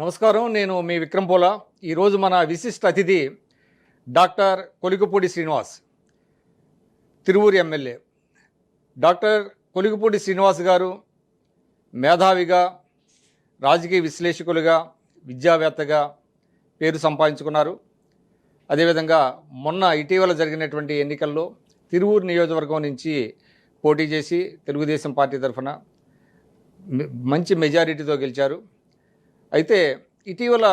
నమస్కారం. నేను మీ విక్రమ్ పోలా. ఈరోజు మన విశిష్ట అతిథి doctor Kolikapudi Srinivas, Tiruvuru MLA. Doctor Kolikapudi Srinivas గారు మేధావిగా, రాజకీయ విశ్లేషకులుగా, విద్యావేత్తగా పేరు సంపాదించుకున్నారు. అదేవిధంగా మొన్న ఇటీవల జరిగినటువంటి ఎన్నికల్లో తిరువూరు నియోజకవర్గం నుంచి పోటీ చేసి తెలుగుదేశం పార్టీ తరఫున మంచి మెజారిటీతో గెలిచారు. అయితే ఇటీవల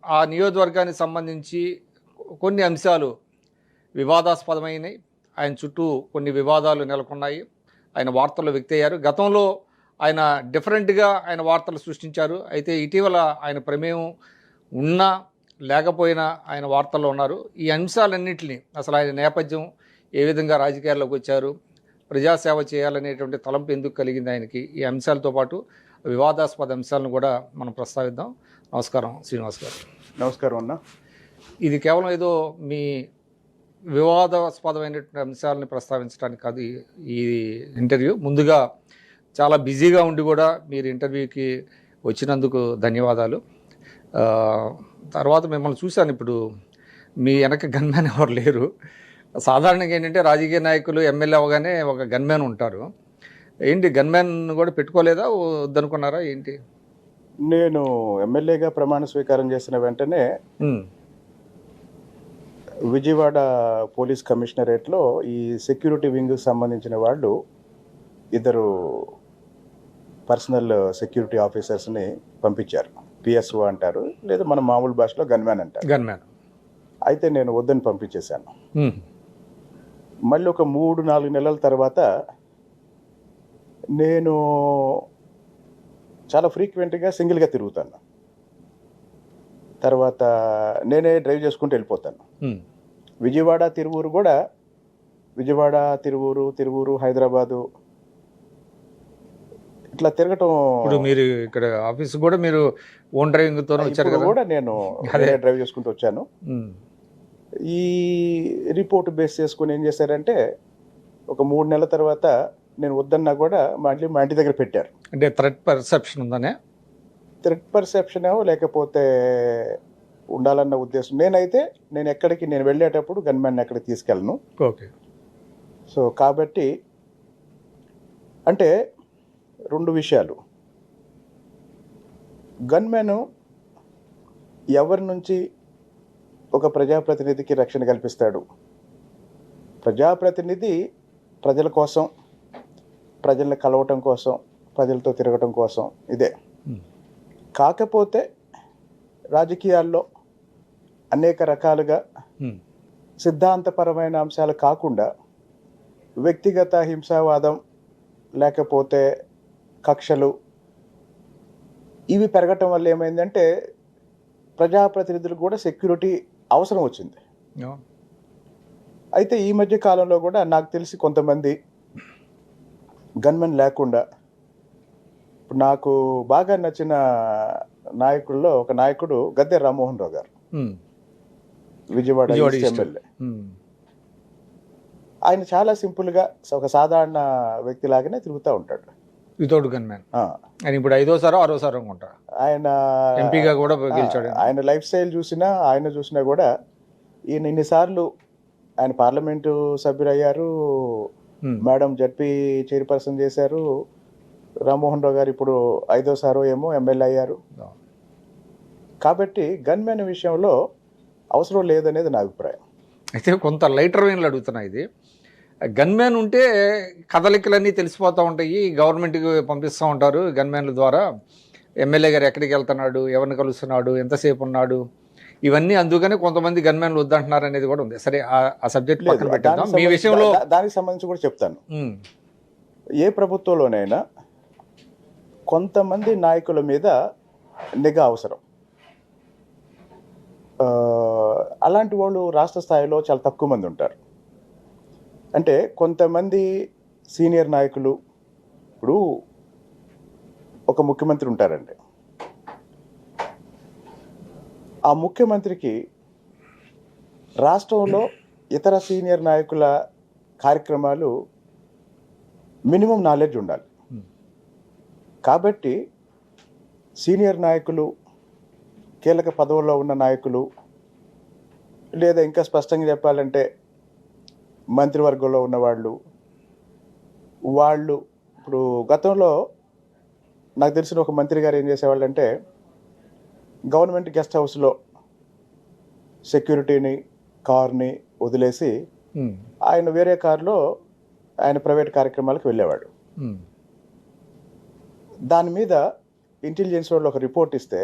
ఆ నియోజకవర్గానికి సంబంధించి కొన్ని అంశాలు వివాదాస్పదమైనవి. ఆయన చుట్టూ కొన్ని వివాదాలు నెలకొన్నాయి. ఆయన వార్తల్లో వ్యక్తి అయ్యారు. గతంలో ఆయన డిఫరెంట్గా ఆయన వార్తలు సృష్టించారు. అయితే ఇటీవల ఆయన ప్రమేయం ఉన్నా లేకపోయినా ఆయన వార్తల్లో ఉన్నారు. ఈ అంశాలన్నింటినీ, అసలు ఆయన నేపథ్యం, ఏ విధంగా రాజకీయాల్లోకి వచ్చారు, ప్రజాసేవ చేయాలనేటువంటి తలంపు ఎందుకు కలిగింది ఆయనకి, ఈ అంశాలతో పాటు వివాదాస్పద అంశాలను కూడా మనం ప్రస్తావిద్దాం. నమస్కారం శ్రీనివాస్ గారు. నమస్కారం అన్న. ఇది కేవలం ఏదో మీ వివాదాస్పదమైనటువంటి అంశాలని ప్రస్తావించడానికి కాదు ఈ ఇంటర్వ్యూ. ముందుగా చాలా బిజీగా ఉండి కూడా మీరు ఇంటర్వ్యూకి వచ్చినందుకు ధన్యవాదాలు. తర్వాత మిమ్మల్ని చూశాను. ఇప్పుడు మీ వెనక గన్మ్యాన్ ఎవరు లేరు. సాధారణంగా ఏంటంటే రాజకీయ నాయకులు ఎమ్మెల్యే అవగానే ఒక గన్మ్యాన్ ఉంటారు. ఏంటి, గన్మ్యాన్ కూడా పెట్టుకోలేదా, వద్దనుకున్నారా ఏంటి? నేను ఎమ్మెల్యేగా ప్రమాణ స్వీకారం చేసిన వెంటనే విజయవాడ పోలీస్ కమిషనరేట్లో ఈ సెక్యూరిటీ వింగ్ సంబంధించిన వాళ్ళు ఇద్దరు పర్సనల్ సెక్యూరిటీ ఆఫీసర్స్ని పంపించారు. పిఎస్ఓ అంటారు, లేదా మన మామూలు భాషలో గన్మ్యాన్ అంటారు. గన్మ్యాన్. అయితే నేను వద్దని పంపించేశాను. మళ్ళీ ఒక 3-4 నెలల తర్వాత నేను చాలా ఫ్రీక్వెంట్గా సింగిల్గా తిరుగుతాను. తర్వాత నేనే డ్రైవ్ చేసుకుంటూ వెళ్ళిపోతాను. విజయవాడ తిరువూరు కూడా, విజయవాడ తిరువూరు హైదరాబాదు ఇట్లా తిరగటం. ఇప్పుడు మీరు ఇక్కడ ఆఫీస్ కూడా మీరు ఓన్ డ్రైవింగ్తో వచ్చారు కదా? కూడా నేను డ్రైవ్ చేసుకుంటూ వచ్చాను. ఈ రిపోర్ట్ బేస్ చేసుకుని ఏం చేశారంటే, ఒక 3 నెలల తర్వాత నేను వద్దన్నా కూడా మళ్ళీ మా ఇంటి దగ్గర పెట్టారు. అంటే థ్రెట్ పర్సెప్షన్ ఉందనే? థ్రెట్ పర్సెప్షన్ ఏమో లేకపోతే ఉండాలన్న ఉద్దేశం. నేను ఎక్కడికి వెళ్ళేటప్పుడు గన్మ్యాన్ ఎక్కడికి తీసుకెళ్ళను. ఓకే. సో కాబట్టి అంటే 2 విషయాలు. గన్మ్యాన్ ఎవరి నుంచి ఒక ప్రజాప్రతినిధికి రక్షణ కల్పిస్తాడు? ప్రజాప్రతినిధి ప్రజల కోసం, ప్రజల్ని కలవటం కోసం, ప్రజలతో తిరగటం కోసం, ఇదే. కాకపోతే రాజకీయాల్లో అనేక రకాలుగా సిద్ధాంతపరమైన అంశాలు కాకుండా వ్యక్తిగత హింసావాదం, లేకపోతే కక్షలు, ఇవి పెరగటం వల్ల ఏమైందంటే ప్రజాప్రతినిధులకు కూడా సెక్యూరిటీ అవసరం వచ్చింది. అయితే ఈ మధ్య కాలంలో కూడా నాకు తెలిసి కొంతమంది గన్మెన్ లేకుండా, ఇప్పుడు నాకు బాగా నచ్చిన నాయకుల్లో ఒక నాయకుడు గద్దె రామ్మోహన్ రావు గారు, విజయవాడ ఎమ్మెల్యే. ఆయన చాలా సింపుల్గా ఒక సాధారణ వ్యక్తిలాగానే తిరుగుతూ ఉంటాడు వితౌట్ గన్మ్యాన్. ఆయన ఇప్పుడు 5వ సారో 6వ సారో అనుకుంటా ఆయన ఎంపీగా కూడా గెలిచాడు. ఆయన లైఫ్ స్టైల్ చూసినా కూడా ఈయన ఇన్నిసార్లు ఆయన పార్లమెంటు సభ్యులయ్యారు, మేడం జడ్పీ చైర్పర్సన్ చేశారు. రామ్మోహన్ రావు గారు ఇప్పుడు 5వ సారో ఏమో ఎమ్మెల్యే అయ్యారు. కాబట్టి గన్మ్యాన్ విషయంలో అవసరం లేదనేది నా అభిప్రాయం. అయితే కొంత లైటర్ వెయిన్లు అడుగుతున్నా. ఇది గన్మ్యాన్ ఉంటే కదలికలన్నీ తెలిసిపోతూ ఉంటాయి, గవర్నమెంట్కి పంపిస్తూ ఉంటారు గన్మ్యాన్ల ద్వారా. ఎమ్మెల్యే గారు ఎక్కడికి వెళ్తున్నాడు, ఎవరిని కలుస్తున్నాడు, ఎంతసేపు ఉన్నాడు, ఇవన్నీ. అందుకని కొంతమంది గన్మ్యాన్లు వద్దంటున్నారు అనేది కూడా ఉంది. సరే, ఆ సబ్జెక్ట్ పక్కన పెట్టేద్దాం. మీ విషయంలో దానికి సంబంధించి కూడా చెప్తాను. ఏ ప్రభుత్వంలోనైనా కొంతమంది నాయకుల మీద నిఘా అవసరం. అలాంటి వాళ్ళు రాష్ట్ర స్థాయిలో చాలా తక్కువ మంది ఉంటారు. అంటే కొంతమంది సీనియర్ నాయకులు, ఇప్పుడు ఒక ముఖ్యమంత్రి ఉంటారండి, ఆ ముఖ్యమంత్రికి రాష్ట్రంలో ఇతర సీనియర్ నాయకుల కార్యక్రమాలు మినిమం నాలెడ్జ్ ఉండాలి. కాబట్టి సీనియర్ నాయకులు, కీలక పదవుల్లో ఉన్న నాయకులు, లేదా ఇంకా స్పష్టంగా చెప్పాలంటే మంత్రివర్గంలో ఉన్నవాళ్ళు, వాళ్ళు ఇప్పుడు గతంలో నాకు తెలిసిన ఒక మంత్రి గారు ఏం చేసేవాళ్ళంటే గవర్నమెంట్ గెస్ట్ హౌస్లో సెక్యూరిటీని, కార్ని వదిలేసి ఆయన వేరే కారులో ఆయన ప్రైవేట్ కార్యక్రమాలకు వెళ్ళేవాడు. దాని మీద ఇంటెలిజెన్స్ వాళ్ళు ఒక రిపోర్ట్ ఇస్తే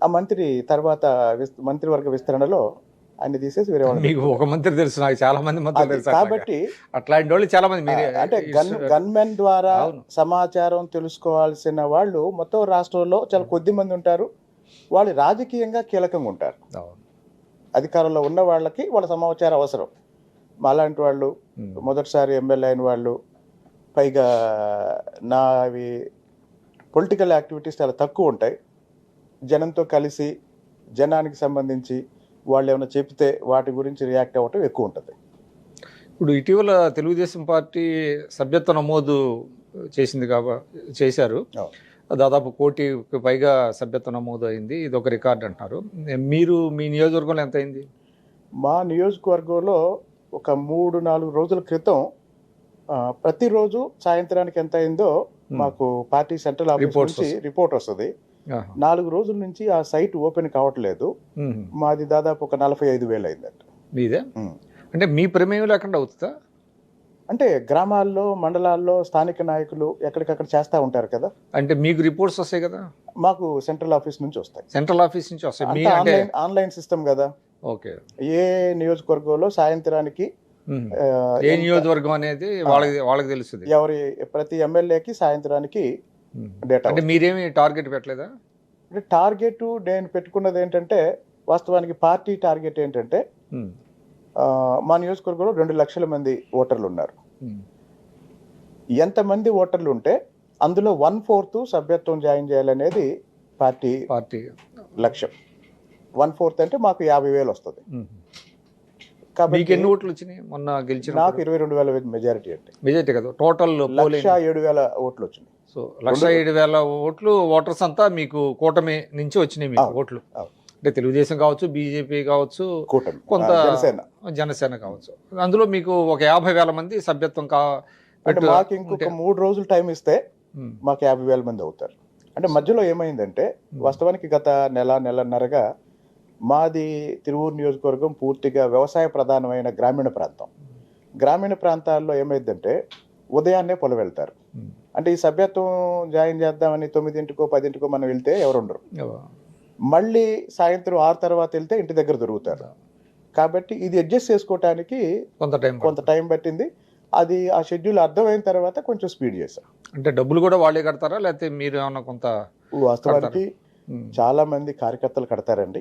ఆ మంత్రి తర్వాత మంత్రివర్గ విస్తరణలో ఆయన తీసేసి వేరే వాళ్ళు. మీకు ఒక మంత్రి తెలుసు, నాకు చాలా మంది మంత్రులు తెలుసు. కాబట్టి అట్లాంటి వాళ్ళు చాలా మంది అంటే గన్మెన్ ద్వారా సమాచారం తెలుసుకోవాల్సిన వాళ్ళు మొత్తం రాష్ట్రంలో చాలా కొద్ది మంది ఉంటారు. వాళ్ళు రాజకీయంగా కీలకంగా ఉంటారు. అధికారంలో ఉన్న వాళ్ళకి వాళ్ళ సమాచారం అవసరం. మాలాంటి వాళ్ళు మొదటిసారి ఎమ్మెల్యే అయిన వాళ్ళు, పైగా అవి పొలిటికల్ యాక్టివిటీస్ చాలా తక్కువ ఉంటాయి. జనంతో కలిసి జనానికి సంబంధించి వాళ్ళు ఏమైనా చెప్తే వాటి గురించి రియాక్ట్ అవ్వటం ఎక్కువ ఉంటుంది. ఇప్పుడు ఇటీవల తెలుగుదేశం పార్టీ సభ్యత్వ నమోదు చేశారు. దాదాపు 1 కోటికి పైగా సభ్యత్వ నమోదు అయింది. ఇది ఒక రికార్డ్ అంటున్నారు. మీరు మీ నియోజకవర్గంలో ఎంత అయింది? మా నియోజకవర్గంలో ఒక 3-4 రోజుల క్రితం ప్రతిరోజు సాయంత్రానికి ఎంత అయిందో మాకు పార్టీ సెంట్రల్ ఆఫీస్ నుంచి రిపోర్ట్ వస్తుంది. 4 రోజుల నుంచి ఆ సైట్ ఓపెన్ కావట్లేదు. మాది దాదాపు ఒక 45,000 అయిందంట. మీదే అంటే మీ ప్రమేయం లేకుండా అవుతుందా? అంటే గ్రామాల్లో, మండలాల్లో స్థానిక నాయకులు ఎక్కడికక్కడ చేస్తూ ఉంటారు కదా. అంటే మీకు రిపోర్ట్స్ వస్తాయి కదా? మాకు సెంట్రల్ ఆఫీస్ నుంచి వస్తాయి. సెంట్రల్ ఆఫీస్ నుంచి వస్తాయి. ఆన్లైన్ సిస్టమ్ కదా. ఓకే. ఏ నియోజకవర్గంలో సాయంత్రానికి ఏ నియోజకవర్గం అనేది వాళ్ళకి తెలుస్తుంది. ప్రతి ఎమ్మెల్యేకి సాయంత్రానికి డేటా. అంటే మీరేమి టార్గెట్ పెట్టలేదా? అంటే టార్గెట్ నేను పెట్టుకున్నది ఏంటంటే, వాస్తవానికి పార్టీ టార్గెట్ ఏంటంటే మా నియోజకవర్గంలో 2 లక్షల మంది ఓటర్లు ఉన్నారు. ఎంతమంది ఓటర్లు ఉంటే అందులో 1/4 సభ్యత్వం జాయిన్ చేయాలనేది పార్టీ లక్ష్యం. 1/4 అంటే మాకు 50,000 వస్తుంది. కాబట్టి ఎన్ని ఓట్లు వచ్చినాయి మొన్న గెలిచిన? నాకు 22,000 మెజారిటీ. అంటే మెజారిటీ కదా, టోటల్ 1,07,000 ఓట్లు వచ్చినాయి. సో 1,07,000 ఓట్లు ఓటర్స్ అంతా మీకు కూటమి నుంచి వచ్చినాయి మీకు ఓట్లు. అంటే తెలుగుదేశం కావచ్చు, బీజేపీ కావచ్చు, కొంత జనసేన కావచ్చు. అందులో మీకు ఒక 50,000 మంది సభ్యత్వం మాకు ఇంకొక 3 రోజులు టైం ఇస్తే మాకు 50,000 మంది అవుతారు. అంటే మధ్యలో ఏమైందంటే, వాస్తవానికి గత నెలన్నరగా మాది తిరువూరు నియోజకవర్గం పూర్తిగా వ్యవసాయ ప్రధానమైన గ్రామీణ ప్రాంతం. గ్రామీణ ప్రాంతాల్లో ఏమైందంటే ఉదయాన్నే పొలం వెళ్తారు. అంటే ఈ సభ్యత్వం జాయిన్ చేద్దామని 9కో 10కో మనం వెళ్తే ఎవరుండరు. మళ్ళీ సాయంత్రం 6 తర్వాత వెళ్తే ఇంటి దగ్గర దొరుకుతారు. కాబట్టి ఇది అడ్జస్ట్ చేసుకోవటానికి కొంత టైం పట్టింది. అది ఆ షెడ్యూల్ అర్థమైన తర్వాత కొంచెం స్పీడ్ చేశాం. అంటే డబ్బులు కూడా వాళ్ళే కడతారా, లేకపోతే మీరు ఏమన్నా కొంత? వాస్తవానికి చాలా మంది కార్యకర్తలు కడతారండి.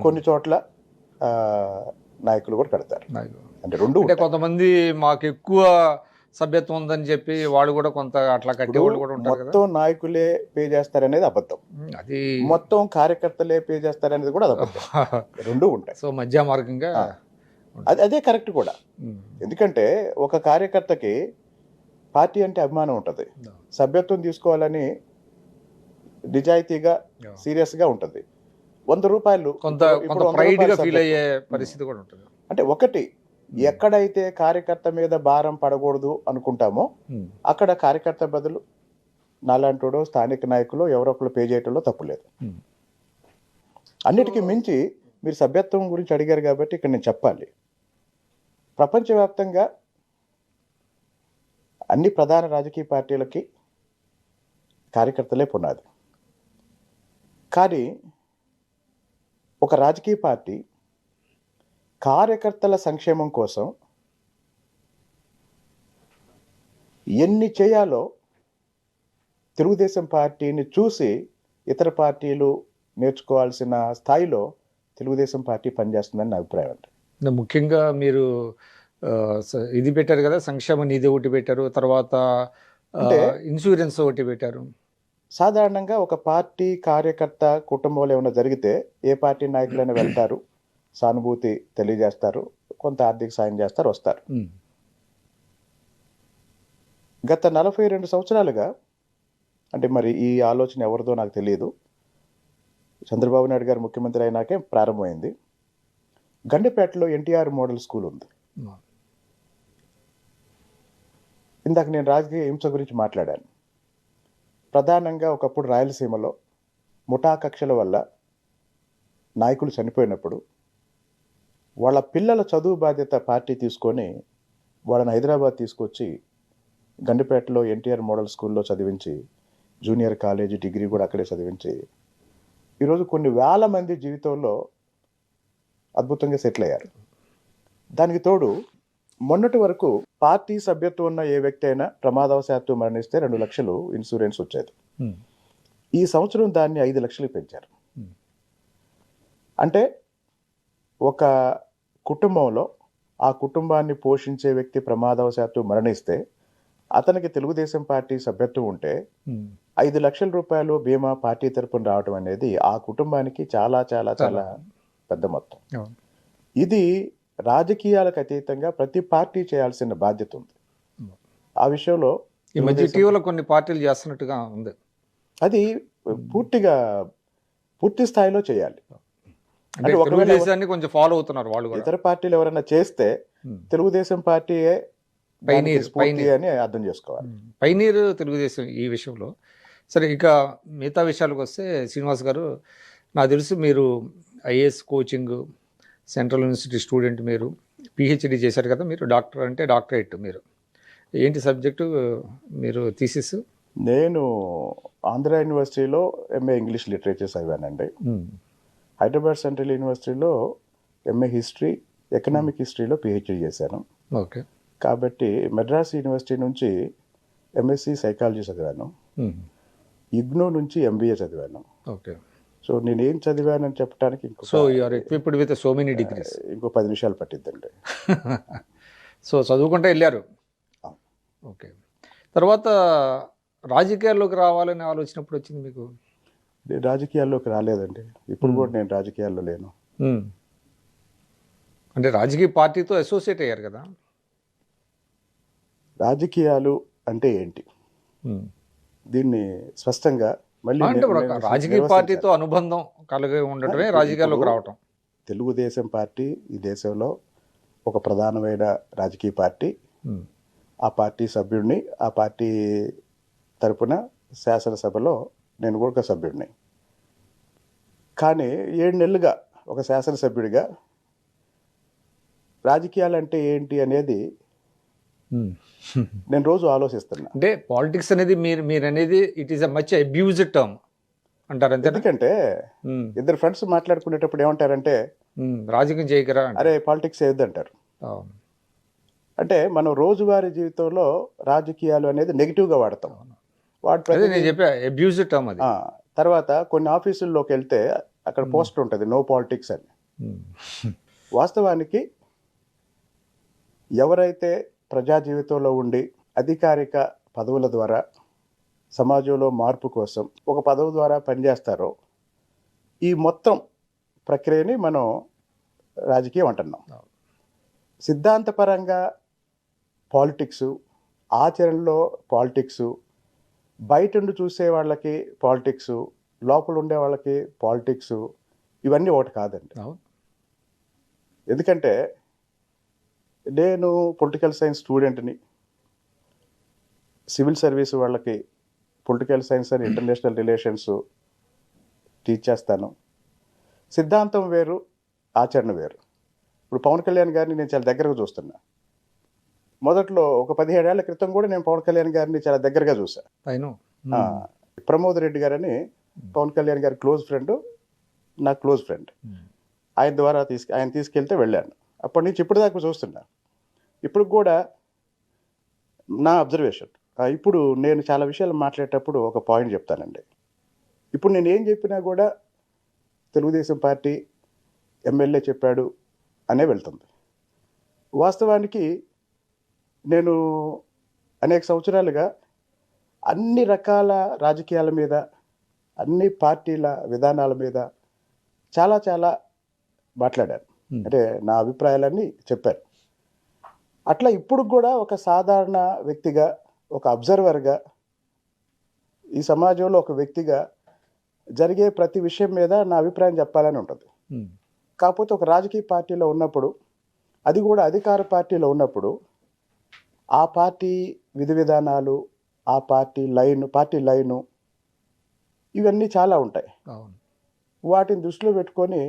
కొన్ని చోట్ల నాయకులు కూడా కడతారు. అంటే రెండు. కొంతమంది మాకు ఎక్కువ సభ్యత్వం ఉందని చెప్పి వాళ్ళు కూడా కొంత అట్లా కట్టేవాళ్ళు కూడా ఉంటారు కదా. మొత్తం నాయకులే పే చేస్తారనేది అబద్ధం. అది మొత్తం కార్యకర్తలే పే చేస్తారనేది కూడా అబద్ధం. రెండు ఉంటాయి. సో మధ్య మార్గంగా అదే కరెక్ట్ కూడా. ఎందుకంటే ఒక కార్యకర్తకి పార్టీ అంటే అభిమానం ఉంటుంది, సభ్యత్వం తీసుకోవాలని నిజాయితీగా సీరియస్గా ఉంటుంది. 100 రూపాయలు కొంత ప్రైడ్గా ఫీల్ అయ్యే పరిస్థితి కూడా ఉంటుంది. అంటే ఒకటి, ఎక్కడైతే కార్యకర్త మీద భారం పడకూడదు అనుకుంటామో అక్కడ కార్యకర్త బదులు నాలాంటోడో స్థానిక నాయకులు ఎవరో ఒకరు పే చేయటంలో తప్పు లేదు. అన్నిటికీ మించి మీరు సభ్యత్వం గురించి అడిగారు కాబట్టి ఇక్కడ నేను చెప్పాలి. ప్రపంచవ్యాప్తంగా అన్ని ప్రధాన రాజకీయ పార్టీలకి కార్యకర్తలే పునాది. కానీ ఒక రాజకీయ పార్టీ కార్యకర్తల సంక్షేమం కోసం ఎన్ని చేయాలో తెలుగుదేశం పార్టీని చూసి ఇతర పార్టీలు నేర్చుకోవాల్సిన స్థాయిలో తెలుగుదేశం పార్టీ పనిచేస్తుందని నా అభిప్రాయం. అంటే ముఖ్యంగా మీరు ఇది పెట్టారు కదా, సంక్షేమ నిధి ఒకటి పెట్టారు, తర్వాత ఇన్సూరెన్స్ ఒకటి పెట్టారు. సాధారణంగా ఒక పార్టీ కార్యకర్త కుటుంబంలో ఏమైనా జరిగితే ఏ పార్టీ నాయకులైనా వెళ్తారు, సానుభూతి తెలియజేస్తారు, కొంత ఆర్థిక సాయం చేస్తారు, వస్తారు. గత 42 సంవత్సరాలుగా, అంటే మరి ఈ ఆలోచన ఎవరిదో నాకు తెలియదు, చంద్రబాబు నాయుడు గారు ముఖ్యమంత్రి అయినాకే ప్రారంభమైంది. గండిపేటలో ఎన్టీఆర్ మోడల్ స్కూల్ ఉంది. ఇందాక నేను రాజకీయ హింస గురించి మాట్లాడాను. ప్రధానంగా ఒకప్పుడు రాయలసీమలో ముఠా కక్షల వల్ల నాయకులు చనిపోయినప్పుడు వాళ్ళ పిల్లల చదువు బాధ్యత పార్టీ తీసుకొని వాళ్ళని హైదరాబాద్ తీసుకొచ్చి గండిపేటలో ఎన్టీఆర్ మోడల్ స్కూల్లో చదివించి జూనియర్ కాలేజీ డిగ్రీ కూడా అక్కడే చదివించి ఈరోజు కొన్ని వేల మంది జీవితంలో అద్భుతంగా సెటిల్ అయ్యారు. దానికి తోడు మొన్నటి వరకు పార్టీ సభ్యత్వం ఉన్న ఏ వ్యక్తి అయినా ప్రమాదవశాత్తు మరణిస్తే 2 లక్షలు ఇన్సూరెన్స్ వచ్చేది. ఈ సంవత్సరం దాన్ని 5 లక్షలకు పెంచారు. అంటే ఒక కుటుంబంలో ఆ కుటుంబాన్ని పోషించే వ్యక్తి ప్రమాదవశాత్తు మరణిస్తే అతనికి తెలుగుదేశం పార్టీ సభ్యత్వం ఉంటే 5 లక్షల రూపాయలు బీమా పార్టీ తరపున రావడం అనేది ఆ కుటుంబానికి చాలా చాలా చాలా పెద్ద మొత్తం. ఇది రాజకీయాలకు అతీతంగా ప్రతి పార్టీ చేయాల్సిన బాధ్యత ఉంది. ఆ విషయంలో ఈ మధ్య ఇటీవల కొన్ని పార్టీలు చేస్తున్నట్టుగా ఉంది. అది పూర్తి స్థాయిలో చేయాలి. అంటే తెలుగుదేశాన్ని కొంచెం ఫాలో అవుతున్నారు వాళ్ళు కూడా. ఇతర పార్టీలు ఎవరైనా చేస్తే తెలుగుదేశం పార్టీయే స్ఫూర్తి అని అర్థం చేసుకోవాలి. పైనీర్ తెలుగుదేశం ఈ విషయంలో. సరే, ఇక మిగతా విషయాలకు వస్తే శ్రీనివాస్ గారు, నాకు తెలుసు మీరు IAS coaching, central university student, మీరు పిహెచ్డి చేశారు కదా. మీరు డాక్టర్ అంటే డాక్టరేట్. మీరు ఏంటి సబ్జెక్టు మీరు థీసిస్? నేను ఆంధ్ర యూనివర్సిటీలో ఎంఏ ఇంగ్లీష్ లిటరేచర్ చదివానండి. హైదరాబాద్ సెంట్రల్ యూనివర్సిటీలో ఎంఏ హిస్టరీ, ఎకనామిక్ హిస్టరీలో పిహెచ్డి చేశాను. ఓకే. కాబట్టి మెడ్రాస్ యూనివర్సిటీ నుంచి ఎంఎస్సి సైకాలజీ చదివాను. ఇగ్నో నుంచి ఎంబీఏ చదివాను. ఓకే. సో నేనేం చదివానని చెప్పడానికి so you are equipped with so many degrees. ఇంకో 10 నిమిషాలు పట్టిద్దండి. సో చదువుకుంటే వెళ్ళారు. ఓకే. తర్వాత రాజకీయాల్లోకి రావాలని ఆలోచనప్పుడు వచ్చింది మీకు? రాజకీయాల్లోకి రాలేదండి. ఇప్పుడు కూడా నేను రాజకీయాల్లో లేను. అంటే రాజకీయ పార్టీతో అసోసియేట్ అయ్యారు కదా. రాజకీయాలు అంటే ఏంటి, దీన్ని స్పష్టంగా మళ్ళీ అంటే రాజకీయ పార్టీతో అనుబంధం కలిగి ఉండటమే రాజకీయాల్లోకి రావటం. తెలుగుదేశం పార్టీ ఈ దేశంలో ఒక ప్రధానమైన రాజకీయ పార్టీ. ఆ పార్టీ సభ్యుడిని, ఆ పార్టీ తరపున శాసనసభలో నేను కూడా ఒక సభ్యుడిని. కానీ 7 నెలలుగా ఒక శాసనసభ్యుడిగా రాజకీయాలు అంటే ఏంటి అనేది నేను రోజు ఆలోచిస్తున్నా. అంటే పాలిటిక్స్ అనేది మీరు అనేది it is a much abused term అంటారు. ఎందుకంటే ఇద్దరు ఫ్రెండ్స్ మాట్లాడుకునేటప్పుడు ఏమంటారంటే రాజకీయం చేయకరా, అరే పాలిటిక్స్ ఏదంటారు. అంటే మనం రోజువారీ జీవితంలో రాజకీయాలు అనేది నెగిటివ్గా వాడతాం. నేను చెప్పా అబ్యూజ్డ్ టర్మ్ అది. తర్వాత కొన్ని ఆఫీసుల్లోకి వెళ్తే అక్కడ పోస్టర్ ఉంటుంది నో పాలిటిక్స్ అని. వాస్తవానికి ఎవరైతే ప్రజా జీవితంలో ఉండి అధికారిక పదవుల ద్వారా సమాజంలో మార్పు కోసం ఒక పదవి ద్వారా పనిచేస్తారో ఈ మొత్తం ప్రక్రియని మనం రాజకీయం అంటున్నాం. సిద్ధాంతపరంగా పాలిటిక్స్, ఆచరణలో పాలిటిక్స్, బయట ఉండి చూసే వాళ్ళకి పాలిటిక్స్, లోపల ఉండే వాళ్ళకి పాలిటిక్స్, ఇవన్నీ ఒకటి కాదండి. ఎందుకంటే నేను పొలిటికల్ సైన్స్ స్టూడెంట్ని, సివిల్ సర్వీస్ వాళ్ళకి political science and international relations teach చేస్తాను. సిద్ధాంతం వేరు, ఆచరణ వేరు. ఇప్పుడు పవన్ కళ్యాణ్ గారిని నేను చాలా దగ్గరగా చూస్తున్నా. మొదట్లో ఒక 17 ఏళ్ల క్రితం కూడా నేను పవన్ కళ్యాణ్ గారిని చాలా దగ్గరగా చూసా. ప్రమోద్ రెడ్డి గారని పవన్ కళ్యాణ్ గారి క్లోజ్ ఫ్రెండ్, నా క్లోజ్ ఫ్రెండ్. ఆయన ద్వారా ఆయన తీసుకెళ్తే వెళ్ళాను. అప్పటి నుంచి ఇప్పటిదాకా చూస్తున్నా. ఇప్పుడు కూడా నా అబ్జర్వేషన్, ఇప్పుడు నేను చాలా విషయాలు మాట్లాడేటప్పుడు ఒక పాయింట్ చెప్తానండి. ఇప్పుడు నేను ఏం చెప్పినా కూడా తెలుగుదేశం పార్టీ ఎమ్మెల్యే చెప్పాడు అనే వెళ్తుంది. వాస్తవానికి నేను అనేక సంవత్సరాలుగా అన్ని రకాల రాజకీయాల మీద, అన్ని పార్టీల విధానాల మీద చాలా చాలా మాట్లాడాను. అంటే నా అభిప్రాయాలన్నీ చెప్పాను. అట్లా ఇప్పుడు కూడా ఒక సాధారణ వ్యక్తిగా, ఒక అబ్జర్వర్గా, ఈ సమాజంలో ఒక వ్యక్తిగా జరిగే ప్రతి విషయం మీద నా అభిప్రాయం చెప్పాలని ఉంటుంది. కాకపోతే ఒక రాజకీయ పార్టీలో ఉన్నప్పుడు, అది కూడా అధికార పార్టీలో ఉన్నప్పుడు, ఆ పార్టీ విధి విధానాలు, ఆ పార్టీ లైను ఇవన్నీ చాలా ఉంటాయి. అవును. వాటిని దృష్టిలో పెట్టుకొని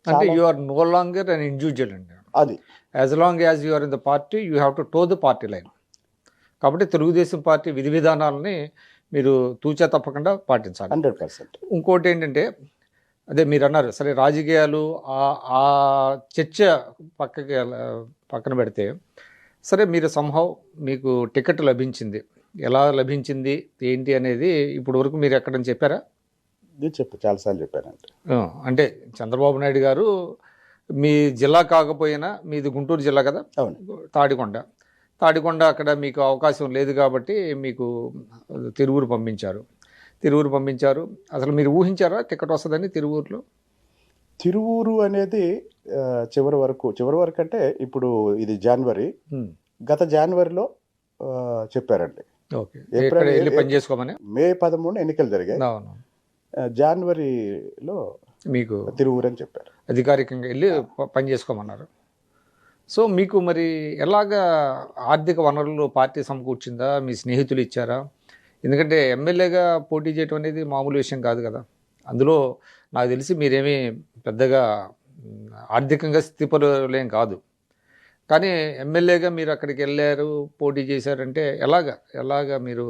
అంటే you are no longer an individual అండి. అది as long as you are in the party you have to toe the party line. కాబట్టి తెలుగుదేశం పార్టీ విధి విధానాలని మీరు తూచా తప్పకుండా పాటించాలి. 100%. ఇంకోటి ఏంటంటే, అదే మీరు అన్నారు సరే, రాజకీయాలు ఆ చర్చ పక్కన పెడితే, సరే మీరు సంహవ్ మీకు టికెట్ లభించింది, ఎలా లభించింది ఏంటి అనేది ఇప్పుడు వరకు మీరు ఎక్కడని చెప్పారా? నేను చాలాసార్లు చెప్పానంటే, అంటే చంద్రబాబు నాయుడు గారు మీ జిల్లా కాకపోయినా, మీది గుంటూరు జిల్లా కదా, అవును, తాడికొండ అక్కడ మీకు అవకాశం లేదు కాబట్టి మీకు తిరువూరు పంపించారు. అసలు మీరు ఊహించారా టికెట్ వస్తుందని తిరువూరులో? తిరువూరు అనేది చివరి వరకు అంటే ఇప్పుడు ఇది జనవరి, గత జనవరిలో చెప్పారండి. ఓకే, ఎక్కడ వెళ్ళి పని చేసుకోమని. మే 13 ఎన్నికలు జరిగాయి. జనవరిలో మీకు తిరువూరు అని చెప్పారు, అధికారికంగా వెళ్ళి పని చేసుకోమన్నారు. సో మీకు మరి ఎలాగా ఆర్థిక వనరులు పార్టీ సమకూర్చిందా, మీ స్నేహితులు ఇచ్చారా? ఎందుకంటే ఎమ్మెల్యేగా పోటీ చేయడం అనేది మామూలు విషయం కాదు కదా. అందులో నాకు తెలిసి మీరేమీ పెద్దగా ఆర్థికంగా స్థితిపరులేం కాదు, కానీ ఎమ్మెల్యేగా మీరు అక్కడికి వెళ్ళారు, పోటీ చేశారంటే ఎలాగా మీరు?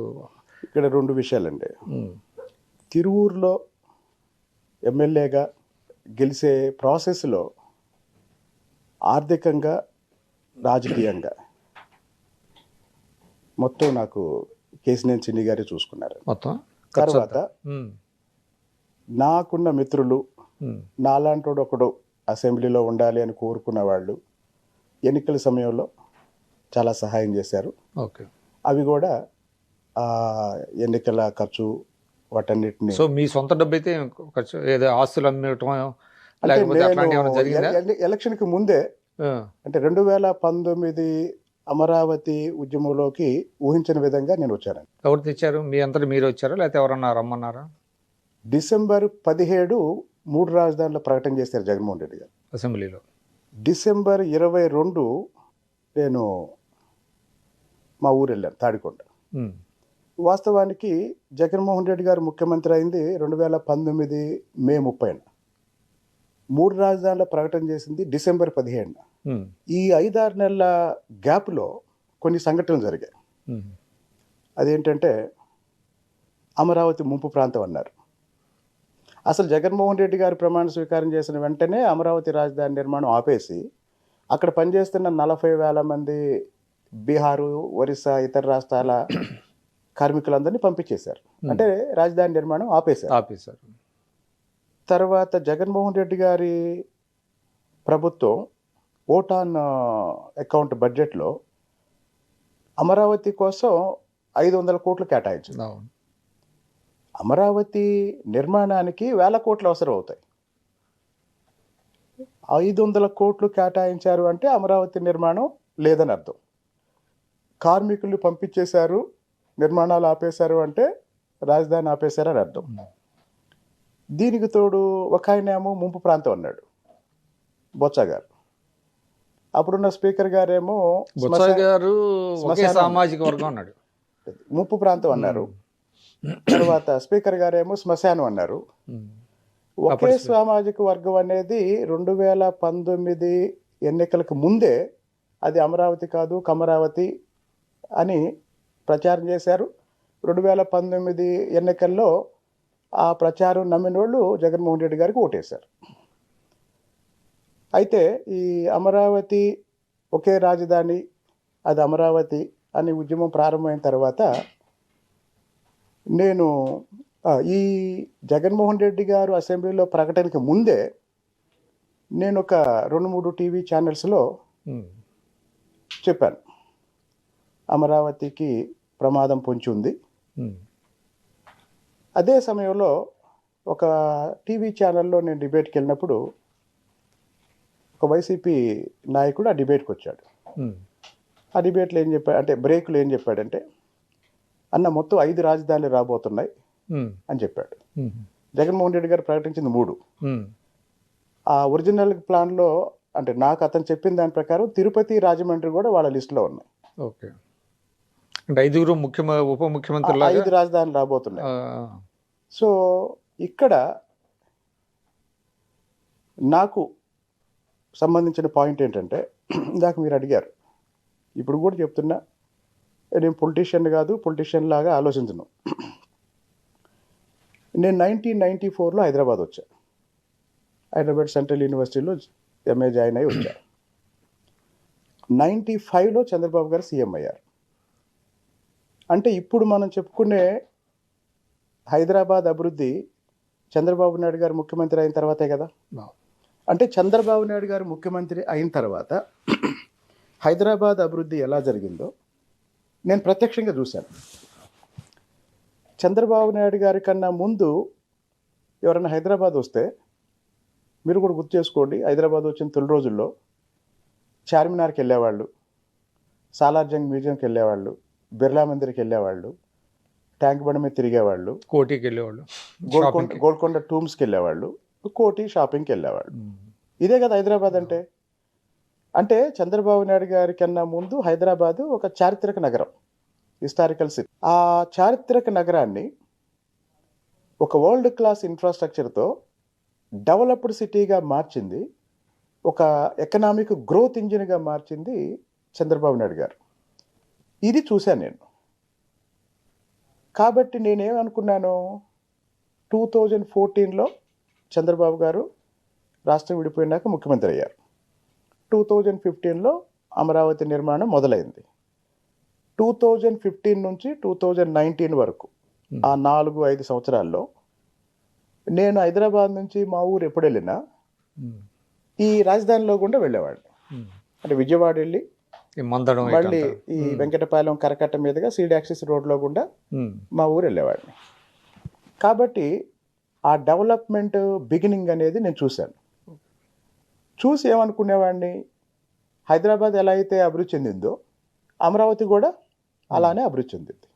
ఇక్కడ 2 విషయాలండి. తిరువూరులో ఎమ్మెల్యేగా గెలిచే ప్రాసెస్లో ఆర్థికంగా, రాజకీయంగా మొత్తం నాకు కేసినేని చిన్ని గారే చూసుకున్నారు మొత్తం. తర్వాత నాకున్న మిత్రులు, నాలాంటి ఒకడు అసెంబ్లీలో ఉండాలి అని కోరుకున్న వాళ్ళు ఎన్నికల సమయంలో చాలా సహాయం చేశారు. ఓకే, అవి కూడా ఎన్నికల ఖర్చు వాటన్నిటిని. సో మీ సొంత డబ్బు అయితే ఖర్చు, ఏదో ఆస్తులు అమ్మటం లేకపోతే అట్లాంటివి ఏమైనా జరిగిందా? ఎలక్షన్కి ముందే, అంటే 2019 అమరావతి ఉద్యమంలోకి ఊహించిన విధంగా నేను వచ్చాను. ఎవరు తెచ్చారు? మీ అంతటి మీరు వచ్చారా లేకపోతే ఎవరన్నా రమ్మన్నారా? డిసెంబర్ 17 3 రాజధానుల ప్రకటన చేశారు జగన్మోహన్ రెడ్డి గారు అసెంబ్లీలో. డిసెంబర్ 22 నేను మా ఊరు వెళ్ళాను, తాడికొండ. వాస్తవానికి జగన్మోహన్ రెడ్డి గారు ముఖ్యమంత్రి అయింది 2019 మే 30న. 3 రాజధానుల ప్రకటన చేసింది డిసెంబర్ 17న. ఈ 5-6 నెలల గ్యాప్లో కొన్ని సంఘటనలు జరిగాయి. అదేంటంటే, అమరావతి ముంపు ప్రాంతం అన్నారు. అసలు జగన్మోహన్ రెడ్డి గారు ప్రమాణ స్వీకారం చేసిన వెంటనే అమరావతి రాజధాని నిర్మాణం ఆపేసి అక్కడ పనిచేస్తున్న 40,000 మంది బీహారు, ఒరిస్సా, ఇతర రాష్ట్రాల కార్మికులందరినీ పంపించేశారు. అంటే రాజధాని నిర్మాణం ఆపేశారు. తర్వాత జగన్మోహన్ రెడ్డి గారి ప్రభుత్వం ఓటాన్ అకౌంట్ బడ్జెట్లో అమరావతి కోసం 500 కోట్లు కేటాయించింది. అమరావతి నిర్మాణానికి 1,000 కోట్లు అవసరం అవుతాయి. 500 కోట్లు కేటాయించారు అంటే అమరావతి నిర్మాణం లేదని అర్థం. కార్మికులు పంపించేశారు, నిర్మాణాలు ఆపేశారు అంటే రాజధాని ఆపేశారని అర్థం. దీనికి తోడు ఒక ఆయనేమో ముంపు ప్రాంతం అన్నాడు, బొత్స గారు. అప్పుడున్న స్పీకర్ గారేమో సామాజిక వర్గం అన్నాడు, ముంపు ప్రాంతం అన్నారు. తర్వాత స్పీకర్ గారేమో శ్మశానం అన్నారు. ఒకే సామాజిక వర్గం అనేది 2019 ఎన్నికలకు ముందే అది అమరావతి కాదు కమరావతి అని ప్రచారం చేశారు. 2019 ఎన్నికల్లో ఆ ప్రచారం నమ్మిన వాళ్ళు జగన్మోహన్ రెడ్డి గారికి ఓటేశారు. అయితే ఈ అమరావతి ఒకే రాజధాని, అది అమరావతి అని ఉద్యమం ప్రారంభమైన తర్వాత నేను ఈ జగన్మోహన్ రెడ్డి గారు అసెంబ్లీలో ప్రకటనకి ముందే నేను ఒక 2-3 టీవీ ఛానల్స్లో చెప్పాను, అమరావతికి ప్రమాదం పొంచి ఉంది. అదే సమయంలో ఒక టీవీ ఛానల్లో నేను డిబేట్కి వెళ్ళినప్పుడు ఒక వైసీపీ నాయకుడు ఆ డిబేట్కి వచ్చాడు. ఆ డిబేట్లో ఏం చెప్పాడు అంటే, బ్రేక్లో ఏం చెప్పాడంటే, అన్న మొత్తం 5 రాజధానులు రాబోతున్నాయి అని చెప్పాడు. జగన్మోహన్ రెడ్డి గారు ప్రకటించింది 3. ఉమ్. ఆ ఒరిజినల్ ప్లాన్లో అంటే నాకు అతను చెప్పిన దాని ప్రకారం తిరుపతి, రాజమండ్రి కూడా వాళ్ళ లిస్టులో ఉన్నాయి. ఓకే. అంటే 5 ఉప ముఖ్యమంత్రులాగా 5 రాజధానులు రాబోతున్నాయి. ఆ, సో ఇక్కడ నాకు సంబంధించిన పాయింట్ ఏంటంటే, ఇందాక మీరు అడిగారు, ఇప్పుడు కూడా చెప్తున్నా, నేను పొలిటీషియన్ కాదు, పొలిటీషియన్ లాగా ఆలోచించను. నేను 1994లో హైదరాబాద్ వచ్చా. హైదరాబాద్ సెంట్రల్ యూనివర్సిటీలో ఎంఏ జాయిన్ అయ్యి వచ్చా. 95లో చంద్రబాబు గారు సీఎం అయ్యారు. అంటే ఇప్పుడు మనం చెప్పుకునే హైదరాబాద్ అభివృద్ధి చంద్రబాబు నాయుడు గారు ముఖ్యమంత్రి అయిన తర్వాతే కదా. అంటే చంద్రబాబు నాయుడు గారు ముఖ్యమంత్రి అయిన తర్వాత హైదరాబాద్ అభివృద్ధి ఎలా జరిగిందో నేను ప్రత్యక్షంగా చూశాను. చంద్రబాబు నాయుడు గారి కన్నా ముందు ఎవరైనా హైదరాబాద్ వస్తే మీరు కూడా గుర్తు చేసుకోండి, హైదరాబాద్ వచ్చిన తొలి రోజుల్లో చార్మినార్కి వెళ్ళేవాళ్ళు, సాలార్జంగ్ మ్యూజియంకి వెళ్ళేవాళ్ళు, బిర్లా మందిర్కి వెళ్ళేవాళ్ళు, ట్యాంక్ బండ్ మీద తిరిగేవాళ్ళు, కోటికి వెళ్ళేవాళ్ళు, గోల్కొండ టూమ్స్కి వెళ్ళేవాళ్ళు, కోటి షాపింగ్కి వెళ్ళేవాళ్ళు. ఇదే కదా హైదరాబాద్ అంటే. అంటే చంద్రబాబు నాయుడు గారి కన్నా ముందు హైదరాబాదు ఒక చారిత్రక నగరం, హిస్టారికల్ సిటీ. ఆ చారిత్రక నగరాన్ని ఒక వరల్డ్ క్లాస్ ఇన్ఫ్రాస్ట్రక్చర్తో డెవలప్డ్ సిటీగా మార్చింది, ఒక ఎకనామిక్ గ్రోత్ ఇంజిన్గా మార్చింది చంద్రబాబు నాయుడు గారు. ఇది చూశాను నేను. కాబట్టి నేనేమనుకున్నాను, 2014లో చంద్రబాబు గారు రాష్ట్రం విడిపోయినాక ముఖ్యమంత్రి అయ్యారు. 2015లో అమరావతి నిర్మాణం మొదలైంది. 2015 నుంచి 2019 వరకు ఆ 4-5 సంవత్సరాల్లో నేను హైదరాబాద్ నుంచి మా ఊరు ఎప్పుడు వెళ్ళినా ఈ రాజధానిలో గుండా వెళ్ళేవాడిని. అంటే విజయవాడ వెళ్ళి మళ్ళీ ఈ వెంకటపాలెం కరకట్ట మీదుగా సీడాక్సిస్ రోడ్లో గుండా మా ఊరు వెళ్ళేవాడిని. కాబట్టి ఆ డెవలప్మెంట్ బిగినింగ్ అనేది నేను చూశాను. చూసి ఏమనుకునేవాడిని, హైదరాబాద్ ఎలా అయితే అభివృద్ధి చెందిందో అమరావతి కూడా అలానే అభివృద్ధి చెందింది.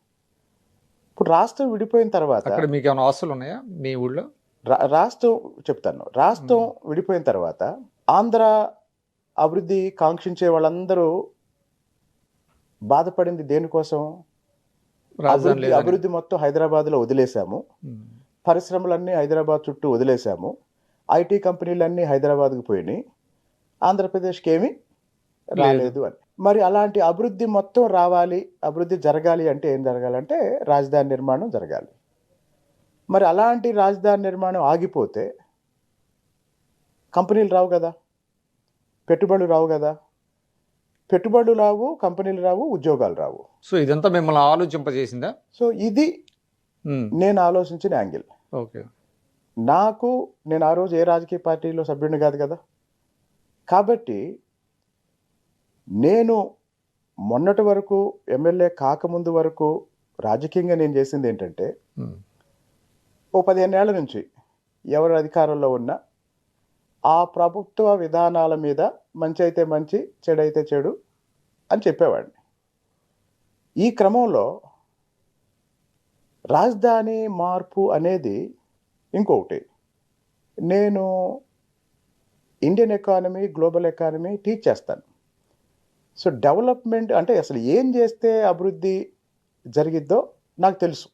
ఇప్పుడు రాష్ట్రం విడిపోయిన తర్వాత అక్కడ మీకు ఏమైనా ఆస్తులు ఉన్నాయా మీ ఊళ్ళో? రాష్ట్రం చెప్తాను. రాష్ట్రం విడిపోయిన తర్వాత ఆంధ్ర అభివృద్ధి కాంక్షించే వాళ్ళందరూ బాధపడింది దేనికోసం? అభివృద్ధి మొత్తం హైదరాబాద్లో వదిలేశాము, పరిశ్రమలన్నీ హైదరాబాద్ చుట్టూ వదిలేశాము, ఐటీ కంపెనీలన్నీ హైదరాబాద్కు పోయినాయి, ఆంధ్రప్రదేశ్కి ఏమీ రాలేదు అని. మరి అలాంటి అభివృద్ధి మొత్తం రావాలి, అభివృద్ధి జరగాలి అంటే ఏం జరగాలంటే రాజధాని నిర్మాణం జరగాలి. మరి అలాంటి రాజధాని నిర్మాణం ఆగిపోతే కంపెనీలు రావు కదా, పెట్టుబడులు రావు కదా, పెట్టుబడులు రావు, కంపెనీలు రావు, ఉద్యోగాలు రావు. సో ఇదంతా మిమ్మల్ని ఆలోచింపజేసిందా? సో ఇది నేను ఆలోచించిన యాంగిల్. ఓకే. నేను ఆ రోజు ఏ రాజకీయ పార్టీలో సభ్యుడిని కాదు కదా. కాబట్టి నేను మొన్నటి వరకు ఎమ్మెల్యే కాకముందు వరకు రాజకీయంగా నేను చేసింది ఏంటంటే, ఓ 15 ఏళ్ల నుంచి ఎవరు అధికారంలో ఉన్నా ఆ ప్రభుత్వ విధానాల మీద మంచి అయితే మంచి, చెడు అయితే చెడు అని చెప్పేవాడిని. ఈ క్రమంలో రాజధాని మార్పు అనేది ఇంకొకటి. నేను Indian economy, global economy teach చేస్తాను. సో డెవలప్మెంట్ అంటే అసలు ఏం చేస్తే అభివృద్ధి జరిగిద్దో నాకు తెలుసు.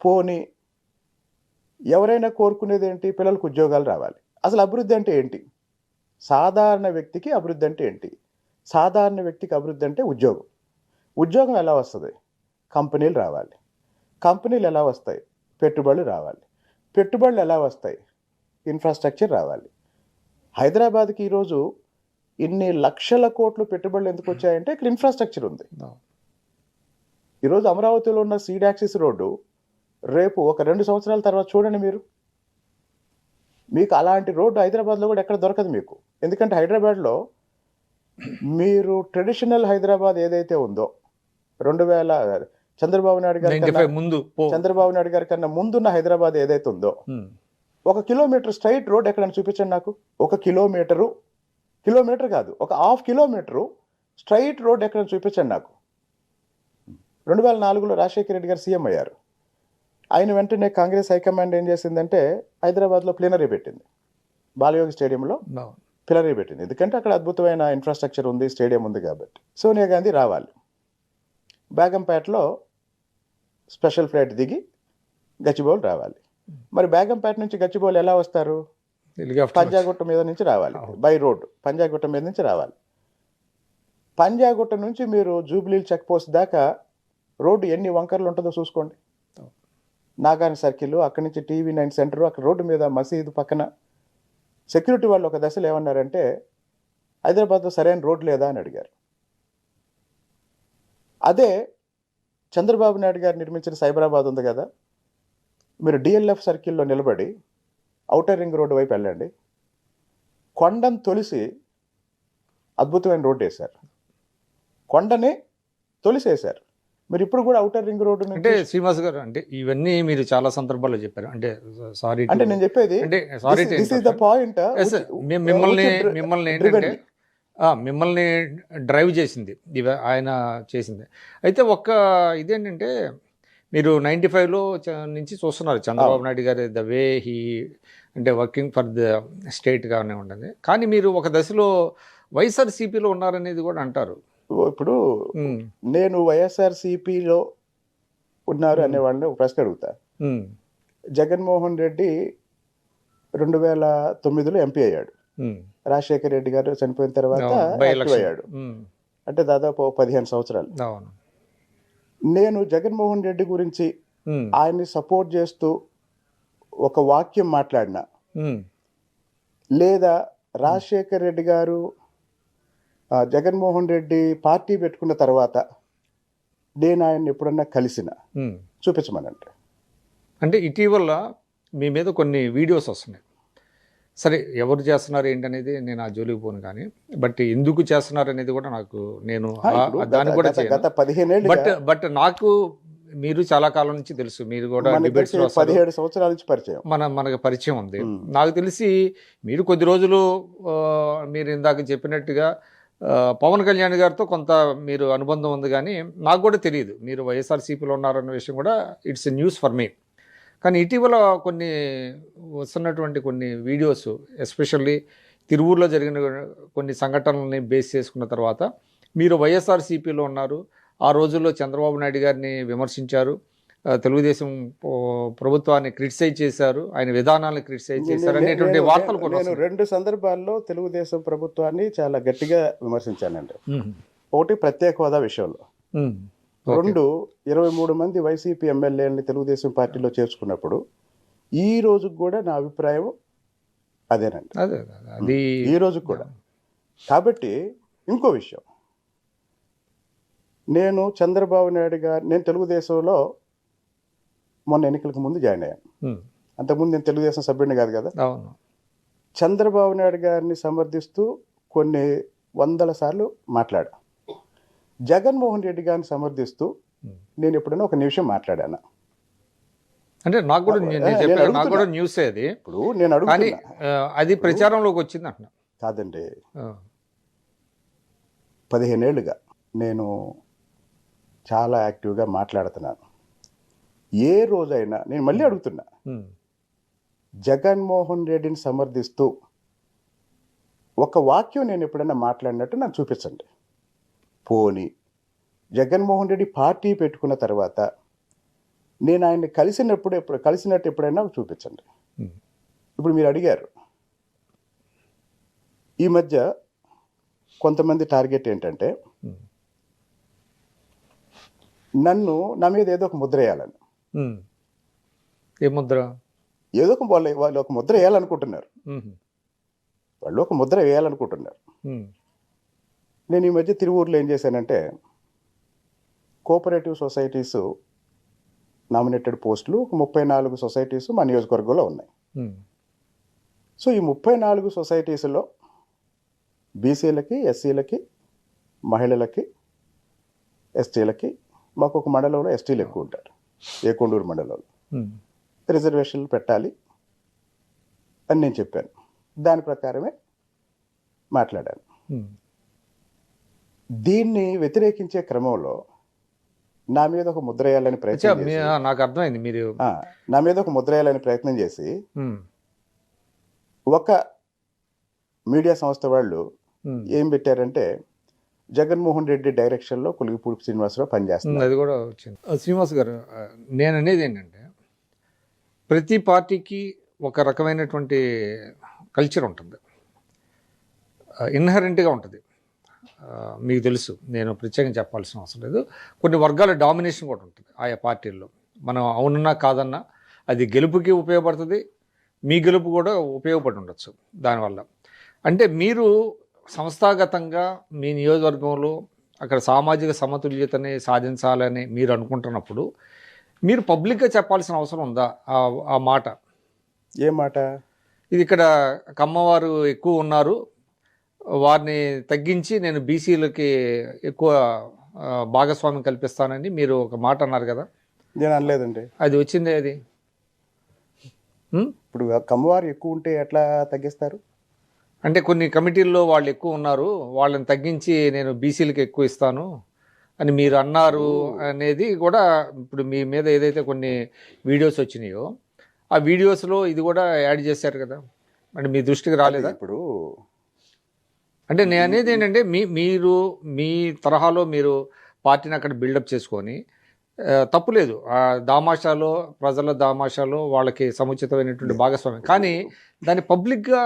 పోనీ ఎవరైనా కోరుకునేది ఏంటి? పిల్లలకు ఉద్యోగాలు రావాలి. అసలు అభివృద్ధి అంటే ఏంటి? సాధారణ వ్యక్తికి అభివృద్ధి అంటే ఏంటి? సాధారణ వ్యక్తికి అభివృద్ధి అంటే ఉద్యోగం. ఉద్యోగం ఎలా వస్తుంది? కంపెనీలు రావాలి. కంపెనీలు ఎలా వస్తాయి? పెట్టుబడులు రావాలి. పెట్టుబడులు ఎలా వస్తాయి? ఇన్ఫ్రాస్ట్రక్చర్ రావాలి. హైదరాబాద్కి ఈరోజు ఇన్ని లక్షల కోట్లు పెట్టుబడులు ఎందుకు వచ్చాయంటే ఇక్కడ ఇన్ఫ్రాస్ట్రక్చర్ ఉంది. ఈరోజు అమరావతిలో ఉన్న సీడాక్సిస్ రోడ్డు రేపు ఒక 2 సంవత్సరాల తర్వాత చూడండి మీకు అలాంటి రోడ్డు హైదరాబాద్లో కూడా ఎక్కడ దొరకదు మీకు. ఎందుకంటే హైదరాబాద్లో మీరు ట్రెడిషనల్ హైదరాబాద్ ఏదైతే ఉందో 2000 చంద్రబాబు నాయుడు గారి కన్నా ముందున్న హైదరాబాద్ ఏదైతే ఉందో 1 కిలోమీటర్ స్ట్రైట్ రోడ్ ఎక్కడైనా చూపించండి నాకు. 1 కిలోమీటర్ కాదు, ఒక 1/2 కిలోమీటరు స్ట్రైట్ రోడ్ ఎక్కడైనా చూపించండి నాకు. 2004లో రాజశేఖర రెడ్డి గారు సీఎం అయ్యారు. ఆయన వెంటనే కాంగ్రెస్ హైకమాండ్ ఏం చేసిందంటే హైదరాబాద్లో ప్లీనరీ పెట్టింది, బాలయోగి స్టేడియంలో అవును. ప్లీనరీ పెట్టింది. ఎందుకంటే అక్కడ అద్భుతమైన ఇన్ఫ్రాస్ట్రక్చర్ ఉంది, స్టేడియం ఉంది కాబట్టి. సోనియా గాంధీ రావాలి, బేగంపేటలో స్పెషల్ ఫ్లైట్ దిగి గచ్చిబౌలి రావాలి. మరి బేగంపేట నుంచి గచ్చిబౌలి ఎలా వస్తారు? హెలికాప్టర్ పంజాగుట్ట మీద నుంచి రావాలి, బై రోడ్ పంజాగుట్ట మీద నుంచి రావాలి. పంజాగుట్ట నుంచి మీరు జూబ్లీ చెక్ పోస్ట్ దాకా రోడ్డు ఎన్ని వంకర్లు ఉంటుందో చూసుకోండి. నాగాని సర్కిల్, అక్కడి నుంచి TV9 సెంటర్, అక్కడ రోడ్డు మీద మసీదు పక్కన సెక్యూరిటీ వాళ్ళు ఒక దశలో ఏమన్నారంటే హైదరాబాద్లో సరైన రోడ్ లేదా అని అడిగారు. అదే చంద్రబాబు నాయుడు గారు నిర్మించిన సైబరాబాద్ ఉంది కదా, మీరు DLF సర్కిల్లో నిలబడి ఔటర్ రింగ్ రోడ్డు వైపు వెళ్ళండి, కొండను తొలిసి అద్భుతమైన రోడ్డు వేశారు, కొండని తొలిసేశారు. మీరు ఇప్పుడు కూడా ఔటర్ రింగ్ రోడ్డు అంటే శ్రీనివాస్ గారు, అంటే ఇవన్నీ మీరు చాలా సందర్భాల్లో చెప్పారు. అంటే సారీ, అంటే నేను చెప్పేది అంటే sorry, this is the point. మిమ్మల్ని డ్రైవ్ చేసింది ఆయన చేసింది. అయితే ఒక్క ఇదేంటంటే మీరు 95లో నుంచి చూస్తున్నారు చంద్రబాబు నాయుడు గారి ద వే హీ అంటే వర్కింగ్ ఫర్ ద స్టేట్గానే ఉండదు. కానీ మీరు ఒక దశలో వైఎస్ఆర్సీపీలో ఉన్నారనేది కూడా అంటారు. ఇప్పుడు నేను వైఎస్ఆర్సీపీలో ఉన్నారు అనే వాళ్ళని ఒక ప్రశ్న అడుగుతా. జగన్మోహన్ రెడ్డి 2009లో ఎంపీ అయ్యాడు, రాజశేఖర రెడ్డి గారు చనిపోయిన తర్వాత యాక్టివ్ అయ్యాడు, అంటే దాదాపు 15 సంవత్సరాలు. నేను జగన్మోహన్ రెడ్డి గురించి ఆయన్ని సపోర్ట్ చేస్తూ ఒక వాక్యం మాట్లాడినా, లేదా రాజశేఖర రెడ్డి గారు జగన్మోహన్ రెడ్డి పార్టీ పెట్టుకున్న తర్వాత నేను ఆయన్ని ఎప్పుడన్నా కలిసిన చూపించమనంటే. అంటే ఇటీవల మీ మీద కొన్ని వీడియోస్ వస్తున్నాయి. సరే, ఎవరు చేస్తున్నారు ఏంటనేది నేను ఆ జోలికి పోను, కానీ బట్ ఎందుకు చేస్తున్నారు అనేది కూడా నాకు, నేను దాన్ని కూడా గత 15 ఏళ్ళు, బట్ నాకు మీరు చాలా కాలం నుంచి తెలుసు, మీరు కూడా డిబేట్స్ 17 సంవత్సరాల నుంచి పరిచయం, మనకు పరిచయం ఉంది. నాకు తెలిసి మీరు కొద్ది రోజులు మీరు ఇందాక చెప్పినట్టుగా పవన్ కళ్యాణ్ గారితో కొంత మీరు అనుబంధం ఉంది, కానీ నాకు కూడా తెలియదు మీరు వైఎస్ఆర్సీపీలో ఉన్నారన్న విషయం కూడా. It's a news for me. కానీ ఇటీవల కొన్ని వస్తున్నటువంటి కొన్ని వీడియోస్, ఎస్పెషల్లీ తిరువూరులో జరిగిన కొన్ని సంఘటనల్ని బేస్ చేసుకున్న తర్వాత మీరు వైఎస్ఆర్సీపీలో ఉన్నారు, ఆ రోజుల్లో చంద్రబాబు నాయుడు గారిని విమర్శించారు, తెలుగుదేశం ప్రభుత్వాన్ని క్రిటిసైజ్ చేశారు, ఆయన విధానాలను క్రిటిసైజ్ చేశారు అనేటువంటి వార్తలు కూడా. నేను 2 సందర్భాల్లో తెలుగుదేశం ప్రభుత్వాన్ని చాలా గట్టిగా విమర్శించానండి. ఒకటి ప్రత్యేక హోదా విషయంలో, 2 23 మంది వైసీపీ ఎమ్మెల్యేలని తెలుగుదేశం పార్టీలో చేర్చుకున్నప్పుడు ఈ రోజు కూడా నా అభిప్రాయం అదేనండి, అది ఈ రోజు కూడా. కాబట్టి ఇంకో విషయం, నేను చంద్రబాబు నాయుడు గారు, నేను తెలుగుదేశంలో మొన్న ఎన్నికలకు ముందు జాయిన్ అయ్యాను, అంతకుముందు నేను తెలుగుదేశం సభ్యుడిని కాదు కదా. చంద్రబాబు నాయుడు గారిని సమర్థిస్తూ కొన్ని 100 సార్లు మాట్లాడా, జగన్మోహన్ రెడ్డి గారిని సమర్థిస్తూ నేను ఎప్పుడైనా ఒక నిమిషం మాట్లాడాను. అంటే నాకు కూడా న్యూస్ అది. ఇప్పుడు నేను అడుగుతున్నా, అది ప్రచారంలోకి వచ్చింది అంటున్నా. కాదండి, 15 ఏళ్ళుగా నేను చాలా యాక్టివ్గా మాట్లాడుతున్నాను. ఏ రోజైనా నేను మళ్ళీ అడుగుతున్నా, జగన్మోహన్ రెడ్డిని సమర్థిస్తూ ఒక వాక్యం నేను ఎప్పుడైనా మాట్లాడినట్టు నాకు చూపించండి. పోనీ జగన్మోహన్ రెడ్డి పార్టీ పెట్టుకున్న తర్వాత నేను ఆయన్ని కలిసినట్టు ఎప్పుడైనా చూపించండి. ఇప్పుడు మీరు అడిగారు, ఈ మధ్య కొంతమంది టార్గెట్ ఏంటంటే నన్ను, నా మీద ఏదో ఒక ముద్ర వేయాలని. ఏ ముద్ర? ఏదో ఒక వాళ్ళు ఒక ముద్ర వేయాలనుకుంటున్నారు, వాళ్ళు ఒక ముద్ర వేయాలనుకుంటున్నారు. నేను ఈ మధ్య తిరువూరులో ఏం చేశానంటే, కోఆపరేటివ్ సొసైటీస్ నామినేటెడ్ పోస్టులు 34 సొసైటీస్ మా నియోజకవర్గంలో ఉన్నాయి. సో ఈ 34 సొసైటీస్లో బీసీలకి, ఎస్సీలకి, మహిళలకి, ఎస్టీలకి, మాకు ఒక మండలంలో ఎస్టీలు ఎక్కువ ఉంటారు, ఏకొండూరు మండలంలో రిజర్వేషన్లు పెట్టాలి అని నేను చెప్పాను. దాని ప్రకారమే మాట్లాడాను. దీన్ని వ్యతిరేకించే క్రమంలో నా మీద ఒక ముద్ర వేయాలని అచ్చా, ప్రయత్నం చేసి నాకు అర్థమైంది మీరు. నా మీద ఒక ముద్ర వేయాలని ప్రయత్నం చేసి ఉమ్, ఒక మీడియా సంస్థ వాళ్ళు ఏం పెట్టారంటే జగన్మోహన్ రెడ్డి డైరెక్షన్లో కొలిగిపూడి శ్రీనివాసరావు పనిచేస్తున్నారు. అది కూడా వచ్చింది. శ్రీనివాస్ గారు, నేను అనేది ఏంటంటే ప్రతి పార్టీకి ఒక రకమైనటువంటి కల్చర్ ఉంటుంది, ఇన్హరెంట్గా ఉంటుంది. మీకు తెలుసు, నేను ప్రత్యేకంగా చెప్పాల్సిన అవసరం లేదు. కొన్ని వర్గాల డామినేషన్ కూడా ఉంటుంది ఆయా పార్టీల్లో. మనం అవునన్నా కాదన్నా అది గెలుపుకి ఉపయోగపడుతుంది, మీ గెలుపు కూడా ఉపయోగపడి ఉండొచ్చు దానివల్ల. అంటే మీరు సంస్థాగతంగా మీ నియోజకవర్గంలో అక్కడ సామాజిక సమతుల్యతని సాధించాలని మీరు అనుకుంటున్నప్పుడు మీరు పబ్లిక్గా చెప్పాల్సిన అవసరం ఉందా ఆ మాట? ఏ మాట? ఇది ఇక్కడ కమ్మవారు ఎక్కువ ఉన్నారు, వారిని తగ్గించి నేను బీసీలకి ఎక్కువ భాగస్వామ్యం కల్పిస్తానని మీరు ఒక మాట అన్నారు కదా. నేను అనలేదండి. అది వచ్చిందే అది. ఇప్పుడు కమ్మవారు ఎక్కువ ఉంటే ఎట్లా తగ్గిస్తారు? అంటే కొన్ని కమిటీల్లో వాళ్ళు ఎక్కువ ఉన్నారు, వాళ్ళని తగ్గించి నేను బీసీలకి ఎక్కువ ఇస్తాను అని మీరు అన్నారు అనేది కూడా ఇప్పుడు మీ మీద ఏదైతే కొన్ని వీడియోస్ వచ్చినాయో ఆ వీడియోస్లో ఇది కూడా యాడ్ చేశారు కదా. అంటే మీ దృష్టికి రాలేదా? ఇప్పుడు అంటే నేను అనేది ఏంటంటే మీరు మీ తరహాలో మీరు పార్టీని అక్కడ బిల్డప్ చేసుకొని తప్పులేదు, ఆ దామాషాలో ప్రజల దామాషాలో వాళ్ళకి సముచితమైనటువంటి భాగస్వామ్యం, కానీ దాన్ని పబ్లిక్గా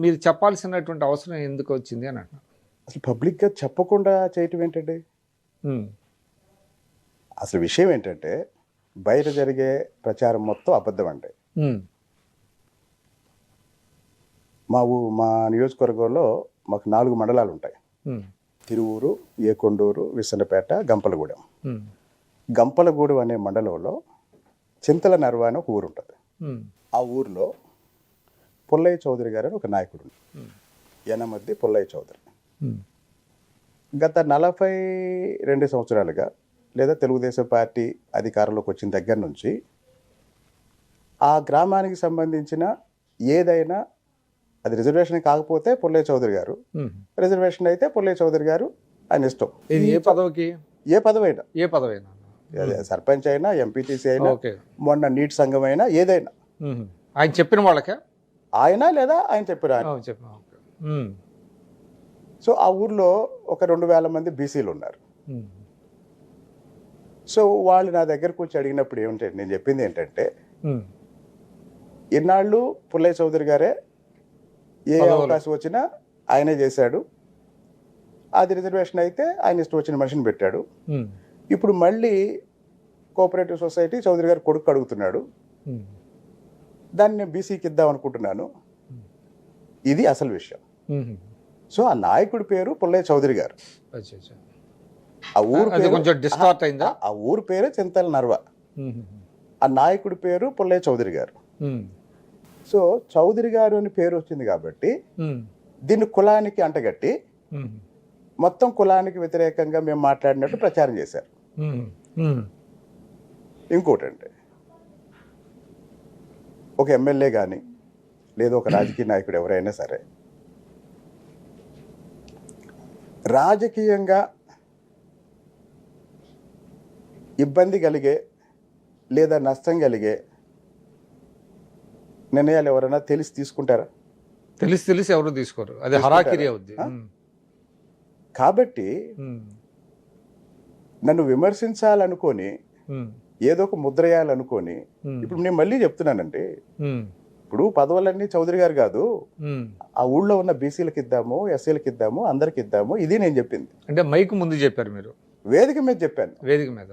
మీరు చెప్పాల్సినటువంటి అవసరం ఎందుకు వచ్చింది అని అంటున్నాను. అసలు పబ్లిక్గా చెప్పకుండా చేయటం ఏంటండి? అసలు విషయం ఏంటంటే బయట జరిగే ప్రచారం మొత్తం అబద్ధం అండి. మా నియోజకవర్గంలో మాకు 4 మండలాలు ఉంటాయి. తిరువూరు, ఏకొండూరు, విసన్నపేట, గంపలగూడెం. గంపలగూడెం అనే మండలంలో చింతల నర్వ అని ఒక ఊరు ఉంటుంది. ఆ ఊరిలో పుల్లయ్య చౌదరి గారు అని ఒక నాయకుడు, యనమద్ది పుల్లయ్య చౌదరి. గత 42 సంవత్సరాలుగా లేదా తెలుగుదేశం పార్టీ అధికారంలోకి వచ్చిన దగ్గర నుంచి ఆ గ్రామానికి సంబంధించిన ఏదైనా, అది రిజర్వేషన్ కాకపోతే పుల్లయ్య చౌదరి గారు, రిజర్వేషన్ అయితే పుల్లయ్య చౌదరి గారు, ఆయన ఇష్టం. ఇది ఏ పదవికి? ఏ పదవైనా, సర్పంచ్ అయినా, ఎంపీటీసీ అయినా, మొన్న నీటి సంఘం అయినా, ఏదైనా ఆయన చెప్పిన వాళ్ళకే ఆయన లేదా ఆయన చెప్పిన. సో ఆ ఊర్లో ఒక 2000 మంది బీసీలు ఉన్నారు. సో వాళ్ళు నా దగ్గరకు వచ్చి అడిగినప్పుడు ఏమిటంటే నేను చెప్పింది ఏంటంటే, ఇన్నాళ్ళు పుల్లయ్య చౌదరి గారే ఏ అవకాశం వచ్చినా ఆయనే చేశాడు, అది రిజర్వేషన్ అయితే ఆయన ఇష్టం వచ్చిన మనిషిని పెట్టాడు. ఇప్పుడు మళ్ళీ కోఆపరేటివ్ సొసైటీ చౌదరి గారు కొడుకు అడుగుతున్నాడు, దాన్ని నేను బీసీకి ఇద్దాం అనుకుంటున్నాను. ఇది అసలు విషయం. సో ఆ నాయకుడి పేరు పుల్లయ్య చౌదరి గారు. ఆ ఊరు కొంచెం డిస్టార్ట్ అయిందా? ఆ ఊరు పేరు చింతల నర్వ, ఆ నాయకుడి పేరు పుల్లయ్య చౌదరి గారు. సో చౌదరి గారు అని పేరు వచ్చింది కాబట్టి దీన్ని కులానికి అంటగట్టి మొత్తం కులానికి వ్యతిరేకంగా మేము మాట్లాడినట్టు ప్రచారం చేశారు. ఇంకోటంటే ఒక ఎమ్మెల్యే కానీ లేదా ఒక రాజకీయ నాయకుడు ఎవరైనా సరే రాజకీయంగా ఇబ్బంది కలిగే లేదా నష్టం కలిగే నిర్ణయాలు ఎవరైనా తెలిసి తీసుకుంటారా? తెలిసి ఎవరు తీసుకోరు, అది హరాకిరి అవుద్ది. కాబట్టి నన్ను విమర్శించాలనుకొని ఏదో ఒక ముద్ర వేయాలనుకొని, ఇప్పుడు నేను మళ్ళీ చెప్తున్నానండి, ఇప్పుడు పదవులన్నీ చౌదరి గారు కాదు, ఆ ఊళ్ళో ఉన్న బీసీలకు ఇద్దాము, ఎస్సీలకు ఇద్దాము, అందరికి ఇద్దాము, ఇది నేను చెప్పింది. అంటే మైక్ ముందు చెప్పారు మీరు? వేదిక మీద చెప్పాను. వేదిక మీద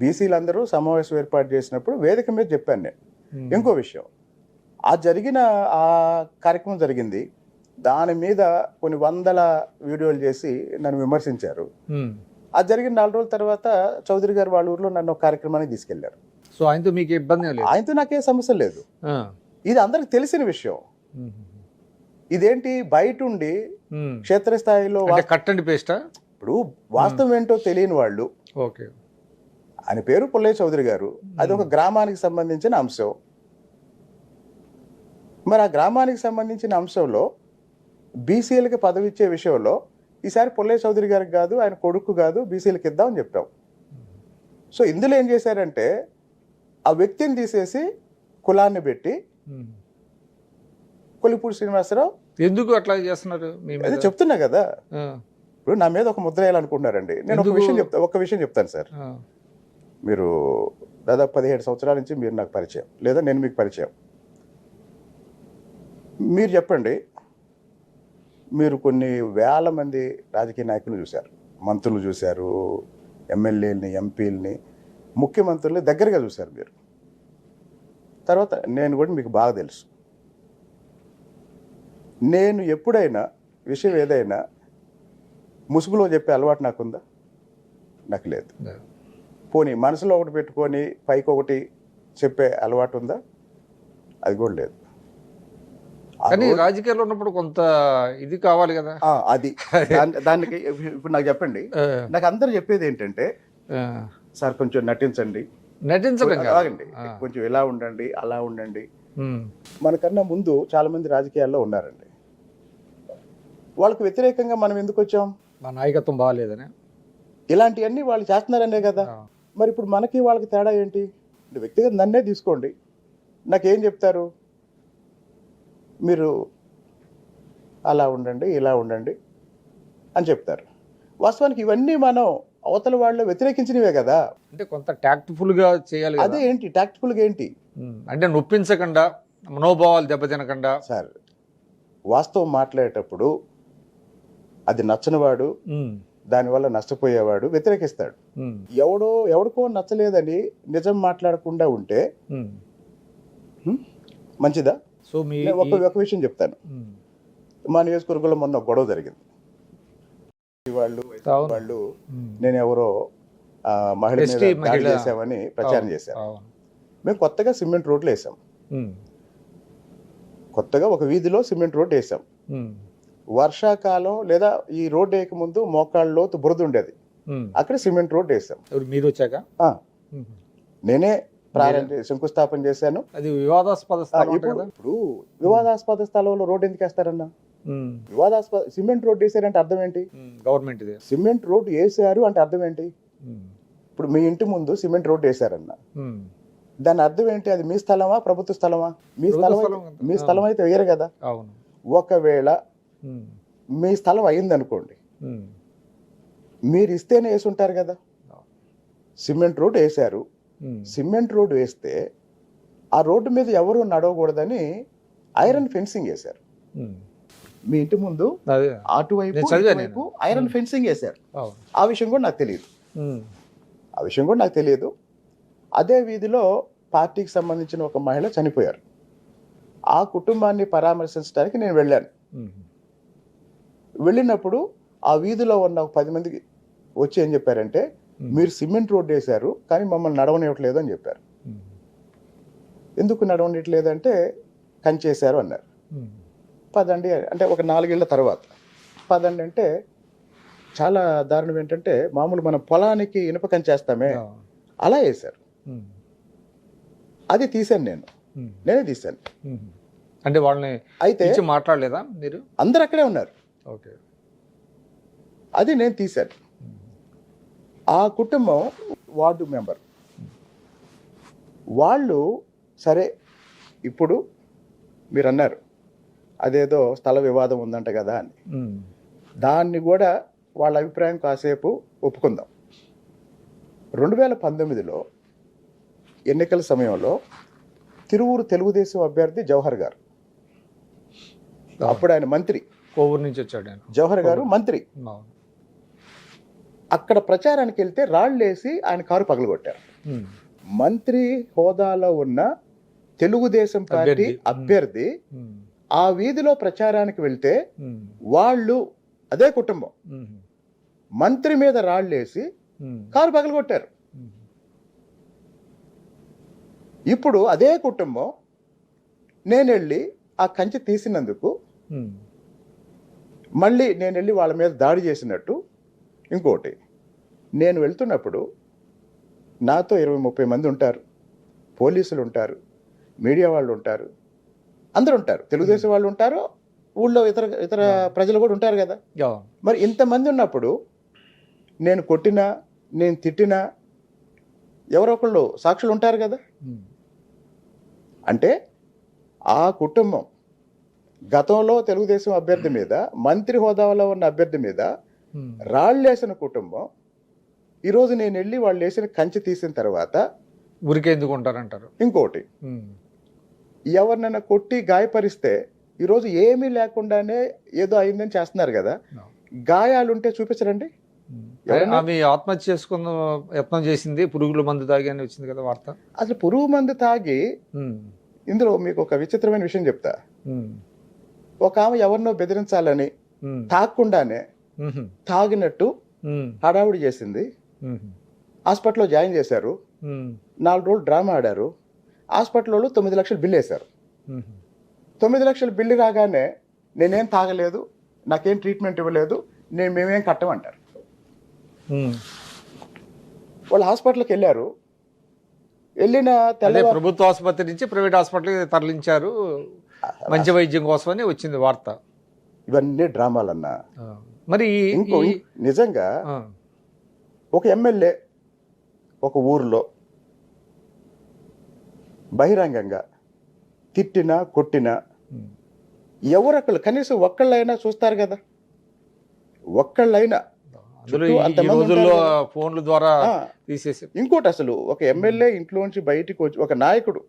బీసీలందరూ సమావేశం ఏర్పాటు చేసినప్పుడు వేదిక మీద చెప్పాను నేను. ఇంకో విషయం, ఆ కార్యక్రమం జరిగింది, దాని మీద కొన్ని 100 వీడియోలు చేసి నన్ను విమర్శించారు. అది జరిగిన 4 రోజుల తర్వాత చౌదరి గారు వాళ్ళ ఊర్లో నన్ను ఒక కార్యక్రమానికి తీసుకెళ్లారు. సో ఆయనతో మీకు ఇబ్బంది లేదు? ఆయనతో నాకే సమస్య లేదు. ఇది అందరికి తెలిసిన విషయం. ఇదేంటి బయట ఉండి క్షేత్రస్థాయిలో కట్ అండ్ పేస్టా? ఇప్పుడు వాస్తవం ఏంటో తెలియని వాళ్ళు, ఓకే, ఆయన పేరు పుల్లయ్య చౌదరి గారు, అది ఒక గ్రామానికి సంబంధించిన అంశం. మరి ఆ గ్రామానికి సంబంధించిన అంశంలో బీసీలకి పదవి ఇచ్చే విషయంలో ఈసారి పుల్లయ్య చౌదరి గారికి కాదు, ఆయన కొడుకు కాదు, బీసీలకు ఇద్దామని చెప్పాం. సో ఇందులో ఏం చేశారంటే ఆ వ్యక్తిని తీసేసి కులాన్ని పెట్టి కొలిపూడి శ్రీనివాసరావు, ఎందుకు అట్లా చేస్తున్నారు మీ మీద? అదే చెప్తున్నా కదా, ఆ, ఇప్పుడు నా మీద ఒక ముద్ర వేయాలనుకుంటున్నారండి. నేను ఒక ఎందుకు? విషయం చెప్తాను సార్. ఆ, మీరు దాదాపు 17 సంవత్సరాల నుంచి మీరు నాకు పరిచయం, లేదా నేను మీకు పరిచయం. మీరు చెప్పండి, మీరు కొన్ని వేల మంది రాజకీయ నాయకులు చూశారు, మంత్రులు చూశారు, ఎమ్మెల్యేలని, ఎంపీలని, ముఖ్యమంత్రుల్ని దగ్గరగా చూశారు మీరు. తర్వాత నేను కూడా మీకు బాగా తెలుసు. నేను ఎప్పుడైనా విషయం ఏదైనా ముసుగులో చెప్పే అలవాటు నాకుందా? నాకు లేదు. పోనీ మనసులో ఒకటి పెట్టుకొని పైకి ఒకటి చెప్పే అలవాటు ఉందా? అది కూడా లేదు. కానీ రాజకీయాల్లో ఉన్నప్పుడు కొంత ఇది కావాలి కదా. అది దానికి ఇప్పుడు నాకు చెప్పండి. ఆ, నాకు అందరూ చెప్పేది ఏంటంటే, ఆ, సార్ కొంచెం నటించండి, నటించడం కాదు. ఆగండి, కొంచెం ఇలా ఉండండి, అలా ఉండండి. ఉమ్, మనకన్నా ముందు చాలా మంది రాజకీయాల్లో ఉన్నారండి. వాళ్ళకు వ్యతిరేకంగా మనం ఎందుకు వచ్చాం? మా నాయకత్వం బాగాలేదని. ఇలాంటివన్నీ వాళ్ళు చేస్తున్నారనే కదా. ఆ, మరి ఇప్పుడు మనకి వాళ్ళకి తేడా ఏంటి? వ్యక్తిగత నన్నే తీసుకోండి, నాకేం చెప్తారు? మీరు అలా ఉండండి, ఇలా ఉండండి అని చెప్తారు. వాస్తవానికి ఇవన్నీ మనం అవతల వాళ్ళు వ్యతిరేకించినవే కదా. అంటే కొంత టాక్ట్ఫుల్ గా చేయాలి కదా. అదే ఏంటి టాక్టిఫుల్గా ఏంటి అంటే నొప్పించకుండా, మనోభావాలు దెబ్బతినకుండా. సార్? వాస్తవం మాట్లాడేటప్పుడు అది నచ్చనివాడు, దానివల్ల నష్టపోయేవాడు వ్యతిరేకిస్తాడు. ఎవడికో నచ్చలేదని నిజం మాట్లాడకుండా ఉంటే మంచిదా? సో మీ నేను ఒక విషయం చెప్తాను. మా నియోజకవర్గంలో మొన్న ఒక గొడవ జరిగింది. వాళ్ళు నేను ఎవరో మహిళ మీద దాడి చేశామని ప్రచారం చేశారు. మేము కొత్తగా సిమెంట్ రోడ్లు వేసాం. కొత్తగా ఒక వీధిలో సిమెంట్ రోడ్ వేసాం. వర్షాకాలం లేదా ఈ రోడ్ వేయక ముందు మోకాళ్ళ లోతు బురద ఉండేది, అక్కడ సిమెంట్ రోడ్ వేసాం. మీరు వచ్చాక నేనే శంకుస్థాపన చేశాను. అది వివాదాస్పద స్థలం కదా. ఇప్పుడు వివాదాస్పద స్థలంలో రోడ్ ఎందుకు వేస్తారన్నా? వివాదాస్పద సిమెంట్ రోడ్ వేసారంటే అర్థం ఏంటి? గవర్నమెంట్ ఇది. సిమెంట్ రోడ్ వేసారు అంటే అర్థం ఏంటి? ఇప్పుడు మీ ఇంటి ముందు సిమెంట్ రోడ్ వేసారన్న, దాని అర్థం ఏంటి? అది మీ స్థలమా, ప్రభుత్వ స్థలమా? మీ స్థలం అయితే వేయరు కదా. ఒకవేళ మీ స్థలం అయింది అనుకోండి, మీరు ఇస్తేనే వేసి ఉంటారు కదా. సిమెంట్ రోడ్ వేశారు, సిమెంట్ రోడ్ వేస్తే ఆ రోడ్డు మీద ఎవరు నడవకూడదని ఐరన్ ఫెన్సింగ్ వేశారు. మీ ఇంటి ముందు అటువైపు ఐరన్ ఫెన్సింగ్ వేశారు. ఆ విషయం కూడా నాకు తెలియదు. అదే వీధిలో పార్టీకి సంబంధించిన ఒక మహిళ చనిపోయారు. ఆ కుటుంబాన్ని పరామర్శించడానికి నేను వెళ్ళాను. వెళ్ళినప్పుడు ఆ వీధిలో ఉన్న ఒక 10 మందికి వచ్చి ఏం చెప్పారంటే, మీరు సిమెంట్ రోడ్ వేశారు కానీ మమ్మల్ని నడవనివ్వట్లేదు అని చెప్పారు. ఎందుకు నడవనివ్వట్లేదు అంటే కంచేశారు అన్నారు. పదండి అంటే ఒక 4 ఏళ్ల తర్వాత పదండి అంటే చాలా దారుణం ఏంటంటే, మామూలు మనం పొలానికి ఇనుప కంచేస్తామే అలా వేశారు. అది తీశాను, నేనే తీశాను. అంటే వాళ్ళని అయితే మాట్లాడలేదా మీరు? అందరు అక్కడే ఉన్నారు. ఓకే, అది నేను తీశాను. ఆ కుటుంబం వార్డు మెంబర్ వాళ్ళు, సరే ఇప్పుడు మీరు అన్నారు అదేదో స్థల వివాదం ఉందంట కదా అని, దాన్ని కూడా వాళ్ళ అభిప్రాయం కాసేపు ఒప్పుకుందాం. 2019లో ఎన్నికల సమయంలో తిరువూరు తెలుగుదేశం అభ్యర్థి జవహర్ గారు, అప్పుడు ఆయన మంత్రి, కోవూరు నుంచి వచ్చాడు ఆయన. జవహర్ గారు మంత్రి, అక్కడ ప్రచారానికి వెళ్తే రాళ్ళేసి ఆయన కారు పగలగొట్టారు. మంత్రి హోదాలో ఉన్న తెలుగుదేశం పార్టీ అభ్యర్థి ఆ వీధిలో ప్రచారానికి వెళ్తే వాళ్ళు, అదే కుటుంబం, మంత్రి మీద రాళ్ళేసి కారు పగలగొట్టారు. ఇప్పుడు అదే కుటుంబం నేను వెళ్ళి ఆ కంచె తీసినందుకు మళ్ళీ నేను వెళ్ళి వాళ్ళ మీద దాడి చేసినట్టు. ఇంకోటి, నేను వెళ్తున్నప్పుడు నాతో 20-30 మంది ఉంటారు, పోలీసులు ఉంటారు, మీడియా వాళ్ళు ఉంటారు, అందరూ ఉంటారు, తెలుగుదేశం వాళ్ళు ఉంటారు, ఊళ్ళో ఇతర ప్రజలు కూడా ఉంటారు కదా. మరి ఇంతమంది ఉన్నప్పుడు నేను కొట్టినా, నేను తిట్టినా ఎవరో ఒకళ్ళు సాక్షులు ఉంటారు కదా. అంటే ఆ కుటుంబం గతంలో తెలుగుదేశం అభ్యర్థి మీద, మంత్రి హోదాలో ఉన్న అభ్యర్థి మీద రాళ్ళేసిన కుటుంబం ఈరోజు నేను వెళ్ళి వాళ్ళు వేసిన కంచె తీసిన తర్వాత ఉరికెందుకు ఉంటారంటారు. ఇంకోటి, ఎవరినైనా కొట్టి గాయపరిస్తే ఈరోజు ఏమీ లేకుండానే ఏదో అయిందని చేస్తున్నారు కదా. గాయాలుంటే చూపించరండి. ఆమె ఆత్మహత్య చేసుకున్న యత్నం చేసింది, పురుగుల మందు తాగి అని వచ్చింది కదా వార్త. అసలు పురుగు మందు తాగి, ఇందులో మీకు ఒక విచిత్రమైన విషయం చెప్తా. ఒక ఆమె ఎవరినో బెదిరించాలని తాగకుండానే తాగినట్టు హడావుడి చేసింది. హాస్పిటల్లో జాయిన్ చేశారు. 4 రోజులు డ్రామా ఆడారు. హాస్పిటల్లో 9 లక్షలు బిల్లు వేశారు. 9 లక్షలు బిల్లు రాగానే నేనేం తాగలేదు, నాకేం ట్రీట్మెంట్ ఇవ్వలేదు, మేమేం కట్టమంటారు. వాళ్ళు హాస్పిటల్కి వెళ్ళారు. వెళ్ళిన ప్రభుత్వ ఆసుపత్రి నుంచి ప్రైవేట్ హాస్పిటల్కి తరలించారు మంచి వైద్యం కోసమని వచ్చింది వార్త. ఇవన్నీ డ్రామాలన్నా. మరి ఇంకో నిజంగా ఒక ఎమ్మెల్యే ఒక ఊరిలో బహిరంగంగా తిట్టినా కొట్టినా ఎవరొక్కళ్ళు కనీసం ఒక్కళ్ళైనా చూస్తారు కదా. ఒక్కళ్ళైనా ఫోన్ల ద్వారా తీసేసి. ఇంకోటి, అసలు ఒక ఎమ్మెల్యే ఇంట్లోంచి బయటికి వచ్చి, ఒక నాయకుడు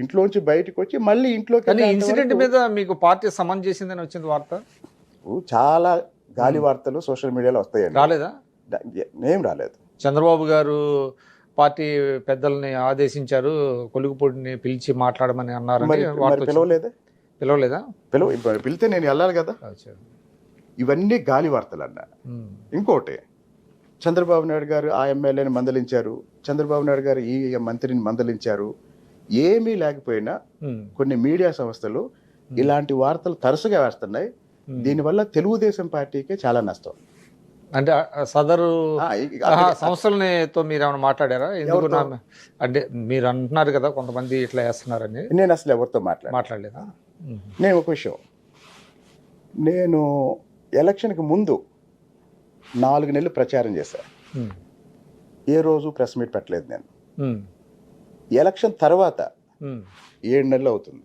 ఇంట్లోంచి బయటికి వచ్చి మళ్ళీ ఇంట్లోకి ఇన్సిడెంట్ మీద మీకు పార్టీ సమన్ చేసిందని వచ్చింది వార్త. చాలా గాలి వార్తలు సోషల్ మీడియాలో వస్తాయండి. రాలేదా? ఏం రాలేదు. చంద్రబాబు గారు పార్టీ పెద్దల్ని ఆదేశించారు, కొలుగుపూడిని పిలిచి మాట్లాడమని అన్నారు. పిలవలేదా? పిలితే నేను వెళ్ళాలి కదా. ఇవన్నీ గాలి వార్తలు అన్న. ఇంకోటి, చంద్రబాబు నాయుడు గారు ఆ ఎమ్మెల్యేని మందలించారు, చంద్రబాబు నాయుడు గారు ఈ మంత్రిని మందలించారు. ఏమీ లేకపోయినా కొన్ని మీడియా సంస్థలు ఇలాంటి వార్తలు తరచుగా వేస్తున్నాయి. దీనివల్ల తెలుగుదేశం పార్టీకి చాలా నష్టం. అంటే సదరు సంస్థలతో మీరు ఏమైనా మాట్లాడారా? ఎందుకు అంటే మీరు అంటున్నారు కదా కొంతమంది ఇట్లా వేస్తున్నారని. నేను అసలు ఎవరితో మాట్లాడలేదా? నేను ఒక విషయం, నేను ఎలక్షన్కి ముందు 4 నెలలు ప్రచారం చేశాను. ఏ రోజు ప్రెస్ మీట్ పెట్టలేదు నేను. ఎలక్షన్ తర్వాత 7 నెలలు అవుతుంది,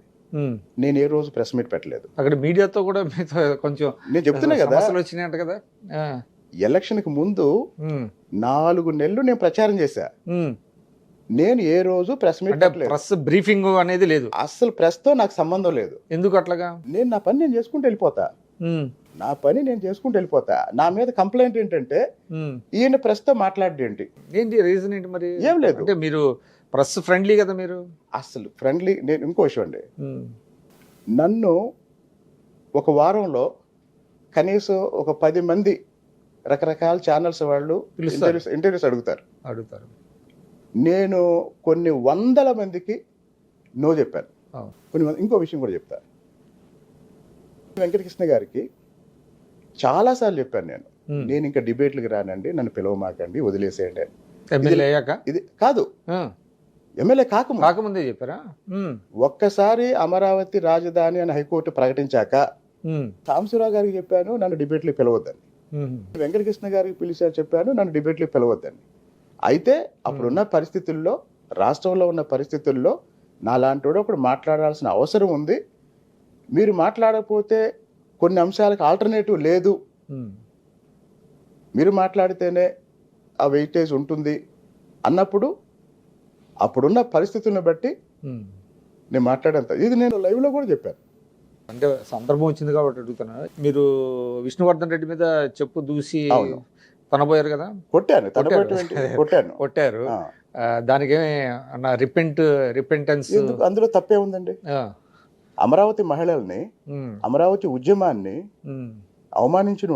నేను ఏ రోజు ప్రెస్ మీట్ పెట్టలేదు. అక్కడ మీడియాతో కూడా కొంచెం నేను చెప్తున్నా కదా వచ్చినాయంట కదా. ఎలక్షన్కి ముందు 4 నెలలు నేను ప్రచారం చేశా. నేను ఏ రోజు ప్రెస్ మీట్ ప్రెస్ బ్రీఫింగ్ అనేది లేదు. అసలు ప్రెస్ తో నాకు సంబంధం లేదు. ఎందుకు అట్లాగా? నేను నా పని నేను చేసుకుంటూ వెళ్ళిపోతా. నా మీద కంప్లైంట్ ఏంటంటే ఈయన ప్రెస్ తో మాట్లాడేంటి, ఏంటి రీజన్ ఏంటి? మరి ఏం లేదు. అంటే మీరు ప్రెస్ ఫ్రెండ్లీ కదా మీరు. అసలు ఫ్రెండ్లీ. నేను ఇంకో విషయం అండి, నన్ను ఒక వారంలో కనీసం ఒక 10 మంది రకరకాల ఛానల్స్ వాళ్ళు ఇంటర్వ్యూస్ అడుగుతారు. నేను కొన్ని 100 మందికి నో చెప్పాను. ఇంకో విషయం కూడా చెప్తా, వెంకటకృష్ణ గారికి చాలాసార్లు చెప్పాను నేను ఇంకా డిబేట్లకు రానండి, నన్ను పిలవమాకండి, వదిలేసేయండి. ఇది కాదు, ఎమ్మెల్యే కాకముందే చెప్పారా? ఒక్కసారి అమరావతి రాజధాని అని హైకోర్టు ప్రకటించాక సాంబశివరావు గారికి చెప్పాను, నన్ను డిబేట్లకు పిలవద్దని. వెంకటకృష్ణ గారికి పిలిచారు, చెప్పాను, నన్ను డిబేట్లకు పిలవద్దని. అయితే అప్పుడున్న పరిస్థితుల్లో, రాష్ట్రంలో ఉన్న పరిస్థితుల్లో నాలాంటి వాడు ఒకడు మాట్లాడాల్సిన అవసరం ఉంది. మీరు మాట్లాడకపోతే కొన్ని అంశాలకు ఆల్టర్నేటివ్ లేదు, మీరు మాట్లాడితేనే ఆ వెయిటేజ్ ఉంటుంది అన్నప్పుడు, అప్పుడున్న పరిస్థితులను బట్టి నేను మాట్లాడేంత. ఇది నేను లైవ్లో కూడా చెప్పాను. అంటే సందర్భం వచ్చింది కాబట్టి అడుగుతున్నా. మీరు విష్ణువర్ధన్ రెడ్డి మీద చెప్పు దూసి తనబోయారు కదా. కొట్టారు. దానికి రిపెంటెన్స్ అందులో తప్పే ఉందండి. అమరావతి మహిళల్ని, అమరావతి ఉద్యమాన్ని అవమానించిన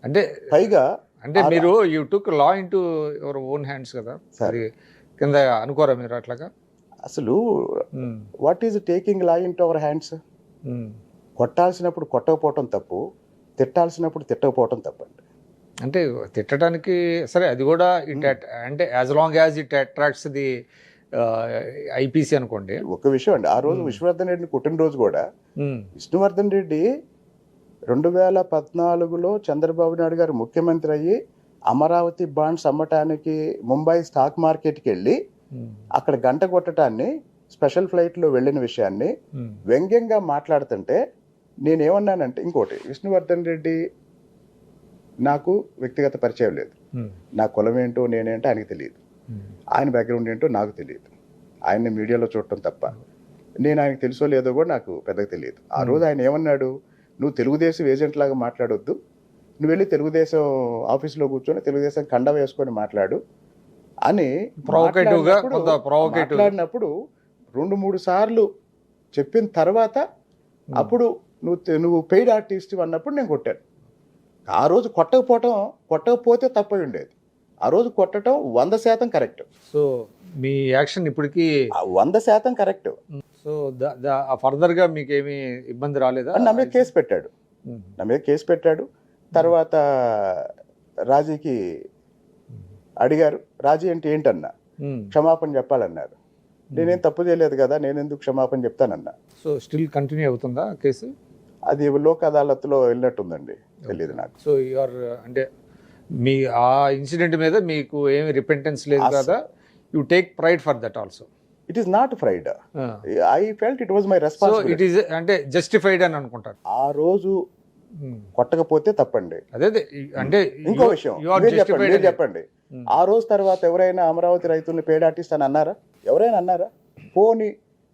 అంటే పైగా అంటే మీరు you took law into your own hands కదా, సరే కింద అనుకోరా మీరు అట్లాగా? అసలు what is taking law into our hands? కొట్టాల్సినప్పుడు కొట్టకపోవటం తప్పు, తిట్టాల్సినప్పుడు తిట్టకపోవటం తప్పండి. అంటే తిట్టడానికి సరే, అది కూడా అంటే as long as it attracts the IPC అనుకోండి. ఒక విషయం అండి, ఆ రోజు విష్ణువర్ధన్ రెడ్డిని పుట్టినరోజు కూడా విష్ణువర్ధన్ రెడ్డి 2014లో చంద్రబాబు నాయుడు గారు ముఖ్యమంత్రి అయ్యి అమరావతి బాండ్స్ అమ్మటానికి ముంబై స్టాక్ మార్కెట్కి వెళ్ళి అక్కడ గంట కొట్టడాన్ని స్పెషల్ ఫ్లైట్లో వెళ్ళిన విషయాన్ని వ్యంగ్యంగా మాట్లాడుతుంటే నేనేమన్నానంటే, ఇంకోటి, విష్ణువర్ధన్ రెడ్డి నాకు వ్యక్తిగత పరిచయం లేదు. నా కులం ఏంటో నేనేంటో ఆయనకి తెలియదు, ఆయన బ్యాక్గ్రౌండ్ ఏంటో నాకు తెలియదు. ఆయన్ని మీడియాలో చూడటం తప్ప నేను ఆయనకు తెలుసో లేదో కూడా నాకు పెద్దగా తెలియదు. ఆ రోజు ఆయన ఏమన్నాడు, నువ్వు తెలుగుదేశం ఏజెంట్ లాగా మాట్లాడొద్దు, నువ్వు వెళ్ళి తెలుగుదేశం ఆఫీస్లో కూర్చొని తెలుగుదేశం కండ వేసుకొని మాట్లాడు అని మాట్లాడినప్పుడు 2-3 సార్లు చెప్పిన తర్వాత అప్పుడు నువ్వు పెయిడ్ ఆర్టిస్ట్ అన్నప్పుడు నేను కొట్టాను. ఆ రోజు కొట్టకపోతే తప్పై ఉండేది. ఆ రోజు కొట్టడం 100% కరెక్ట్. సో మీ యాక్షన్ ఇప్పటికీ 100% కరెక్ట్. సో ఫర్దర్గా మీకు ఏమి ఇబ్బంది రాలేదా? నా మీద కేసు పెట్టాడు. తర్వాత రాజీకి అడిగారు, రాజీ అంటే ఏంటన్నా, క్షమాపణ చెప్పాలన్నారు. నేనేం తప్పు చేయలేదు కదా, నేను ఎందుకు క్షమాపణ చెప్తానన్నా. సో స్టిల్ కంటిన్యూ అవుతుందా కేసు? అది లోక్ అదాలత్లో వెళ్ళినట్టుందండి, తెలియదు నాకు. సో యూఆర్ అంటే మీ ఆ ఇన్సిడెంట్ మీద మీకు ఏమి రిపెంటెన్స్ లేదు కదా, you take pride for that also? It is not pride, I felt it was my responsibility. It is అంటే జస్టిఫైడ్ అని అనుకుంటారు. ఆ రోజు కొట్టకపోతే తప్పండి. అదే అంటే ఇంకో విషయం మీరు చెప్పండి, ఆ రోజు తర్వాత ఎవరైనా అమరావతి రైతుల్ని పేడ్ ఆర్టిస్ట్ అని అన్నారా? ఎవరైనా అన్నారా? పోనీ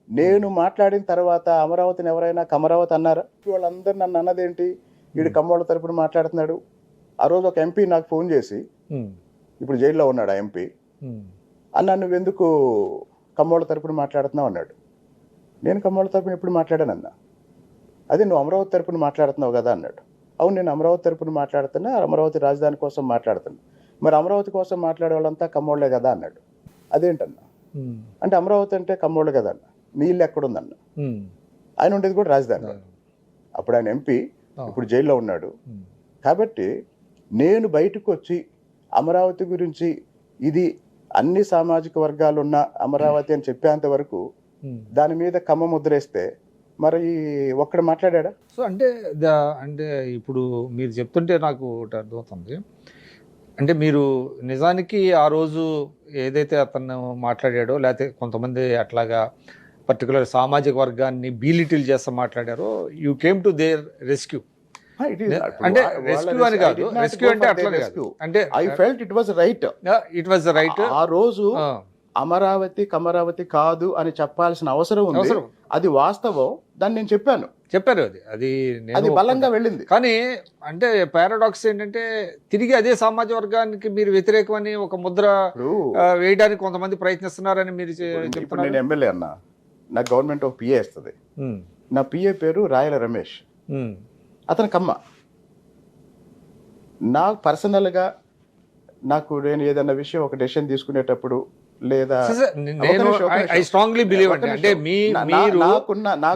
నేను మాట్లాడిన తర్వాత అమరావతిని ఎవరైనా కమరావతి అన్నారా? వాళ్ళందరూ నన్ను అన్నదేంటి, వీడు కమ్మోళ్ళ తరపున మాట్లాడుతున్నాడు. ఆ రోజు ఒక ఎంపీ నాకు ఫోన్ చేసి, ఇప్పుడు జైల్లో ఉన్నాడు ఆ ఎంపీ, అన్నా నువ్వెందుకు కమ్మోళ్ళ తరపున మాట్లాడుతున్నావు అన్నాడు. నేను కమ్మోళ్ళ తరపున ఎప్పుడు మాట్లాడానన్నా. అదే నువ్వు అమరావతి తరపున మాట్లాడుతున్నావు కదా అన్నాడు. అవును, నేను అమరావతి తరపున మాట్లాడుతున్నా, అమరావతి రాజధాని కోసం మాట్లాడుతున్నా. మరి అమరావతి కోసం మాట్లాడే వాళ్ళంతా కమ్మోళ్లే కదా అన్నాడు. అదేంటన్నా అంటే అమరావతి అంటే కమ్మోళ్ళు కదా అన్న, నీ ఇల్లు ఎక్కడుందన్న. ఆయన ఉండేది కూడా రాజధాని. అప్పుడు ఆయన ఎంపీ, ఇప్పుడు జైల్లో ఉన్నాడు. కాబట్టి నేను బయటకు వచ్చి అమరావతి గురించి ఇది అన్ని సామాజిక వర్గాలు ఉన్న అమరావతి అని చెప్పేంత వరకు దాని మీద కమ్మ ముద్రేస్తే మరి ఒక్కడ మాట్లాడా? సో అంటే అంటే ఇప్పుడు మీరు చెప్తుంటే నాకు ఒకటి అర్థమవుతుంది. అంటే మీరు నిజానికి ఆ రోజు ఏదైతే అతను మాట్లాడాడో, లేకపోతే కొంతమంది అట్లాగా పర్టికులర్ సామాజిక వర్గాన్ని బీలిటిల్ చేస్తా మాట్లాడారో, you came to their rescue. అంటే రెస్క్యూ అని కాదు, రెస్క్యూ అంటే అట్లా కాదు, అంటే I felt it was right. It was right. ఆ రోజు అమరావతి కమరావతి కాదు అని చెప్పాల్సిన అవసరం ఉంది, అది వాస్తవం. దాన్ని నేను చెప్పారు, అది బలంగా వెళ్ళింది. కానీ అంటే పారాడాక్స్ ఏంటంటే తిరిగి అదే సమాజ వర్గానికి మీరు వ్యతిరేకమని ఒక ముద్ర వేయడానికి కొంతమంది ప్రయత్నిస్తున్నారని మీరు ఇప్పుడు నేను ఎమ్మెల్యే అన్నా, నాకు గవర్నమెంట్ ఒక పిఏ ఇస్తుంది. నా పిఏ పేరు రాయల రమేష్, అతను కమ్మ. నాకు పర్సనల్గా నేను ఏదన్నా విషయం ఒక డెసిషన్ తీసుకునేటప్పుడు లేదా ఐ స్ట్రాంగ్లీ బిలీవ్ అంటే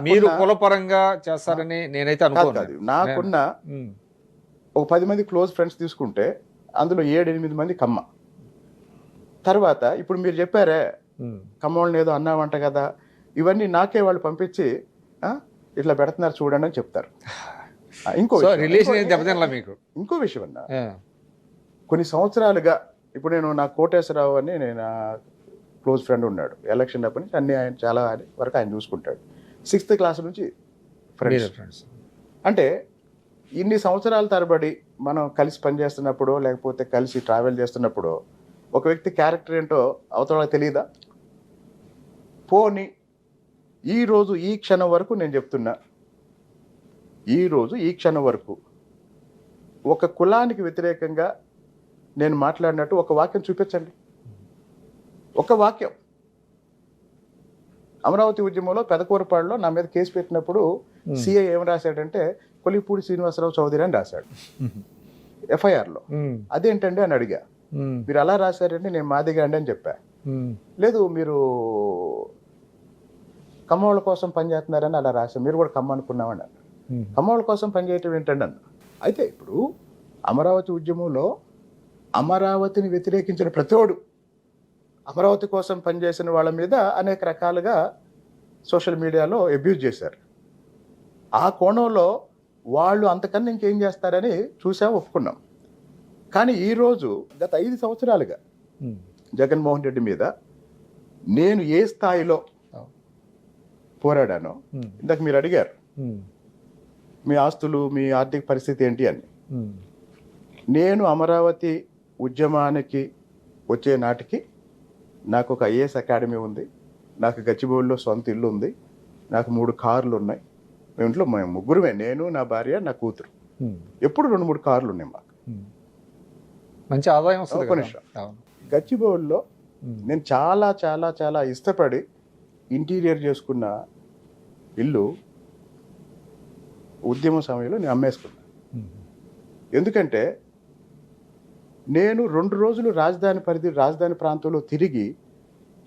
మీరు కులపరంగా చేస్తారని నేనైతే అనుకోను. నాకున్న ఒక 10 మంది క్లోజ్ ఫ్రెండ్స్ తీసుకుంటే అందులో 7-8 మంది కమ్మ. తర్వాత ఇప్పుడు మీరు చెప్పారే కమ్మోళ్ళని ఏదో అన్నామంట కదా, ఇవన్నీ నాకే వాళ్ళు పంపించి ఇట్లా పెడుతున్నారు చూడండి అని చెప్తారు. ఇంకో విషయం అన్నా, కొన్ని సంవత్సరాలుగా ఇప్పుడు నా కోటేశ్వరరావు అని నేను క్లోజ్ ఫ్రెండ్ ఉన్నాడు. ఎలక్షన్ అప్పటి నుంచి అన్ని ఆయన చాలా వరకు ఆయన చూసుకుంటాడు. 6th క్లాస్ నుంచి ఫ్రెండ్స్. అంటే ఇన్ని సంవత్సరాల తరబడి మనం కలిసి పనిచేస్తున్నప్పుడు లేకపోతే కలిసి ట్రావెల్ చేస్తున్నప్పుడు ఒక వ్యక్తి క్యారెక్టర్ ఏంటో అవతల తెలియదా? పోనీ ఈరోజు ఈ క్షణం వరకు నేను చెప్తున్నా, ఈరోజు ఈ క్షణం వరకు ఒక కులానికి వ్యతిరేకంగా నేను మాట్లాడినట్టు ఒక వాక్యం చూపించండి. ఒక వాక్యం. అమరావతి ఉద్యమంలో పెదకూరపాడులో నా మీద కేసు పెట్టినప్పుడు సిఐ ఏం రాశాడంటే కొలిపూడి శ్రీనివాసరావు చౌదరి అని రాశాడు ఎఫ్ఐఆర్లో. అదేంటండి అని అడిగా. మీరు అలా రాశారండి, నేను మాదిగా అండి అని చెప్పా. లేదు మీరు కమ్మోళ్ళ కోసం పనిచేస్తున్నారని అలా రాశారు, మీరు కూడా కమ్మ అనుకున్నామని అన్నారు. కమ్మోళ్ళ కోసం పనిచేయటం ఏంటండి అన్న. అయితే ఇప్పుడు అమరావతి ఉద్యమంలో అమరావతిని వ్యతిరేకించిన ప్రతివాడు అమరావతి కోసం పనిచేసిన వాళ్ళ మీద అనేక రకాలుగా సోషల్ మీడియాలో అబ్యూజ్ చేశారు. ఆ కోణంలో వాళ్ళు అంతకన్నా ఇంకేం చేస్తారని చూసాం, ఒప్పుకున్నాం. కానీ ఈరోజు గత 5 సంవత్సరాలుగా జగన్మోహన్ రెడ్డి మీద నేను ఏ స్థాయిలో పోరాడానో, ఇందాక మీరు అడిగారు మీ ఆస్తులు, మీ ఆర్థిక పరిస్థితి ఏంటి అని. నేను అమరావతి ఉద్యమానికి వచ్చే నాటికి నాకు ఒక ఐఏఎస్ అకాడమీ ఉంది, నాకు గచ్చిబౌలిలో సొంత ఇల్లు ఉంది, నాకు 3 కార్లు ఉన్నాయి. మేము ఇంట్లో మేము ముగ్గురమే, నేను, నా భార్య, నా కూతురు. ఎప్పుడు 2-3 కార్లు ఉన్నాయి మాకు. మంచి ఆదాయం వస్తుంది ఒక నిమిషం. గచ్చిబౌలిలో నేను చాలా చాలా చాలా ఇష్టపడి ఇంటీరియర్ చేసుకున్న ఇల్లు ఉద్యమ సమయంలో నేను అమ్మేసుకున్నా. ఎందుకంటే నేను 2 రోజులు రాజధాని ప్రాంతంలో తిరిగి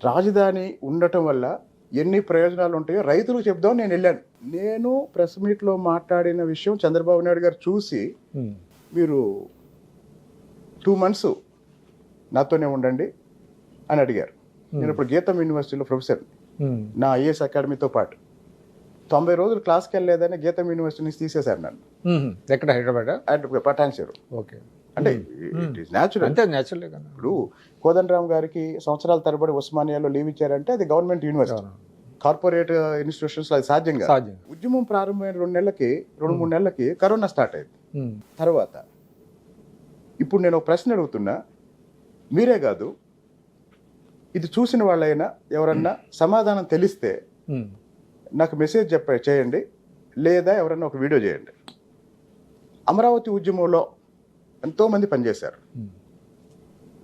రాజధాని ఉండటం వల్ల ఎన్ని ప్రయోజనాలు ఉంటాయో రైతులకు చెప్దాం నేను వెళ్ళాను. నేను ప్రెస్ మీట్లో మాట్లాడిన విషయం చంద్రబాబు నాయుడు గారు చూసి మీరు 2 months నాతోనే ఉండండి అని అడిగారు. నేను ఇప్పుడు గీతం యూనివర్సిటీలో ప్రొఫెసర్, నా ఐఏఎస్ అకాడమీతో పాటు 90 రోజులు క్లాస్కి వెళ్ళలేదని గీతం యూనివర్సిటీ నుంచి తీసేశారు నన్ను. ఎక్కడ? హైదరాబాద్, పటాన్ చెరు. ఓకే. అంటే ఇట్ ఈస్ న్యాచురల్. అంటే న్యాచురల్. ఇప్పుడు కోదండరామ్ గారికి సంవత్సరాల తరబడి ఉస్మానియాలో లీవ్ ఇచ్చారంటే అది గవర్నమెంట్ యూనివర్సిటీ. కార్పొరేట్ ఇన్స్టిట్యూషన్స్ అది సాధ్యంగా. ఉద్యమం ప్రారంభమైన 2-3 నెలలకి కరోనా స్టార్ట్ అయింది. తర్వాత ఇప్పుడు నేను ఒక ప్రశ్న అడుగుతున్నా, మీరే కాదు ఇది చూసిన వాళ్ళైనా ఎవరన్నా సమాధానం తెలిస్తే నాకు మెసేజ్ చేయండి, లేదా ఎవరన్నా ఒక వీడియో చేయండి. అమరావతి ఉద్యమంలో ఎంతోమంది పనిచేశారు,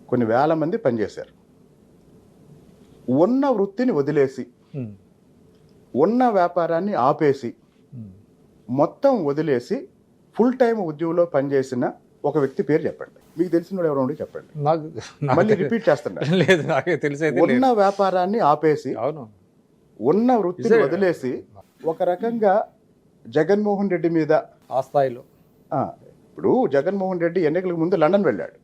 కొన్ని వేల మంది పనిచేశారు. ఉన్న వృత్తిని వదిలేసి, ఉన్న వ్యాపారాన్ని ఆపేసి, మొత్తం వదిలేసి ఫుల్ టైం ఉద్యోగంలో పనిచేసిన ఒక వ్యక్తి పేరు చెప్పండి. మీకు తెలిసిన వాడు ఎవరో చెప్పండి. మళ్ళీ రిపీట్ చేస్తున్నా. లేదు, నాకే తెలిసేది. ఉన్న వ్యాపారాన్ని ఆపేసి, ఉన్న వృత్తిని వదిలేసి ఒక రకంగా జగన్మోహన్ రెడ్డి మీద ఆ స్థాయిలో. ఇప్పుడు జగన్మోహన్ రెడ్డి ఎన్నికలకు ముందు లండన్ వెళ్ళాడు.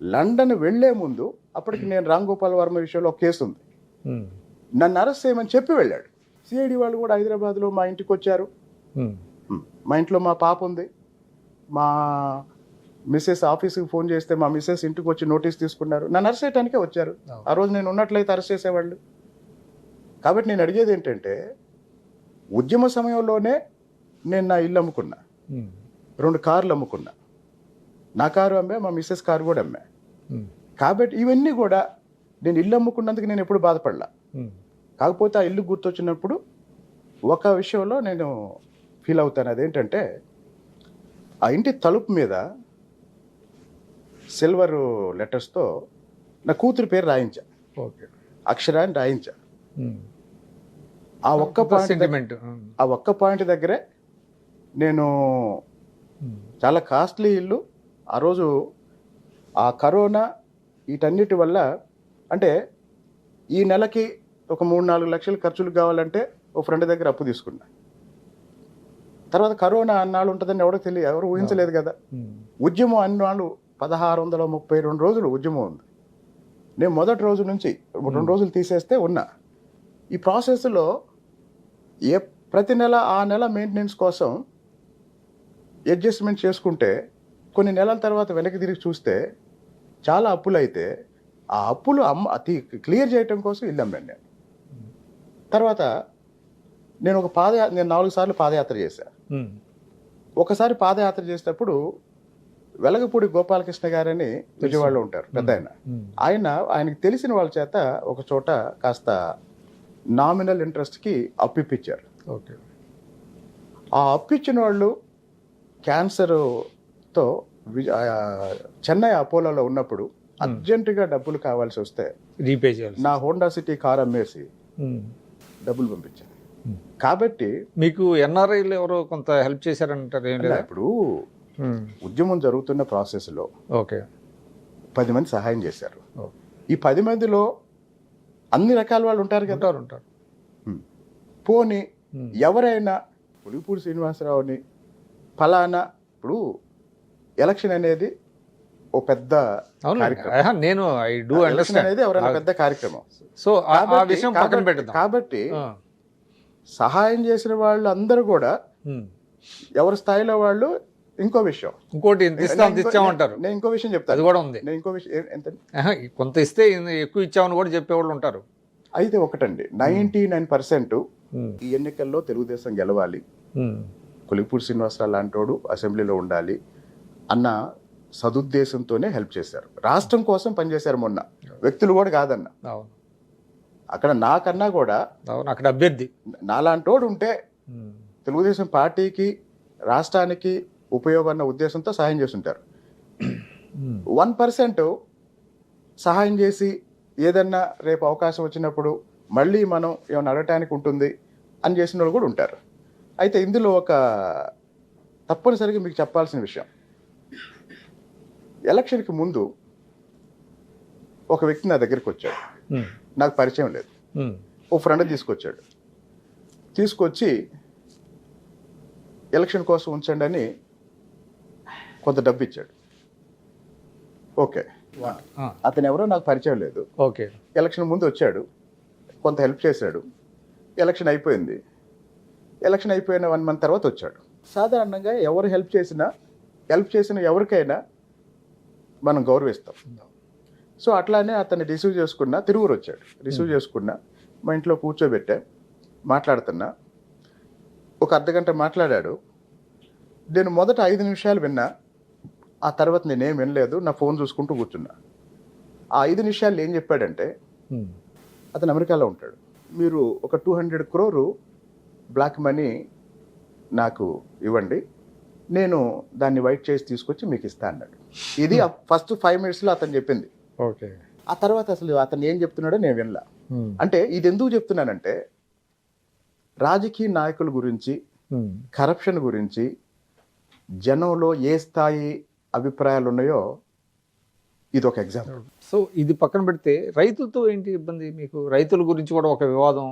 లండన్ వెళ్లే ముందు అప్పటికి నేను రామ్ గోపాల్ వర్మ విషయంలో ఒక కేసు ఉంది, నన్ను అరెస్ట్ చేయమని చెప్పి వెళ్ళాడు. సిఐడి వాళ్ళు కూడా హైదరాబాద్లో మా ఇంటికి వచ్చారు. మా ఇంట్లో మా పాప ఉంది, మా మిస్సెస్ ఆఫీస్కి ఫోన్ చేస్తే మా మిస్సెస్ ఇంటికి వచ్చి నోటీస్ తీసుకున్నారు. నన్ను అరెస్ట్ చేయడానికే వచ్చారు. ఆ రోజు నేను ఉన్నట్లయితే అరెస్ట్ చేసేవాళ్ళు. కాబట్టి నేను అడిగేది ఏంటంటే, ఉద్యమ సమయంలోనే నేను నా ఇల్లు అమ్ముకున్నా, 2 కార్లు అమ్ముకున్నా, నా కారు అమ్మే, మా మిస్సెస్ కారు కూడా అమ్మా. కాబట్టి ఇవన్నీ కూడా నేను ఇల్లు అమ్ముకున్నందుకు నేను ఎప్పుడు బాధపడలా. కాకపోతే ఆ ఇల్లు గుర్తొచ్చినప్పుడు ఒక విషయంలో నేను ఫీల్ అవుతాను. అదేంటంటే, ఆ ఇంటి తలుపు మీద సిల్వర్ లెటర్స్తో నా కూతురు పేరు రాయించా, అక్షరాన్ని రాయించా. ఆ ఒక్క పాయింట్ దగ్గరే నేను చాలా కాస్ట్లీ ఇల్లు. ఆ రోజు ఆ కరోనా వీటన్నిటి వల్ల, అంటే ఈ నెలకి ఒక 3-4 లక్షలు ఖర్చులు కావాలంటే ఒక ఫ్రెండ్ దగ్గర అప్పు తీసుకున్నా. తర్వాత కరోనా అన్నాళ్ళు ఉంటుందని ఎవరు ఊహించలేదు కదా. ఉద్యమం అన్నాళ్ళు 1632 రోజులు ఉద్యమం ఉంది. నేను మొదటి రోజు నుంచి 2 రోజులు తీసేస్తే ఉన్నా. ఈ ప్రాసెస్లో ప్రతి నెల ఆ నెల మెయింటెనెన్స్ కోసం అడ్జస్ట్మెంట్ చేసుకుంటే కొన్ని నెలల తర్వాత వెనక్కి తిరిగి చూస్తే చాలా అప్పులు అయితే, ఆ అప్పులు క్లియర్ చేయటం కోసం ఇల్లు అమ్మాను నేను. తర్వాత నేను నేను 4 సార్లు పాదయాత్ర చేశాను. ఒకసారి పాదయాత్ర చేసేటప్పుడు వెలగపూడి గోపాలకృష్ణ గారని విజయవాడలో ఉంటారు, పెద్ద ఆయనకి తెలిసిన వాళ్ళ చేత ఒక చోట కాస్త నామినల్ ఇంట్రెస్ట్కి అప్పిప్పించారు. ఆ అప్పిచ్చిన వాళ్ళు క్యాన్సర్తో చెన్నై అపోలోలో ఉన్నప్పుడు అర్జెంటుగా డబ్బులు కావాల్సి వస్తే రీపే చేయాలి. నా హోండా సిటీ కార్ అమ్మేసి డబ్బులు పంపించాను. కాబట్టి మీకు ఎన్ఆర్ఐలు ఎవరో కొంత హెల్ప్ చేశారంటారు. ఇప్పుడు ఉద్యమం జరుగుతున్న ప్రాసెస్లో 10 మంది సహాయం చేశారు. ఈ 10 మందిలో అన్ని రకాల వాళ్ళు ఉంటారు కదా. ఉంటారు. పోనీ ఎవరైనా పులిపూడి శ్రీనివాసరావుని ఫలానా, ఇప్పుడు ఎలక్షన్ అనేది ఓ పెద్ద నేను అనేది ఎవరైనా పెద్ద కార్యక్రమం. సో ఆ విషయం పక్కన పెడదాం. కాబట్టి సహాయం చేసిన వాళ్ళు అందరూ కూడా ఎవరి స్థాయిలో వాళ్ళు ఇంకో విషయం ఇంకోటి ఇంత ఇస్తే అంత ఇచ్చామంటారు, నేను ఇంకో విషయం అది చెప్తాను. కూడా ఉంది. నేను ఇంకో విషయం ఎంత ఆహా, కొంత ఇస్తే ఎక్కువ ఇచ్చామని కూడా చెప్పేవాళ్ళు ఉంటారు. అయితే ఒకటండి, 99% ఉమ్, ఈ ఎన్నికల్లో తెలుగుదేశం గెలవాలి, ఉమ్, కొలిపూడి శ్రీనివాసరావు లాంటోడు అసెంబ్లీలో ఉండాలి అన్న సదుద్దేశంతోనే హెల్ప్ చేశారు. రాష్ట్రం కోసం పనిచేశారు మొన్న, వ్యక్తులు కూడా కాదన్న. అవును అక్కడ నాకన్నా కూడా అవును, అక్కడ అభ్యర్థి. నాలాంటోడు ఉంటే ఉమ్, తెలుగుదేశం పార్టీకి రాష్ట్రానికి ఉపయోగం అన్న ఉద్దేశంతో సహాయం చేస్తుంటారు. ఉమ్, 1% సహాయం చేసి ఏదన్నా రేపు అవకాశం వచ్చినప్పుడు మళ్ళీ మనం ఏమైనా అడగటానికి ఉంటుంది అని చేసిన వాళ్ళు కూడా ఉంటారు. అయితే ఇందులో ఒక తప్పనిసరిగా మీకు చెప్పాల్సిన విషయం, ఎలక్షన్కి ముందు ఒక వ్యక్తి నా దగ్గరికి వచ్చాడు, ఉమ్, నాకు పరిచయం లేదు, ఉమ్, ఓ ఫ్రెండ్ తీసుకొచ్చాడు. తీసుకొచ్చి ఎలక్షన్ కోసం ఉంచండి అని కొంత డబ్బు ఇచ్చాడు. ఓకే, ఆ, అతను ఎవరో నాకు పరిచయం లేదు. ఓకే. ఎలక్షన్ ముందు వచ్చాడు, కొంత హెల్ప్ చేశాడు. ఎలక్షన్ అయిపోయింది. ఎలక్షన్ అయిపోయిన 1 month తర్వాత వచ్చాడు. సాధారణంగా ఎవరు హెల్ప్ చేసిన ఎవరికైనా మనం గౌరవిస్తాం. సో అట్లానే అతన్ని రిసీవ్ చేసుకున్నా, తిరువురు వచ్చాడు, రిసీవ్ చేసుకున్నా, మా ఇంట్లో కూర్చోబెట్టా, మాట్లాడుతున్నా. ఒక అర్ధగంట మాట్లాడాడు. నేను మొదట 5 నిమిషాలు విన్నా, ఆ తర్వాత నేనేం వినలేదు, నా ఫోన్ చూసుకుంటూ కూర్చున్నా. ఆ 5 నిమిషాలు ఏం చెప్పాడంటే, ఉమ్, అతను అమెరికాలో ఉంటాడు, మీరు ఒక 200 crore బ్లాక్ మనీ నాకు ఇవ్వండి, నేను దాన్ని వైట్ చేసి తీసుకొచ్చి మీకు ఇస్తా అన్నాడు. ఇది ఫస్ట్ 5 minutesలో అతను చెప్పింది. ఓకే. ఆ తర్వాత అసలు అతను ఏం చెప్తున్నాడో నేను వినలా. ఉమ్, అంటే ఇది ఎందుకు చెప్తున్నానంటే, రాజకీయ నాయకుల గురించి, ఉమ్, కరప్షన్ గురించి జనంలో ఏ స్థాయి అభిప్రాయాలు ఉన్నాయో ఇది ఒక ఎగ్జాంపుల్. సో ఇది పక్కన పెడితే రైతులతో ఏంటి ఇబ్బంది మీకు? రైతుల గురించి కూడా ఒక వివాదం,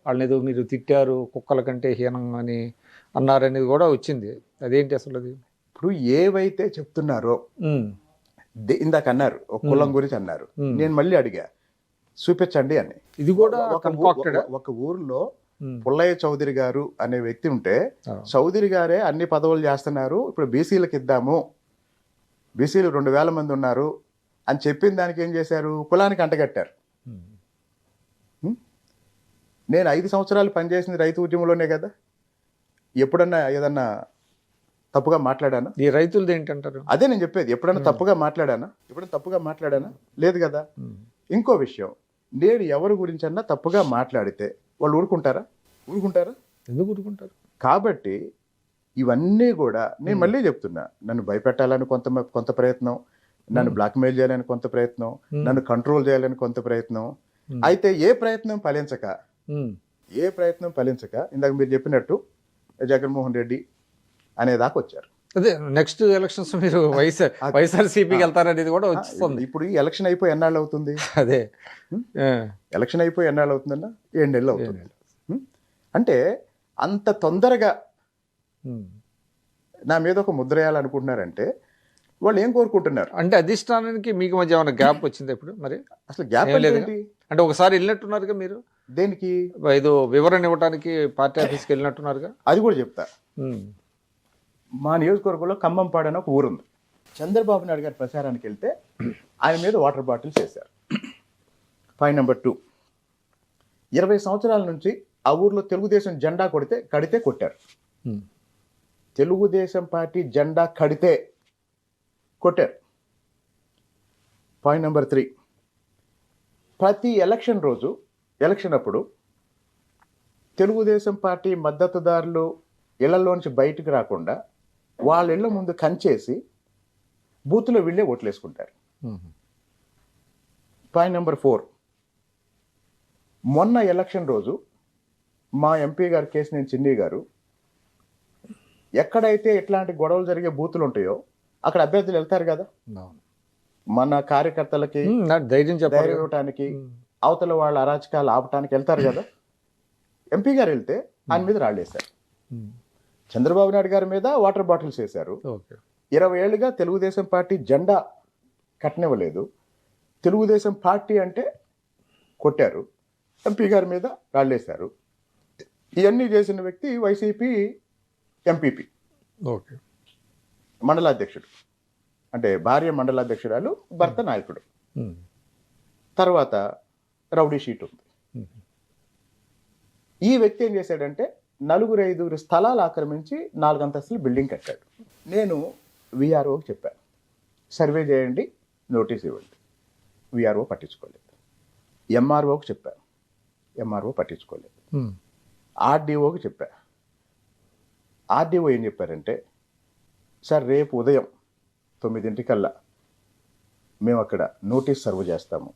వాళ్ళని ఏదో మీరు తిట్టారు, కుక్కల కంటే హీనంగా అని అన్నారనేది కూడా వచ్చింది. అదేంటి అసలు అది? ఇప్పుడు ఏవైతే చెప్తున్నారో, ఉమ్, ఇందాక అన్నారు ఒక కులం గురించి అన్నారు, నేను మళ్ళీ అడిగా చూపించండి అని. ఇది కూడా ఒక ఊర్లో పుల్లయ్య చౌదరి గారు అనే వ్యక్తి ఉంటే, చౌదరి గారే అన్ని పదవులు చేస్తున్నారు, ఇప్పుడు బీసీలకు ఇద్దాము, బీసీలు 2000 మంది ఉన్నారు అని చెప్పిన దానికి ఏం చేశారు, కులానికి అంటగట్టారు. నేను 5 సంవత్సరాలు పనిచేసింది రైతు ఉద్యమంలోనే కదా, ఎప్పుడన్నా ఏదన్నా తప్పుగా మాట్లాడానా? ఈ రైతులది ఏంటంటారు? అదే నేను చెప్పేది, ఎప్పుడన్నా తప్పుగా మాట్లాడానా? లేదు కదా. ఇంకో విషయం, నేను ఎవరి గురించన్నా తప్పుగా మాట్లాడితే వాళ్ళు ఊరుకుంటారా? ఎందుకు ఊరుకుంటారు? కాబట్టి ఇవన్నీ కూడా నేను మళ్ళీ చెప్తున్నా, నన్ను భయపెట్టాలని కొంత ప్రయత్నం, నన్ను బ్లాక్మెయిల్ చేయాలని కొంత ప్రయత్నం, నన్ను కంట్రోల్ చేయాలని కొంత ప్రయత్నం. అయితే ఏ ప్రయత్నం ఫలించక ఇందాక మీరు చెప్పినట్టు జగన్మోహన్ రెడ్డి అనేదాకా వచ్చారు. అదే నెక్స్ట్ ఎలక్షన్స్ మీరు వైఎస్ఆర్సీపీకి వెళ్తారనేది కూడా వస్తుంది. ఇప్పుడు ఈ ఎలక్షన్ అయిపోయి ఎన్నాళ్ళు అవుతుంది? అదే ఎలక్షన్ అయిపోయి ఎన్నాళ్ళు అవుతుందన్నా? 7 నెలలు అవుతుంది. అంటే అంత తొందరగా నా మీద ఒక ముద్ర వేయాలనుకుంటున్నారంటే వాళ్ళు ఏం కోరుకుంటున్నారు? అంటే అధిష్టానానికి మీకు మధ్య ఏమైనా గ్యాప్ వచ్చిందా ఇప్పుడు? మరి అసలు గ్యాప్ లేదు అంటే ఒకసారి వెళ్ళినట్టున్నారుగా మీరు, దేనికి ఏదో వివరణ ఇవ్వడానికి పార్టీ ఆఫీస్కి వెళ్ళినట్టున్నారుగా. అది కూడా చెప్తా. మా నియోజకవర్గంలో ఖమ్మంపాడు అని ఒక ఊరుంది. చంద్రబాబు నాయుడు గారి ప్రచారానికి వెళ్తే ఆయన మీద వాటర్ బాటిల్స్ వేశారు. పాయింట్ నెంబర్ 2, 20 సంవత్సరాల నుంచి ఆ ఊర్లో తెలుగుదేశం జెండా కడితే కొట్టారు. తెలుగుదేశం పార్టీ జెండా కడితే కొట్టారు. పాయింట్ నెంబర్ 3, ప్రతి ఎలక్షన్ అప్పుడు తెలుగుదేశం పార్టీ మద్దతుదారులు ఇళ్లలోంచి బయటకు రాకుండా వాళ్ళ ఇళ్ల ముందు కంచేసి బూత్లో వీళ్ళే ఓట్లు వేసుకుంటారు. పాయింట్ నెంబర్ 4, మొన్న ఎలక్షన్ రోజు మా ఎంపీ గారు కేశినేని చిన్ని గారు ఎక్కడైతే ఇట్లాంటి గొడవలు జరిగే బూతులు ఉంటాయో అక్కడ అభ్యర్థులు వెళ్తారు కదా, మన కార్యకర్తలకి ధైర్యం ఇవ్వటానికి, అవతల వాళ్ళ అరాచకాలు ఆపటానికి వెళ్తారు కదా. ఎంపీ గారు వెళ్తే ఆయన మీద రాళ్ళేశారు. చంద్రబాబు నాయుడు గారి మీద వాటర్ బాటిల్స్ వేశారు. 20 ఏళ్ళుగా తెలుగుదేశం పార్టీ జెండా కట్టనివ్వలేదు. తెలుగుదేశం పార్టీ అంటే కొట్టారు. ఎంపీ గారి మీద రాళ్ళేశారు. ఇవన్నీ చేసిన వ్యక్తి వైసీపీ ఎంపీపీ. మండలాధ్యక్షుడు, అంటే భార్య మండలాధ్యక్షురాలు, భర్త నాయకుడు. తర్వాత రౌడీ షీట్ ఉంది. ఈ వ్యక్తి ఏం చేశాడంటే 4-5 స్థలాలు ఆక్రమించి 4 అంతస్తులు బిల్డింగ్ కట్టాడు. నేను విఆర్ఓకి చెప్పాను, సర్వే చేయండి, నోటీస్ ఇవ్వండి. విఆర్ఓ పట్టించుకోలేదు. ఎంఆర్ఓకి చెప్పాను, ఎంఆర్ఓ పట్టించుకోలేదు. ఆర్డీఓకి చెప్పా. ఆర్డీఓ ఏం చెప్పారంటే, సార్ రేపు ఉదయం 9 మేము అక్కడ నోటీస్ సర్వ్ చేస్తాము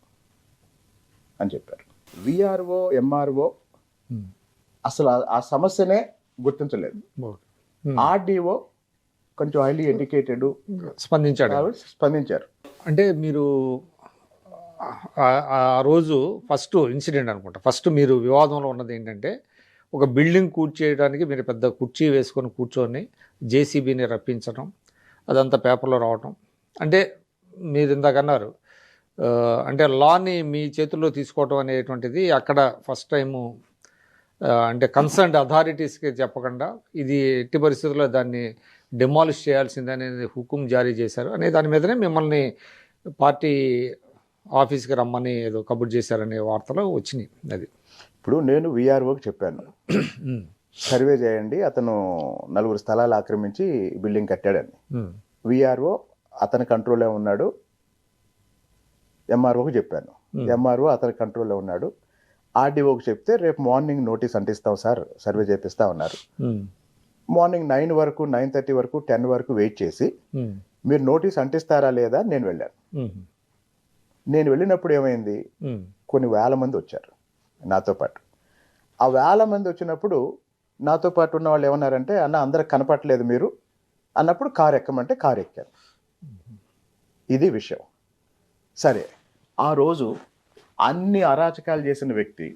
అని చెప్పారు. విఆర్ఓ ఎంఆర్ఓ అసలు ఆ సమస్యనే గుర్తించలేదు. ఆర్డీఓ కొంచెం హైలీ ఎడ్యుకేటెడ్, స్పందించారు. అంటే మీరు ఆ రోజు ఫస్ట్ ఇన్సిడెంట్ అనుకుంటా, ఫస్ట్ మీరు వివాదంలో ఉన్నది ఏంటంటే, ఒక బిల్డింగ్ కూర్చేయడానికి మీరు పెద్ద కుర్చీ వేసుకొని కూర్చొని జేసీబీని రప్పించడం, అదంతా పేపర్లో రావటం. అంటే మీరు ఇందాకన్నారు, అంటే లాని మీ చేతుల్లో తీసుకోవటం అనేటువంటిది అక్కడ ఫస్ట్ టైము, అంటే కన్సర్న్డ్ అథారిటీస్కి చెప్పకుండా ఇది ఎట్టి పరిస్థితుల్లో దాన్ని డెమాలిష్ చేయాల్సిందనేది హుకుం జారీ చేశారు అనే దాని మీదనే మిమ్మల్ని పార్టీ ఆఫీస్కి రమ్మని ఏదో కబుర్ చేశారనే వార్తలు వచ్చినాయి. అది ఇప్పుడు నేను విఆర్ఓకి చెప్పాను, సర్వే చేయండి, అతను 4 స్థలాలు ఆక్రమించి బిల్డింగ్ కట్టాడని. విఆర్ఓ అతని కంట్రోల్లో ఉన్నాడు. ఎంఆర్ఓకి చెప్పాను, ఎంఆర్ఓ అతని కంట్రోల్లో ఉన్నాడు. ఆర్డీఓకి చెప్తే రేపు మార్నింగ్ నోటీస్ అంటిస్తాం సార్, సర్వే చేపిస్తా ఉన్నారు. మార్నింగ్ 9 వరకు, 9:30 వరకు, 10 వరకు వెయిట్ చేసి మీరు నోటీస్ అంటిస్తారా లేదా నేను వెళ్ళాను. నేను వెళ్ళినప్పుడు ఏమైంది, కొన్ని వేల మంది వచ్చారు నాతో పాటు. ఆ వేల మంది వచ్చినప్పుడు నాతో పాటు ఉన్న వాళ్ళు ఏమన్నారంటే, అన్న అందరికి కనపట్లేదు మీరు అన్నప్పుడు కారు ఎక్కమంటే కారు ఎక్కాను. ఇది విషయం. సరే, ఆ రోజు అన్ని అరాచకాలు చేసిన వ్యక్తి,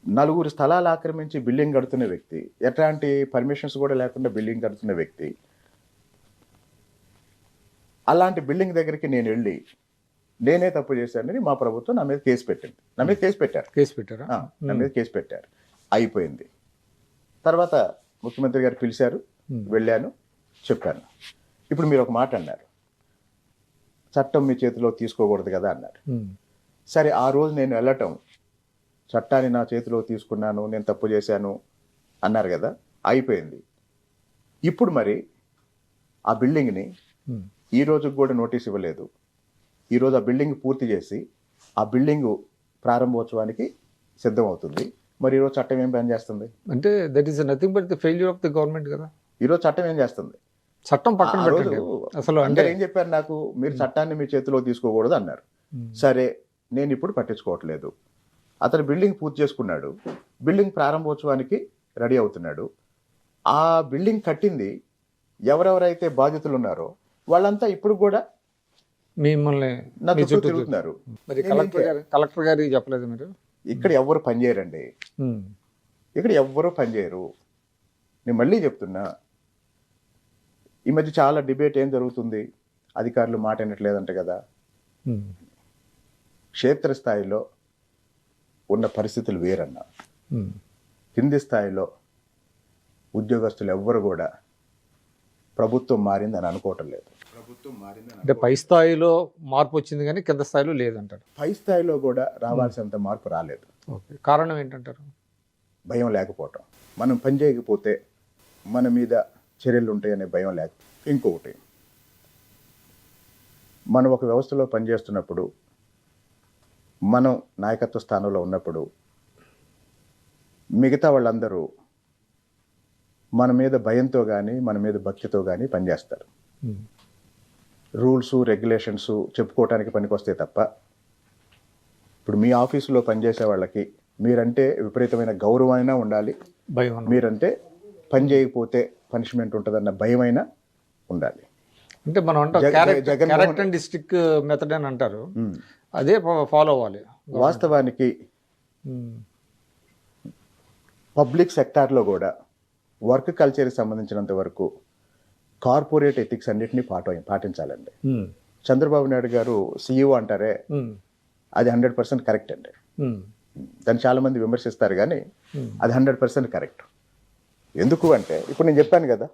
4 స్థలాలు ఆక్రమించి బిల్డింగ్ కడుతున్న వ్యక్తి, ఎట్లాంటి పర్మిషన్స్ కూడా లేకుండా బిల్డింగ్ కడుతున్న వ్యక్తి, అలాంటి బిల్డింగ్ దగ్గరికి నేను వెళ్ళి నేనే తప్పు చేశానని మా ప్రభుత్వం నా మీద కేసు పెట్టింది. నా మీద కేసు పెట్టారు. నా మీద కేసు పెట్టారు. అయిపోయింది. తర్వాత ముఖ్యమంత్రి గారు పిలిచారు, వెళ్ళాను, చెప్పాను. ఇప్పుడు మీరు ఒక మాట అన్నారు, చట్టం మీ చేతిలో తీసుకోకూడదు కదా అన్నారు. సరే, ఆ రోజు నేను వెళ్ళటం, చట్టాన్ని నా చేతిలో తీసుకున్నాను, నేను తప్పు చేశాను అన్నారు కదా, అయిపోయింది. ఇప్పుడు మరి ఆ బిల్డింగ్ని ఈ రోజుకి కూడా నోటీస్ ఇవ్వలేదు. ఈరోజు ఆ బిల్డింగ్ పూర్తి చేసి ఆ బిల్డింగ్ ప్రారంభోత్సవానికి సిద్ధం అవుతుంది. మరి ఈరోజు చట్టం ఏం పని చేస్తుంది అంటే, that is nothing but the failure of the government కదా. ఈరోజు చట్టం ఏం చేస్తుంది? చట్టం పక్కన పెట్టండి. అసలు అంటే ఏం చెప్పారు నాకు, మీరు చట్టాన్ని మీ చేతిలో తీసుకోకూడదు అన్నారు. సరే, నేను ఇప్పుడు పట్టించుకోవట్లేదు. అతను బిల్డింగ్ పూర్తి చేసుకున్నాడు, బిల్డింగ్ ప్రారంభోత్సవానికి రెడీ అవుతున్నాడు. ఆ బిల్డింగ్ కట్టింది ఎవరెవరైతే బాధితులు ఉన్నారో వాళ్ళంతా ఇప్పుడు కూడా మిమ్మల్ని నా చుట్టూ తిరుగుతున్నారు. మరి కలెక్టర్ గారికి చెప్పలేదు మీరు? ఇక్కడ ఎవ్వరు పనిచేయరండి, ఇక్కడ ఎవ్వరూ పనిచేయరు. నేను మళ్ళీ చెప్తున్నా, ఈ మధ్య చాలా డిబేట్ ఏం జరుగుతుంది, అధికారులు మాట వినట్లేదంట కదా. క్షేత్రస్థాయిలో ఉన్న పరిస్థితులు వేరన్నా, కింది స్థాయిలో ఉద్యోగస్తులు ఎవ్వరు కూడా ప్రభుత్వం మారిందని అనుకోవటం లేదు. అంటే పై స్థాయిలో మార్పు వచ్చింది కానీ కింద స్థాయిలో లేదంటారు. పై స్థాయిలో కూడా రావాల్సినంత మార్పు రాలేదు. కారణం ఏంటంటారు? భయం లేకపోవటం. మనం పని చేయకపోతే మన మీద చర్యలు ఉంటాయనే భయం లేక. ఇంకొకటి, మనం ఒక వ్యవస్థలో పనిచేస్తున్నప్పుడు, మనం నాయకత్వ స్థానంలో ఉన్నప్పుడు మిగతా వాళ్ళందరూ మన మీద భయంతో కానీ మన మీద భక్తితో కానీ పనిచేస్తారు. రూల్స్ రెగ్యులేషన్స్ చెప్పుకోవటానికి పనికొస్తే తప్ప, ఇప్పుడు మీ ఆఫీసులో పనిచేసే వాళ్ళకి మీరంటే విపరీతమైన గౌరవమైనా ఉండాలి, భయం, మీరంటే పని చేయకపోతే పనిష్మెంట్ ఉంటుందన్న భయమైనా ఉండాలి. అంటే మనం క్యారెక్టర్ డిస్ట్రిక్ట్ మెథడ్ అని అంటారు, అదే ఫాలో అవ్వాలి. వాస్తవానికి పబ్లిక్ సెక్టార్లో కూడా వర్క్ కల్చర్కి సంబంధించినంత వరకు కార్పొరేట్ ఎథిక్స్ అన్నిటినీ పాటించాలండి. చంద్రబాబు నాయుడు గారు CEO అంటారే, అది 100% కరెక్ట్ అండి. దాన్ని చాలా మంది విమర్శిస్తారు కానీ అది 100% కరెక్ట్. ఎందుకు అంటే, ఇప్పుడు నేను చెప్పాను కదా,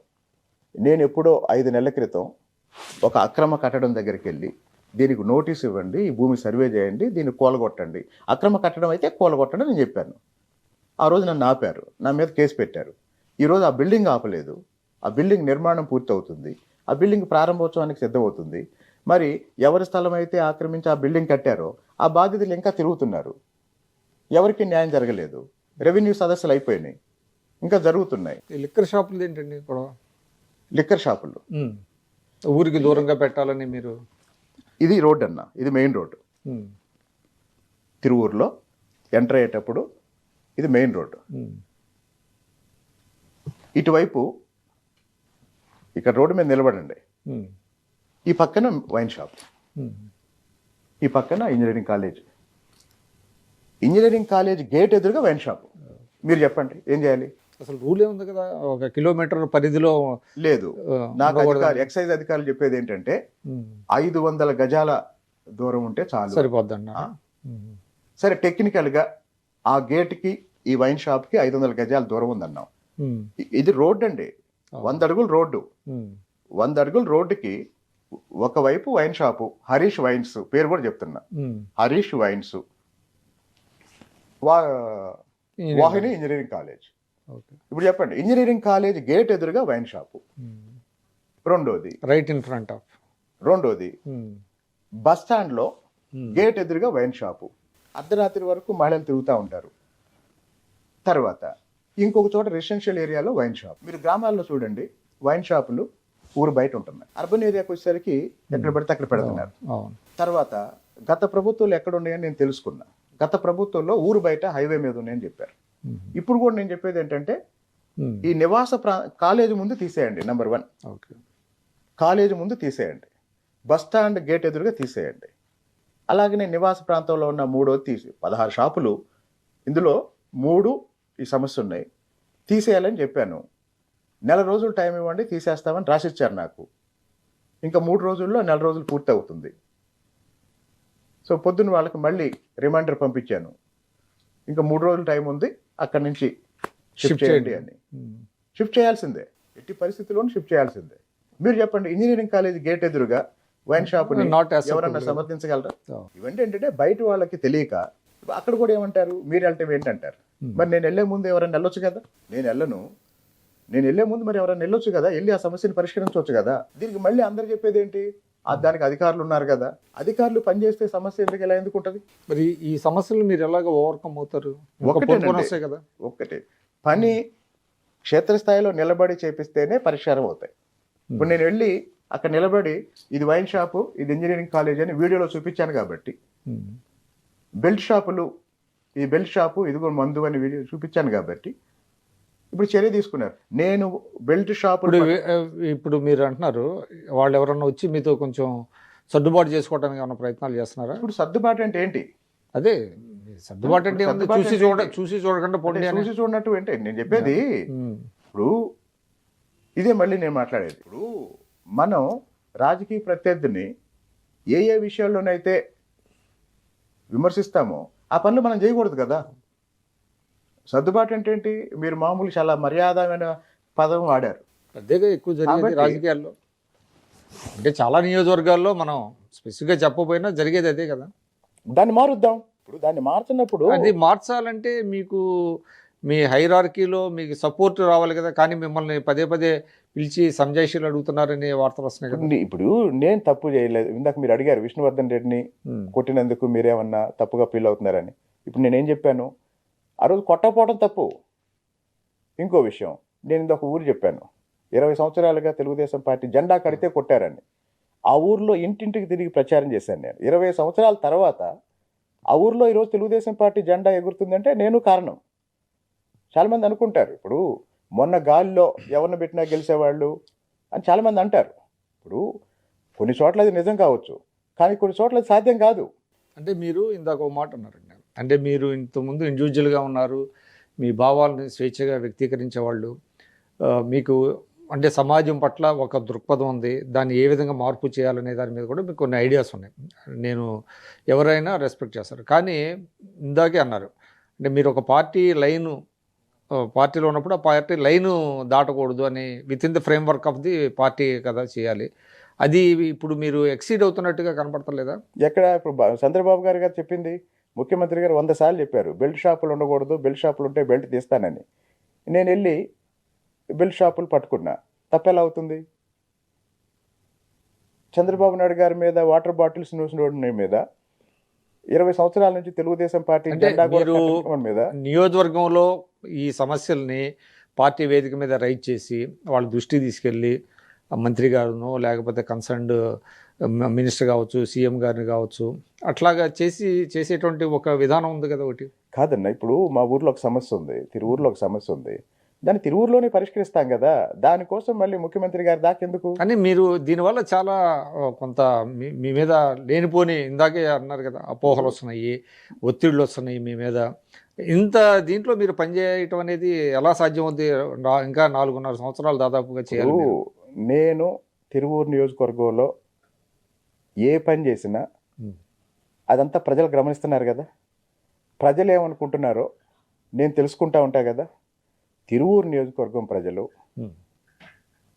నేను ఎప్పుడో 5 నెలల క్రితం ఒక అక్రమ కట్టడం దగ్గరికి వెళ్ళి దీనికి నోటీస్ ఇవ్వండి, ఈ భూమి సర్వే చేయండి, దీన్ని కూలగొట్టండి, అక్రమ కట్టడం అయితే కూలగొట్టండి నేను చెప్పాను. ఆ రోజు నన్ను ఆపారు, నా మీద కేసు పెట్టారు. ఈరోజు ఆ బిల్డింగ్ ఆపలేదు, ఆ బిల్డింగ్ నిర్మాణం పూర్తవుతుంది, ఆ బిల్డింగ్ ప్రారంభోత్సవానికి సిద్ధమవుతుంది. మరి ఎవరి స్థలం అయితే ఆక్రమించి ఆ బిల్డింగ్ కట్టారో ఆ బాధితులు ఇంకా తిరుగుతున్నారు. ఎవరికి న్యాయం జరగలేదు. రెవెన్యూ సదస్సులు అయిపోయినాయి, ఇంకా జరుగుతున్నాయి. ఈ లిక్కర్ షాపులు ఏంటండి గొడవ? లిక్కర్ షాపులు ఊరికి దూరంగా పెట్టాలని మీరు. ఇది రోడ్ అన్న, ఇది మెయిన్ రోడ్డు. ఉమ్, తిరువూరులో ఎంటర్ అయ్యేటప్పుడు ఇది మెయిన్ రోడ్డు. ఉమ్, ఇటువైపు ఇక్కడ రోడ్డు మీద నిలబడండి. ఉమ్, ఈ పక్కన వైన్ షాప్, ఉమ్. ఈ పక్కన engineering college. Engineering college gate ఎదురుగా వైన్ షాప్. మీరు చెప్పండి ఏం చేయాలి? అసలు రూల్ ఏముంది కదా, 1 కిలోమీటర్ పరిధిలో లేదు. నాకు ఉండకూడదు. అధికారులు, ఎక్సైజ్ అధికారులు చెప్పేది ఏంటంటే ఉమ్, 500 గజాల దూరం ఉంటే చాలు. సరిపోద్దన్న. సరే, టెక్నికల్గా ఆ గేట్కి ఈ వైన్ షాప్కి 500 గజాల దూరం ఉందన్నాం. ఇది రోడ్డు అండి, 100 అడుగులు రోడ్డు. 100 అడుగుల రోడ్డుకి ఒకవైపు వైన్ షాపు, హరీష్ వైన్స్, పేరు కూడా చెప్తున్నా, హరీష్ వైన్స్, వాహిని ఇంజనీరింగ్ కాలేజ్. ఇప్పుడు చెప్పండి, ఇంజనీరింగ్ కాలేజ్ గేట్ ఎదురుగా వైన్ షాపు. రెండోది రైట్ ఇన్ ఫ్రంట్ ఆఫ్. రెండోది బస్ స్టాండ్లో గేట్ ఎదురుగా వైన్ షాపు. అర్ధరాత్రి వరకు మహిళలు తిరుగుతూ ఉంటారు. తర్వాత ఇంకొక చోట రెసిడెన్షియల్ ఏరియాలో వైన్ షాప్. మీరు గ్రామాల్లో చూడండి, వైన్ షాపులు ఊరు బయట ఉంటున్నాయి. అర్బన్ ఏరియాకి వచ్చేసరికి ఎక్కడ పడితే అక్కడ పెడుతున్నారు. తర్వాత గత ప్రభుత్వాలు ఎక్కడ ఉన్నాయని నేను తెలుసుకున్నా. గత ప్రభుత్వంలో ఊరు బయట హైవే మీద ఉన్నాయని చెప్పారు. ఇప్పుడు కూడా నేను చెప్పేది ఏంటంటే, ఈ నివాస కాలేజీ ముందు తీసేయండి. నెంబర్ 1, కాలేజీ ముందు తీసేయండి. బస్ స్టాండ్ గేట్ ఎదురుగా తీసేయండి. అలాగనే నివాస ప్రాంతంలో ఉన్న 3వ తీసి 16 షాపులు, ఇందులో 3 ఈ సమస్య ఉన్నాయి, తీసేయాలని చెప్పాను. 1 నెల రోజులు టైం ఇవ్వండి, తీసేస్తామని రాసిచ్చారు నాకు. ఇంకా 3 రోజుల్లో 1 నెల రోజులు పూర్తి అవుతుంది. సో పొద్దున్న వాళ్ళకి మళ్ళీ రిమైండర్ పంపించాను, ఇంకా 3 రోజులు టైం ఉంది, అక్కడి నుంచి షిఫ్ట్ చేయండి అని. షిఫ్ట్ చేయాల్సిందే, ఎట్టి పరిస్థితుల్లోనూ షిఫ్ట్ చేయాల్సిందే. మీరు చెప్పండి, ఇంజనీరింగ్ కాలేజ్ గేట్ ఎదురుగా వైన్ షాప్ని ఎవరన్నా సమర్థించగలరా? ఇవన్నీ ఏంటంటే బయట వాళ్ళకి తెలియక అక్కడ కూడా ఏమంటారు, మీరు వెళ్తే ఏంటంటారు. మరి నేను వెళ్ళే ముందు ఎవరైనా వెళ్ళొచ్చు కదా. నేను వెళ్ళే ముందు మరి ఎవరైనా వెళ్ళొచ్చు కదా, వెళ్ళి ఆ సమస్యను పరిష్కరించవచ్చు కదా. దీనికి మళ్ళీ అందరు చెప్పేది ఏంటి, దానికి అధికారులు ఉన్నారు కదా, అధికారులు పనిచేస్తే సమస్య ఎందుకు ఎలా ఎందుకు ఉంటుంది? మరి ఈ సమస్యలు మీరు ఎలాగ ఓవర్కమ్ అవుతారు? ఒక్కటే పని క్షేత్రస్థాయిలో నిలబడి చేపిస్తేనే పరిష్కారం అవుతాయి. ఇప్పుడు నేను వెళ్ళి అక్కడ నిలబడి ఇది వైన్ షాపు, ఇది ఇంజనీరింగ్ కాలేజ్ అని వీడియోలో చూపించాను కాబట్టి, బెల్ట్ షాపులు, ఈ బెల్ట్ షాపు ఇదిగో మందు అని వీడియో చూపించాను కాబట్టి ఇప్పుడు చర్య తీసుకున్నారు. నేను బెల్ట్ షాపులు ఇప్పుడు మీరు అంటున్నారు, వాళ్ళు ఎవరన్నా వచ్చి మీతో కొంచెం సర్దుబాటు చేసుకోవడానికి ఏమైనా ప్రయత్నాలు చేస్తున్నారా? ఇప్పుడు సర్దుబాటు అంటే ఏంటి? అదే సర్దుబాటు అంటే చూసి చూడకుండా పోండి, చూసి చూడనట్టు ఏంటి నేను చెప్పేది. ఇప్పుడు ఇదే మళ్ళీ నేను మాట్లాడేది. ఇప్పుడు మనం రాజకీయ ప్రత్యర్థిని ఏ విషయాల్లోనైతే విమర్శిస్తామో ఆ పనులు మనం చేయకూడదు కదా. సర్దుబాటు అంటే ఏంటి? మీరు మామూలు చాలా మర్యాదమైన పదం వాడారు. అదేగా ఎక్కువ జరిగేది రాజకీయాల్లో. అంటే చాలా నియోజకవర్గాల్లో మనం స్పెసిఫిక్గా చెప్పబోయినా జరిగేది అదే కదా. దాన్ని మారుద్దాం. ఇప్పుడు దాన్ని మార్చినప్పుడు అది మార్చాలంటే మీకు మీ హైరార్కీలో మీకు సపోర్ట్ రావాలి కదా. కానీ మిమ్మల్ని పదే పదే పిలిచి సంజాయిషీలు అడుగుతున్నారని వార్తలు వస్తున్నాయి కదా. ఇప్పుడు నేను తప్పు చేయలేదు. ఇందాక మీరు అడిగారు విష్ణువర్ధన్ రెడ్డిని కొట్టినందుకు మీరేమన్నా తప్పుగా ఫీల్ అవుతున్నారని. ఇప్పుడు నేనేం చెప్పాను, ఆ రోజు కొట్టకపోవడం తప్పు. ఇంకో విషయం, నేను ఇంకొక ఊరు చెప్పాను, 20 సంవత్సరాలుగా తెలుగుదేశం పార్టీ జెండా కడితే కొట్టారని. ఆ ఊర్లో ఇంటింటికి తిరిగి ప్రచారం చేశాను నేను. 20 సంవత్సరాల తర్వాత ఆ ఊర్లో ఈరోజు తెలుగుదేశం పార్టీ జెండా ఎగురుతుందంటే నేను కారణం. చాలామంది అనుకుంటారు, ఇప్పుడు మొన్న గాలిలో ఎవరిని పెట్టినా గెలిచేవాళ్ళు అని చాలామంది అంటారు. ఇప్పుడు కొన్ని చోట్ల అది నిజం కావచ్చు, కానీ కొన్ని చోట్ల అది సాధ్యం కాదు. అంటే మీరు ఇందాక ఒక మాట అన్నారండి, అంటే మీరు ఇంతకుముందు ఇండివిజువల్గా ఉన్నారు, మీ భావాలను స్వేచ్ఛగా వ్యక్తీకరించేవాళ్ళు, మీకు అంటే సమాజం పట్ల ఒక దృక్పథం ఉంది, దాన్ని ఏ విధంగా మార్పు చేయాలనే దాని మీద కూడా మీకు కొన్ని ఐడియాస్ ఉన్నాయి. నేను ఎవరైనా రెస్పెక్ట్ చేస్తారు. కానీ ఇందాకే అన్నారు, అంటే మీరు ఒక పార్టీ లైను పార్టీలో ఉన్నప్పుడు ఆ పార్టీ లైను దాటకూడదు అని with in the framework of the party కదా చేయాలి. అది ఇప్పుడు మీరు ఎక్సీడ్ అవుతున్నట్టుగా కనపడతలేదా? ఎక్కడ ఇప్పుడు చంద్రబాబు గారు గారు చెప్పింది, ముఖ్యమంత్రి గారు 100 సార్లు చెప్పారు, బెల్ట్ షాపులు ఉండకూడదు, బెల్ట్ షాపులు ఉంటే బెల్ట్ తీస్తానని. నేను వెళ్ళి బెల్ట్ షాపులు పట్టుకున్నా, తప్పెలా అవుతుంది? చంద్రబాబు నాయుడు గారి మీద వాటర్ బాటిల్స్ నూసిన మీద 20 సంవత్సరాల నుంచి తెలుగుదేశం పార్టీ అంటే జెండా కూడా మీరు కట్టుకోవడం మీద నియోజకవర్గంలో ఈ సమస్యల్ని పార్టీ వేదిక మీద రైజ్ చేసి వాళ్ళ దృష్టికి తీసుకెళ్ళి ఆ మంత్రి గారును లేకపోతే కన్సర్న్డ్ మినిస్టర్ కావచ్చు, సీఎం గారిని కావచ్చు, అట్లాగా చేసేటువంటి ఒక విధానం ఉంది కదా ఒకటి. కాదన్న, ఇప్పుడు మా ఊర్లో ఒక సమస్య ఉంది, తిరువూరులో ఒక సమస్య ఉంది, దాన్ని తిరువూరులోనే పరిష్కరిస్తాం కదా, దానికోసం మళ్ళీ ముఖ్యమంత్రి గారి దాకెందుకు? కానీ మీరు దీనివల్ల చాలా కొంత మీ మీద లేనిపోని, ఇందాకే అన్నారు కదా, అపోహలు వస్తున్నాయి, ఒత్తిళ్ళు వస్తున్నాయి మీ మీద. ఇంత దీంట్లో మీరు పనిచేయటం అనేది ఎలా సాధ్యం అవుద్ది? ఇంకా 4.5 సంవత్సరాలు దాదాపుగా చేయాలి ఇప్పుడు మీరు. నేను తిరువూరు నియోజకవర్గంలో ఏ పని చేసినా అదంతా ప్రజలు గమనిస్తున్నారు కదా, ప్రజలు ఏమనుకుంటున్నారో నేను తెలుసుకుంటా ఉంటా కదా. తిరువూరు నియోజకవర్గం ప్రజలు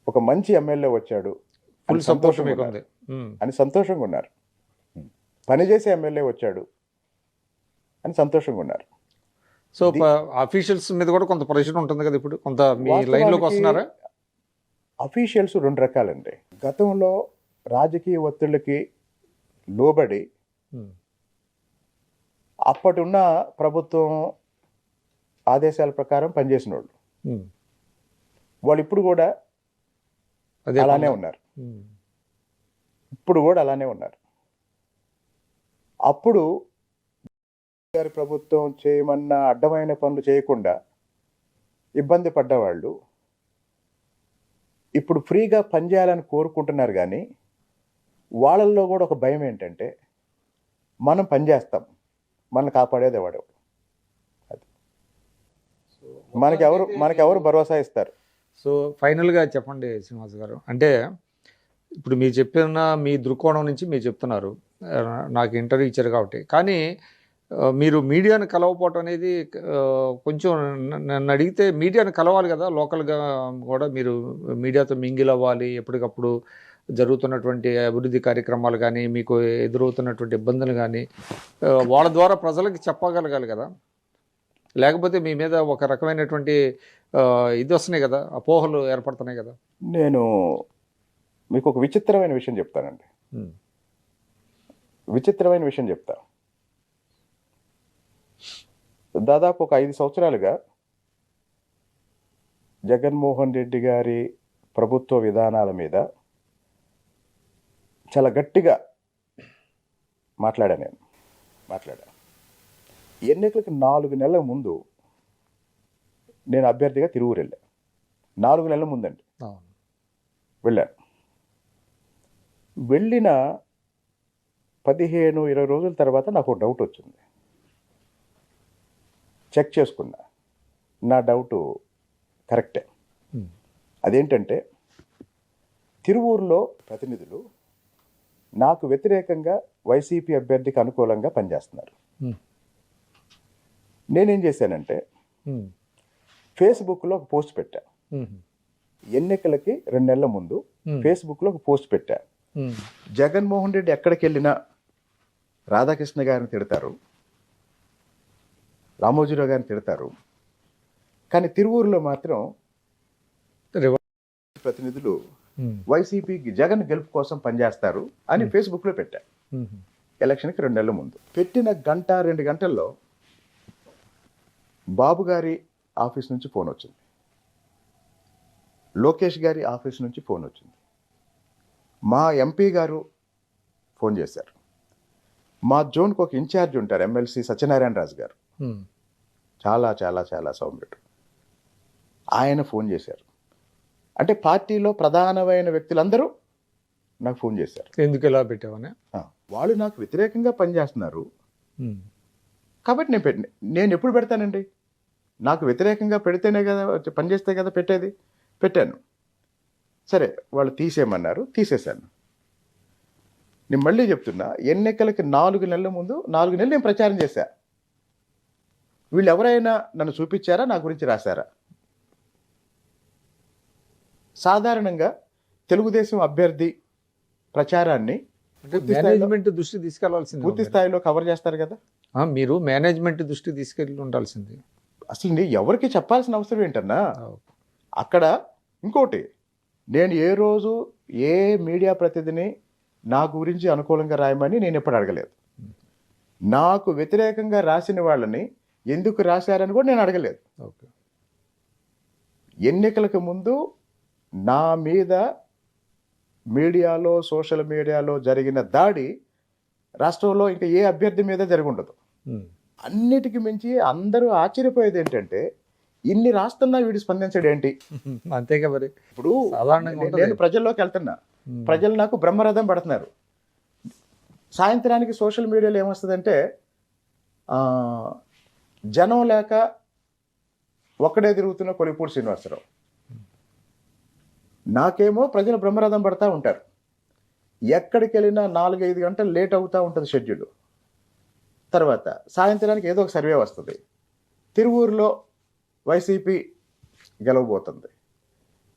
ఒక మంచి ఎమ్మెల్యే వచ్చాడు ఫుల్ సంతోషం మీకు ఉంది అని సంతోషంగా ఉన్నారు, పనిచేసే ఎమ్మెల్యే వచ్చాడు అని సంతోషంగా ఉన్నారు. సో అఫీషియల్స్ మీద కూడా కొంత ప్రెషర్ ఉంటుంది కదా ఇప్పుడు, కొంత మీ లైన్లోకి వస్తున్నారా? అఫీషియల్స్ 2 రకాలండి. గతంలో రాజకీయ ఒత్తిళ్ళకి లోబడి అప్పటి ఉన్న ప్రభుత్వం ఆదేశాల ప్రకారం పనిచేసిన వాళ్ళు ఇప్పుడు కూడా అలానే ఉన్నారు. ఇప్పుడు కూడా అలానే ఉన్నారు. అప్పుడు గారి ప్రభుత్వం చేయమన్న అడ్డమైన పనులు చేయకుండా ఇబ్బంది పడ్డవాళ్ళు ఇప్పుడు ఫ్రీగా పనిచేయాలని కోరుకుంటున్నారు. కానీ వాళ్ళల్లో కూడా ఒక భయం ఏంటంటే, మనం పనిచేస్తాం, మనల్ని కాపాడేది ఎవడు, అది మనకెవరు భరోసా ఇస్తారు? సో ఫైనల్గా చెప్పండి శ్రీనివాస్ గారు, అంటే ఇప్పుడు మీరు చెప్పిన మీ దృక్కోణం నుంచి మీరు చెప్తున్నారు, నాకు ఇంటర్వ్యూ ఇచ్చారు కాబట్టి, కానీ మీరు మీడియాను కలవపోవటం అనేది కొంచెం నన్ను అడిగితే మీడియాను కలవాలి కదా, లోకల్గా కూడా మీరు మీడియాతో మింగిల్ అవ్వాలి, ఎప్పటికప్పుడు జరుగుతున్నటువంటి అభివృద్ధి కార్యక్రమాలు కానీ, మీకు ఎదురవుతున్నటువంటి ఇబ్బందులు కానీ వాళ్ళ ద్వారా ప్రజలకు చెప్పగలగాలి కదా. లేకపోతే మీ మీద ఒక రకమైనటువంటి ఇది వస్తున్నాయి కదా, అపోహలు ఏర్పడుతున్నాయి కదా. నేను మీకు ఒక విచిత్రమైన విషయం చెప్తానండి, విచిత్రమైన విషయం చెప్తా. దాదాపు ఒక 5 సంవత్సరాలుగా జగన్మోహన్ రెడ్డి గారి ప్రభుత్వ విధానాల మీద చాలా గట్టిగా మాట్లాడా. ఎన్నికలకు 4 నెలల ముందు నేను అభ్యర్థిగా తిరువూరు వెళ్ళా. 4 నెలల ముందండి వెళ్ళాను. వెళ్ళిన 15-20 రోజుల తర్వాత నాకు ఒక డౌట్ వచ్చింది. చెక్ చేసుకున్నా, నా డౌటు కరెక్టే. అదేంటంటే, తిరువూరులో ప్రతినిధులు నాకు వ్యతిరేకంగా వైసీపీ అభ్యర్థికి అనుకూలంగా పనిచేస్తున్నారు. నేనేం చేశానంటే, ఫేస్బుక్లో ఒక పోస్ట్ పెట్టా. ఎన్నికలకి 2 నెలల ముందు ఫేస్బుక్లో ఒక పోస్ట్ పెట్టా. జగన్మోహన్ రెడ్డి ఎక్కడికి వెళ్ళినా రాధాకృష్ణ గారిని తిడతారు, రామోజీరావు గారిని తిడతారు, కానీ తిరువూరులో మాత్రం ప్రతినిధులు వైసీపీకి జగన్ గెలుపు కోసం పనిచేస్తారు అని ఫేస్బుక్లో పెట్టా. ఎలక్షన్కి 2 నెలల ముందు పెట్టిన 1-2 గంటల్లో బాబు గారి ఆఫీస్ నుంచి ఫోన్ వచ్చింది, లోకేష్ గారి ఆఫీస్ నుంచి ఫోన్ వచ్చింది, మా ఎంపీ గారు ఫోన్ చేశారు, మా జోన్కి ఒక ఇన్ఛార్జ్ ఉంటారు ఎమ్మెల్సీ సత్యనారాయణ రాజు గారు, చాలా చాలా చాలా సౌమ్యుడు, ఆయన ఫోన్ చేశారు. అంటే పార్టీలో ప్రధానమైన వ్యక్తులందరూ నాకు ఫోన్ చేశారు. ఎందుకు ఇలా పెట్టావని, వాళ్ళు నాకు వ్యతిరేకంగా పనిచేస్తున్నారు కాబట్టి నేను ఎప్పుడు పెడతానండి? నాకు వ్యతిరేకంగా పెడితేనే కదా, పనిచేస్తే కదా పెట్టేది. పెట్టాను. సరే, వాళ్ళు తీసేయమన్నారు, తీసేశాను. నేను మళ్ళీ చెప్తున్నా, ఎన్నికలకి 4 నెలల ముందు 4 నెలలు నేను ప్రచారం చేశా. వీళ్ళు ఎవరైనా నన్ను చూపించారా, నా గురించి రాశారా? సాధారణంగా తెలుగుదేశం అభ్యర్థి ప్రచారాన్ని అంటే మేనేజ్మెంట్ దృష్టి తీసుకెళ్లాల్సింది పూర్తి స్థాయిలో కవర్ చేస్తారు కదా. మీరు మేనేజ్మెంట్ దృష్టికి తీసుకెళ్ళి ఉండాల్సింది. అసలు ఎవరికి చెప్పాల్సిన అవసరం ఏంటన్నా? అక్కడ ఇంకోటి, నేను ఏ రోజు ఏ మీడియా ప్రతినిధిని నా గురించి అనుకూలంగా రాయమని నేను ఎప్పుడు అడగలేదు. నాకు వ్యతిరేకంగా రాసిన వాళ్ళని ఎందుకు రాశారని కూడా నేను అడగలేదు. ఓకే. ఎన్నికలకు ముందు నా మీద మీడియాలో, సోషల్ మీడియాలో జరిగిన దాడి రాష్ట్రంలో ఇంకా ఏ అభ్యర్థి మీద జరిగి ఉండదు. అన్నిటికీ మించి అందరూ ఆశ్చర్యపోయేది ఏంటంటే, ఇన్ని రాస్తున్నా వీడు స్పందించడేంటి? అంతేగా మరి. ఇప్పుడు సాధారణంగా నేను ప్రజల్లోకి వెళ్తున్నా, ప్రజలు నాకు బ్రహ్మరథం పడుతున్నారు. సాయంత్రానికి సోషల్ మీడియాలో ఏమొస్తుందంటే, జనం లేక ఒక్కడే తిరుగుతున్న కొలిపూడి శ్రీనివాసరావు. నాకేమో ప్రజలు బ్రహ్మరథం పడతా ఉంటారు. ఎక్కడికి వెళ్ళినా 4-5 గంటలు లేట్ అవుతూ ఉంటుంది షెడ్యూల్. తర్వాత సాయంత్రానికి ఏదో ఒక సర్వే వస్తుంది, తిరువూరులో వైసీపీ గెలవబోతుంది.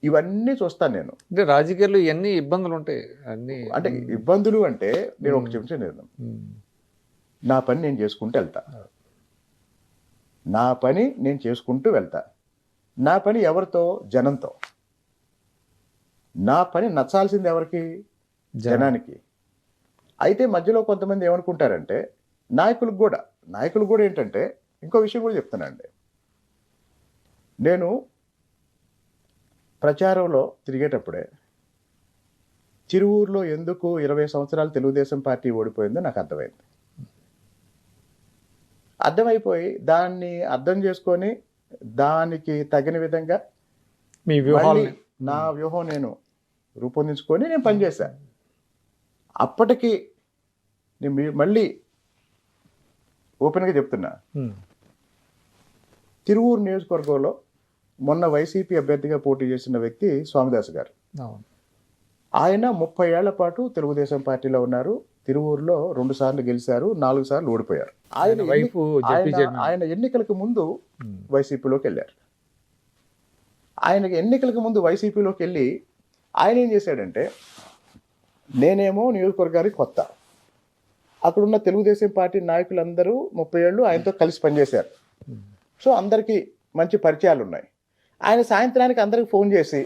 ఇవన్నీ చూస్తాను నేను. అంటే రాజకీయాల్లో ఎన్ని ఇబ్బందులు ఉంటాయి అన్ని. అంటే ఇబ్బందులు అంటే నేను ఒక చెంచా నేను నా పని నేను చేసుకుంటూ వెళ్తా. నా పని నేను చేసుకుంటూ వెళ్తా. నా పని ఎవరితో? జనంతో. నా పని నచ్చాల్సింది ఎవరికి? జనానికి. అయితే మధ్యలో కొంతమంది ఏమనుకుంటారంటే, నాయకులు కూడా ఏంటంటే, ఇంకో విషయం కూడా చెప్తానండి. నేను ప్రచారంలో తిరిగేటప్పుడే తిరువూరులో ఎందుకు 20 సంవత్సరాలు తెలుగుదేశం పార్టీ ఓడిపోయిందో నాకు అర్థమైంది. అర్థమైపోయి దాన్ని అర్థం చేసుకొని దానికి తగిన విధంగా మీ వ్యూహాలు, నా వ్యూహం నేను రూపొందించుకొని నేను పనిచేశాను. అప్పటికి నేను మళ్ళీ ఓపెన్గా చెప్తున్నా, తిరువూరు నియోజకవర్గంలో మొన్న వైసీపీ అభ్యర్థిగా పోటీ చేసిన వ్యక్తి స్వామిదాస్ గారు. ఆయన 30 ఏళ్ల పాటు తెలుగుదేశం పార్టీలో ఉన్నారు. తిరువూరులో 2 సార్లు గెలిచారు, 4 సార్లు ఓడిపోయారు. ఆయన ఎన్నికలకు ముందు వైసీపీలోకి వెళ్ళారు. ఆయనకి ఎన్నికలకు ముందు వైసీపీలోకి వెళ్ళి ఆయన ఏం చేశాడంటే, నేనేమో నియోజకవర్గానికి కొత్త, అక్కడున్న తెలుగుదేశం పార్టీ నాయకులందరూ 30 ఏళ్ళు ఆయనతో కలిసి పనిచేశారు. సో అందరికీ మంచి పరిచయాలు ఉన్నాయి. ఆయన సాయంత్రానికి అందరికి ఫోన్ చేసి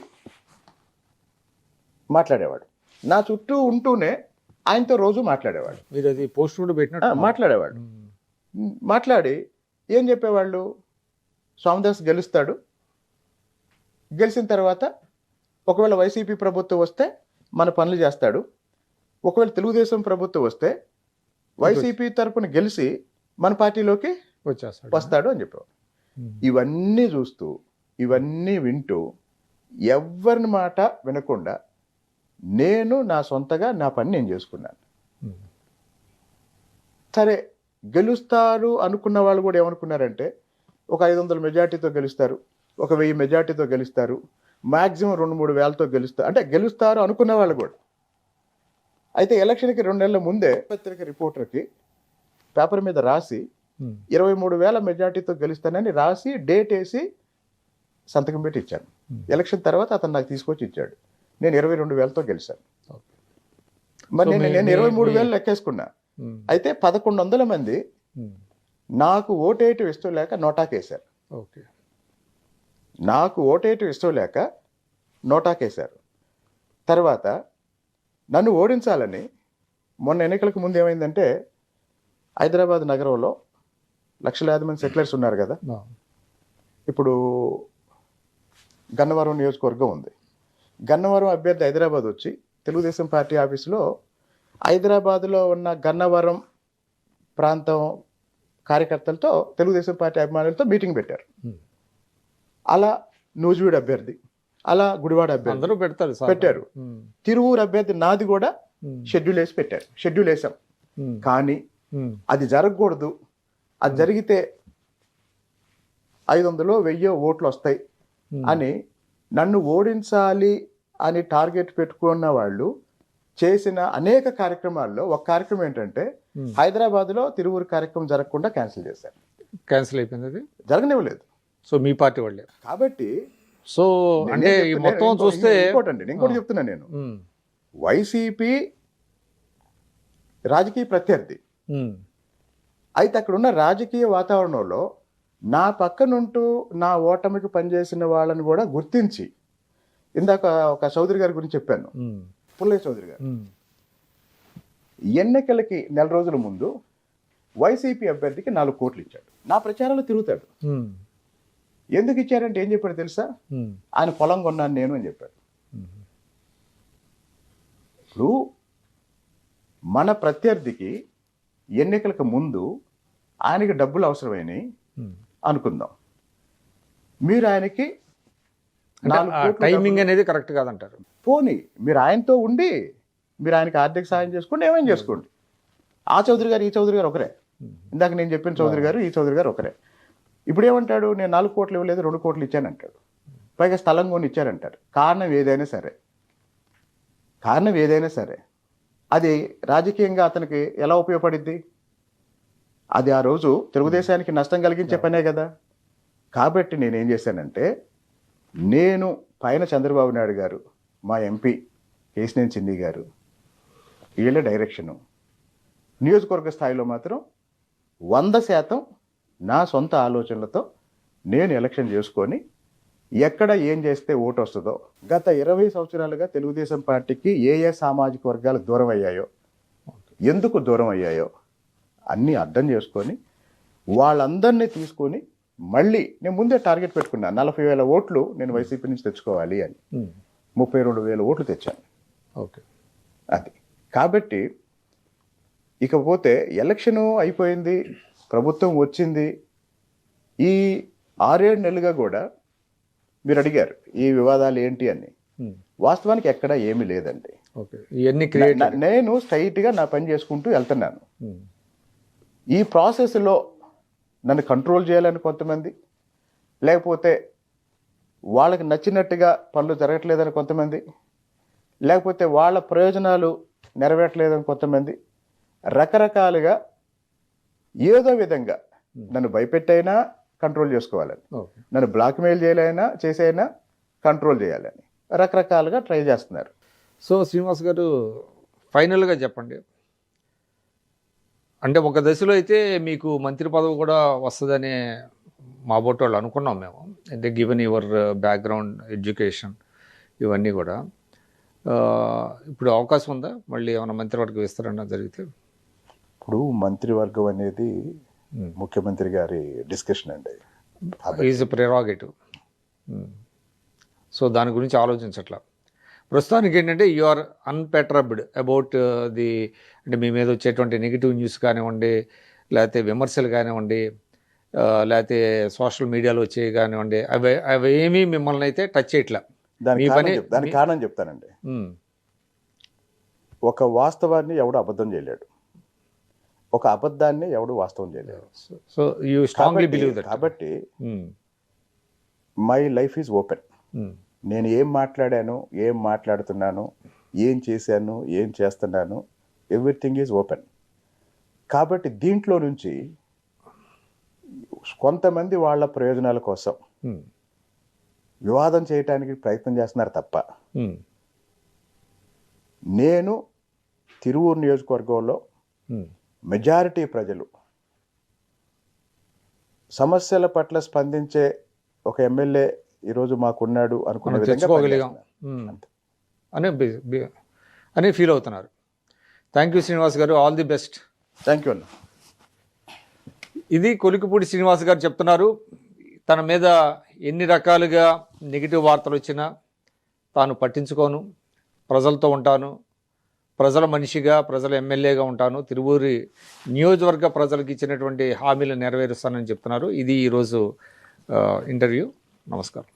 మాట్లాడేవాడు. నా చుట్టూ ఉంటూనే ఆయనతో రోజు మాట్లాడేవాడు. మీరు అది పోస్ట్ కూడా పెట్టినట్టు మాట్లాడేవాడు. మాట్లాడి ఏం చెప్పేవాళ్ళు, స్వామిదాస్ గెలుస్తాడు, గెలిచిన తర్వాత ఒకవేళ వైసీపీ ప్రభుత్వం వస్తే మన పనులు చేస్తాడు, ఒకవేళ తెలుగుదేశం ప్రభుత్వం వస్తే వైసీపీ తరపున గెలిచి మన పార్టీలోకి వస్తాడు అని చెప్పేవాడు. ఇవన్నీ చూస్తూ, ఇవన్నీ వింటూ, ఎవరిని మాట వినకుండా నేను నా సొంతగా నా పని నేను చేసుకున్నాను. సరే, గెలుస్తారు అనుకున్న వాళ్ళు కూడా ఏమనుకున్నారంటే, ఒక 500 మెజార్టీతో గెలుస్తారు, ఒక 1000 మెజార్టీతో గెలుస్తారు, మ్యాక్సిమం 2-3 వేలతో గెలుస్తారు, అంటే గెలుస్తారు అనుకున్న వాళ్ళు కూడా. అయితే ఎలక్షన్కి 2 నెలల ముందే పత్రిక రిపోర్టర్కి పేపర్ మీద రాసి 23,000 మెజార్టీతో గెలుస్తానని రాసి డేట్ వేసి సంతకం పెట్టి ఇచ్చాను. ఎలక్షన్ తర్వాత అతను నాకు తీసుకొచ్చి ఇచ్చాడు. నేను 22,000తో గెలిచాను. మరి నేను 23,000 లెక్కేసుకున్నా. అయితే 1,100 మంది నాకు ఓటేయటం ఇష్టం లేక నోటాకేశారు. నాకు ఓటేయటం ఇష్టం లేక నోటాకేశారు. తర్వాత నన్ను ఓడించాలని మొన్న ఎన్నికలకు ముందు ఏమైందంటే, హైదరాబాద్ నగరంలో లక్షలాది మంది సెటిలర్స్ ఉన్నారు కదా. ఇప్పుడు గన్నవరం నియోజకవర్గం ఉంది. గన్నవరం అభ్యర్థి హైదరాబాద్ వచ్చి తెలుగుదేశం పార్టీ ఆఫీసులో హైదరాబాద్లో ఉన్న గన్నవరం ప్రాంతం కార్యకర్తలతో, తెలుగుదేశం పార్టీ అభిమానులతో మీటింగ్ పెట్టారు. అలా నూజివీడు అభ్యర్థి, అలా గుడివాడ అభ్యర్థి పెట్టారు. తిరువూరు అభ్యర్థి నాది కూడా షెడ్యూల్ వేసి పెట్టారు. షెడ్యూల్ వేసాం. కానీ అది జరగకూడదు, అది జరిగితే 500-1000 ఓట్లు వస్తాయి అని నన్ను ఓడించాలి అని టార్గెట్ పెట్టుకున్న వాళ్ళు చేసిన అనేక కార్యక్రమాల్లో ఒక కార్యక్రమం ఏంటంటే, హైదరాబాద్లో తిరువూరు కార్యక్రమం జరగకుండా క్యాన్సిల్ చేశారు. క్యాన్సిల్ అయిపోయింది అది. జరగనివ్వలేదు. సో మీ పార్టీ వాళ్ళే. కాబట్టి సో అంటే ఈ మొత్తం చూస్తే ఇంకోటి చెప్తున్నా నేను, వైసీపీ రాజకీయ ప్రత్యర్థి అయితే అక్కడ ఉన్న రాజకీయ వాతావరణంలో నా పక్కనుంటూ నా ఓటమికి పనిచేసిన వాళ్ళని కూడా గుర్తించి, ఇందాక ఒక చౌదరి గారి గురించి చెప్పాను, పుల్లయ్య చౌదరి గారు, ఎన్నికలకి నెల రోజుల ముందు వైసీపీ అభ్యర్థికి 4 కోట్లు ఇచ్చాడు. నా ప్రచారంలో తిరుగుతాడు. ఎందుకు ఇచ్చారంటే ఏం చెప్పాడు తెలుసా? ఆయన పొలం కొన్నాను నేను అని చెప్పాడు. ఇప్పుడు మన ప్రత్యర్థికి ఎన్నికలకు ముందు ఆయనకి డబ్బులు అవసరమైనవి అనుకుందాం, మీరు ఆయనకి 4 కోట్లు టైమింగ్ అనేది కరెక్ట్ కాదంటారు. పోనీ మీరు ఆయనతో ఉండి మీరు ఆయనకి ఆర్థిక సాయం చేసుకోండి, ఏమైనా చేసుకోండి. ఆ చౌదరి గారు ఈ చౌదరి గారు ఒకరే, ఇందాక నేను చెప్పిన చౌదరి గారు ఈ చౌదరి గారు ఒకరే. ఇప్పుడు ఏమంటాడు? నేను 4 కోట్లు ఇవ్వలేదు 2 కోట్లు ఇచ్చానంటాడు. పైగా స్థలం కొని ఇచ్చారంటారు. కారణం ఏదైనా సరే అది రాజకీయంగా అతనికి ఎలా ఉపయోగపడిద్ది? అది ఆ రోజు తెలుగుదేశానికి నష్టం కలిగించే పనే కదా. కాబట్టి నేనేం చేశానంటే, నేను పైన చంద్రబాబు నాయుడు గారు, మా ఎంపీ కేశినేని చిన్ని గారు, వీళ్ళ డైరెక్షను, నియోజకవర్గ స్థాయిలో మాత్రం 100% నా సొంత ఆలోచనలతో నేను ఎలక్షన్ చేసుకొని ఎక్కడ ఏం చేస్తే ఓటు వస్తుందో, గత 20 సంవత్సరాలుగా తెలుగుదేశం పార్టీకి ఏ సామాజిక వర్గాలు దూరం అయ్యాయో, ఎందుకు దూరం అయ్యాయో అన్నీ అర్థం చేసుకొని వాళ్ళందరినీ తీసుకొని మళ్ళీ నేను ముందే టార్గెట్ పెట్టుకున్నా, 40,000 ఓట్లు నేను వైసీపీ నుంచి తెచ్చుకోవాలి అని. 32,000 ఓట్లు తెచ్చాను. ఓకే, అది కాబట్టి ఇకపోతే ఎలక్షను అయిపోయింది, ప్రభుత్వం వచ్చింది. ఈ 6-7 నెలలుగా కూడా మీరు అడిగారు ఈ వివాదాలు ఏంటి అని. వాస్తవానికి ఎక్కడ ఏమీ లేదండి. నేను స్ట్రైట్గా నా పని చేసుకుంటూ వెళ్తున్నాను. ఈ ప్రాసెస్లో నన్ను కంట్రోల్ చేయాలని కొంతమంది, లేకపోతే వాళ్ళకి నచ్చినట్టుగా పనులు జరగట్లేదని కొంతమంది, లేకపోతే వాళ్ళ ప్రయోజనాలు నెరవేరట్లేదని కొంతమంది, రకరకాలుగా ఏదో విధంగా నన్ను భయపెట్టైనా కంట్రోల్ చేసుకోవాలని, నన్ను బ్లాక్మెయిల్ చేసైనా కంట్రోల్ చేయాలని రకరకాలుగా ట్రై చేస్తున్నారు. సో శ్రీనివాస్ గారు, ఫైనల్గా చెప్పండి, అంటే ఒక దశలో అయితే మీకు మంత్రి పదవి కూడా వస్తుందని మా బోటి వాళ్ళు అనుకున్నాం మేము, అంటే గివెన్ యువర్ బ్యాక్గ్రౌండ్ ఎడ్యుకేషన్ ఇవన్నీ కూడా. ఇప్పుడు అవకాశం ఉందా మళ్ళీ ఏమైనా మంత్రివర్గ విస్తరణ జరిగితే? ఇప్పుడు మంత్రివర్గం అనేది ముఖ్యమంత్రి గారి డిస్కషన్ అండి, ఈజ్ ప్రెరాగేటివ్. సో దాని గురించి ఆలోచించట్లా ప్రస్తుతానికి. ఏంటంటే యు ఆర్ అన్పెట్రబ్డ్ అబౌట్ ది, అంటే మీ మీద వచ్చేటువంటి నెగిటివ్ న్యూస్ కానివ్వండి, లేకపోతే విమర్శలు కానివ్వండి, లేకపోతే సోషల్ మీడియాలో వచ్చేవి కానివ్వండి, అవి ఏమీ మిమ్మల్ని అయితే టచ్ చేయట్లా. దానికి కారణం చెప్తానండి. ఒక వాస్తవాన్ని ఎవడు అబద్ధం చేయలేడు, ఒక అబద్ధాన్ని ఎవడు వాస్తవం చేయలేడు. So you strongly believe that. కాబట్టి మై లైఫ్ ఈజ్ ఓపెన్. నేను ఏం మాట్లాడాను, ఏం మాట్లాడుతున్నాను, ఏం చేశాను, ఏం చేస్తున్నాను, ఎవ్రీథింగ్ ఈజ్ ఓపెన్. కాబట్టి దీంట్లో నుంచి కొంతమంది వాళ్ళ ప్రయోజనాల కోసం వివాదం చేయడానికి ప్రయత్నం చేస్తున్నారు తప్ప, నేను తిరువూరు నియోజకవర్గంలో మెజారిటీ ప్రజలు సమస్యల పట్ల స్పందించే ఒక ఎమ్మెల్యే ఈరోజు మాకున్నాడు అనుకున్న విధంగా అనే ఫీల్ అవుతున్నారు. థ్యాంక్ యూ శ్రీనివాస్ గారు, all the best. Thank you అన్న. ఇది కొలికిపూడి శ్రీనివాస్ గారు చెప్తున్నారు. తన మీద ఎన్ని రకాలుగా నెగిటివ్ వార్తలు వచ్చినా తాను పట్టించుకోను, ప్రజలతో ఉంటాను, ప్రజల మనిషిగా, ప్రజల ఎమ్మెల్యేగా ఉంటాను, తిరువూరి నియోజకవర్గ ప్రజలకు ఇచ్చినటువంటి హామీలు నెరవేరుస్తానని చెప్తున్నారు. ఇది ఈరోజు ఇంటర్వ్యూ. నమస్కారం.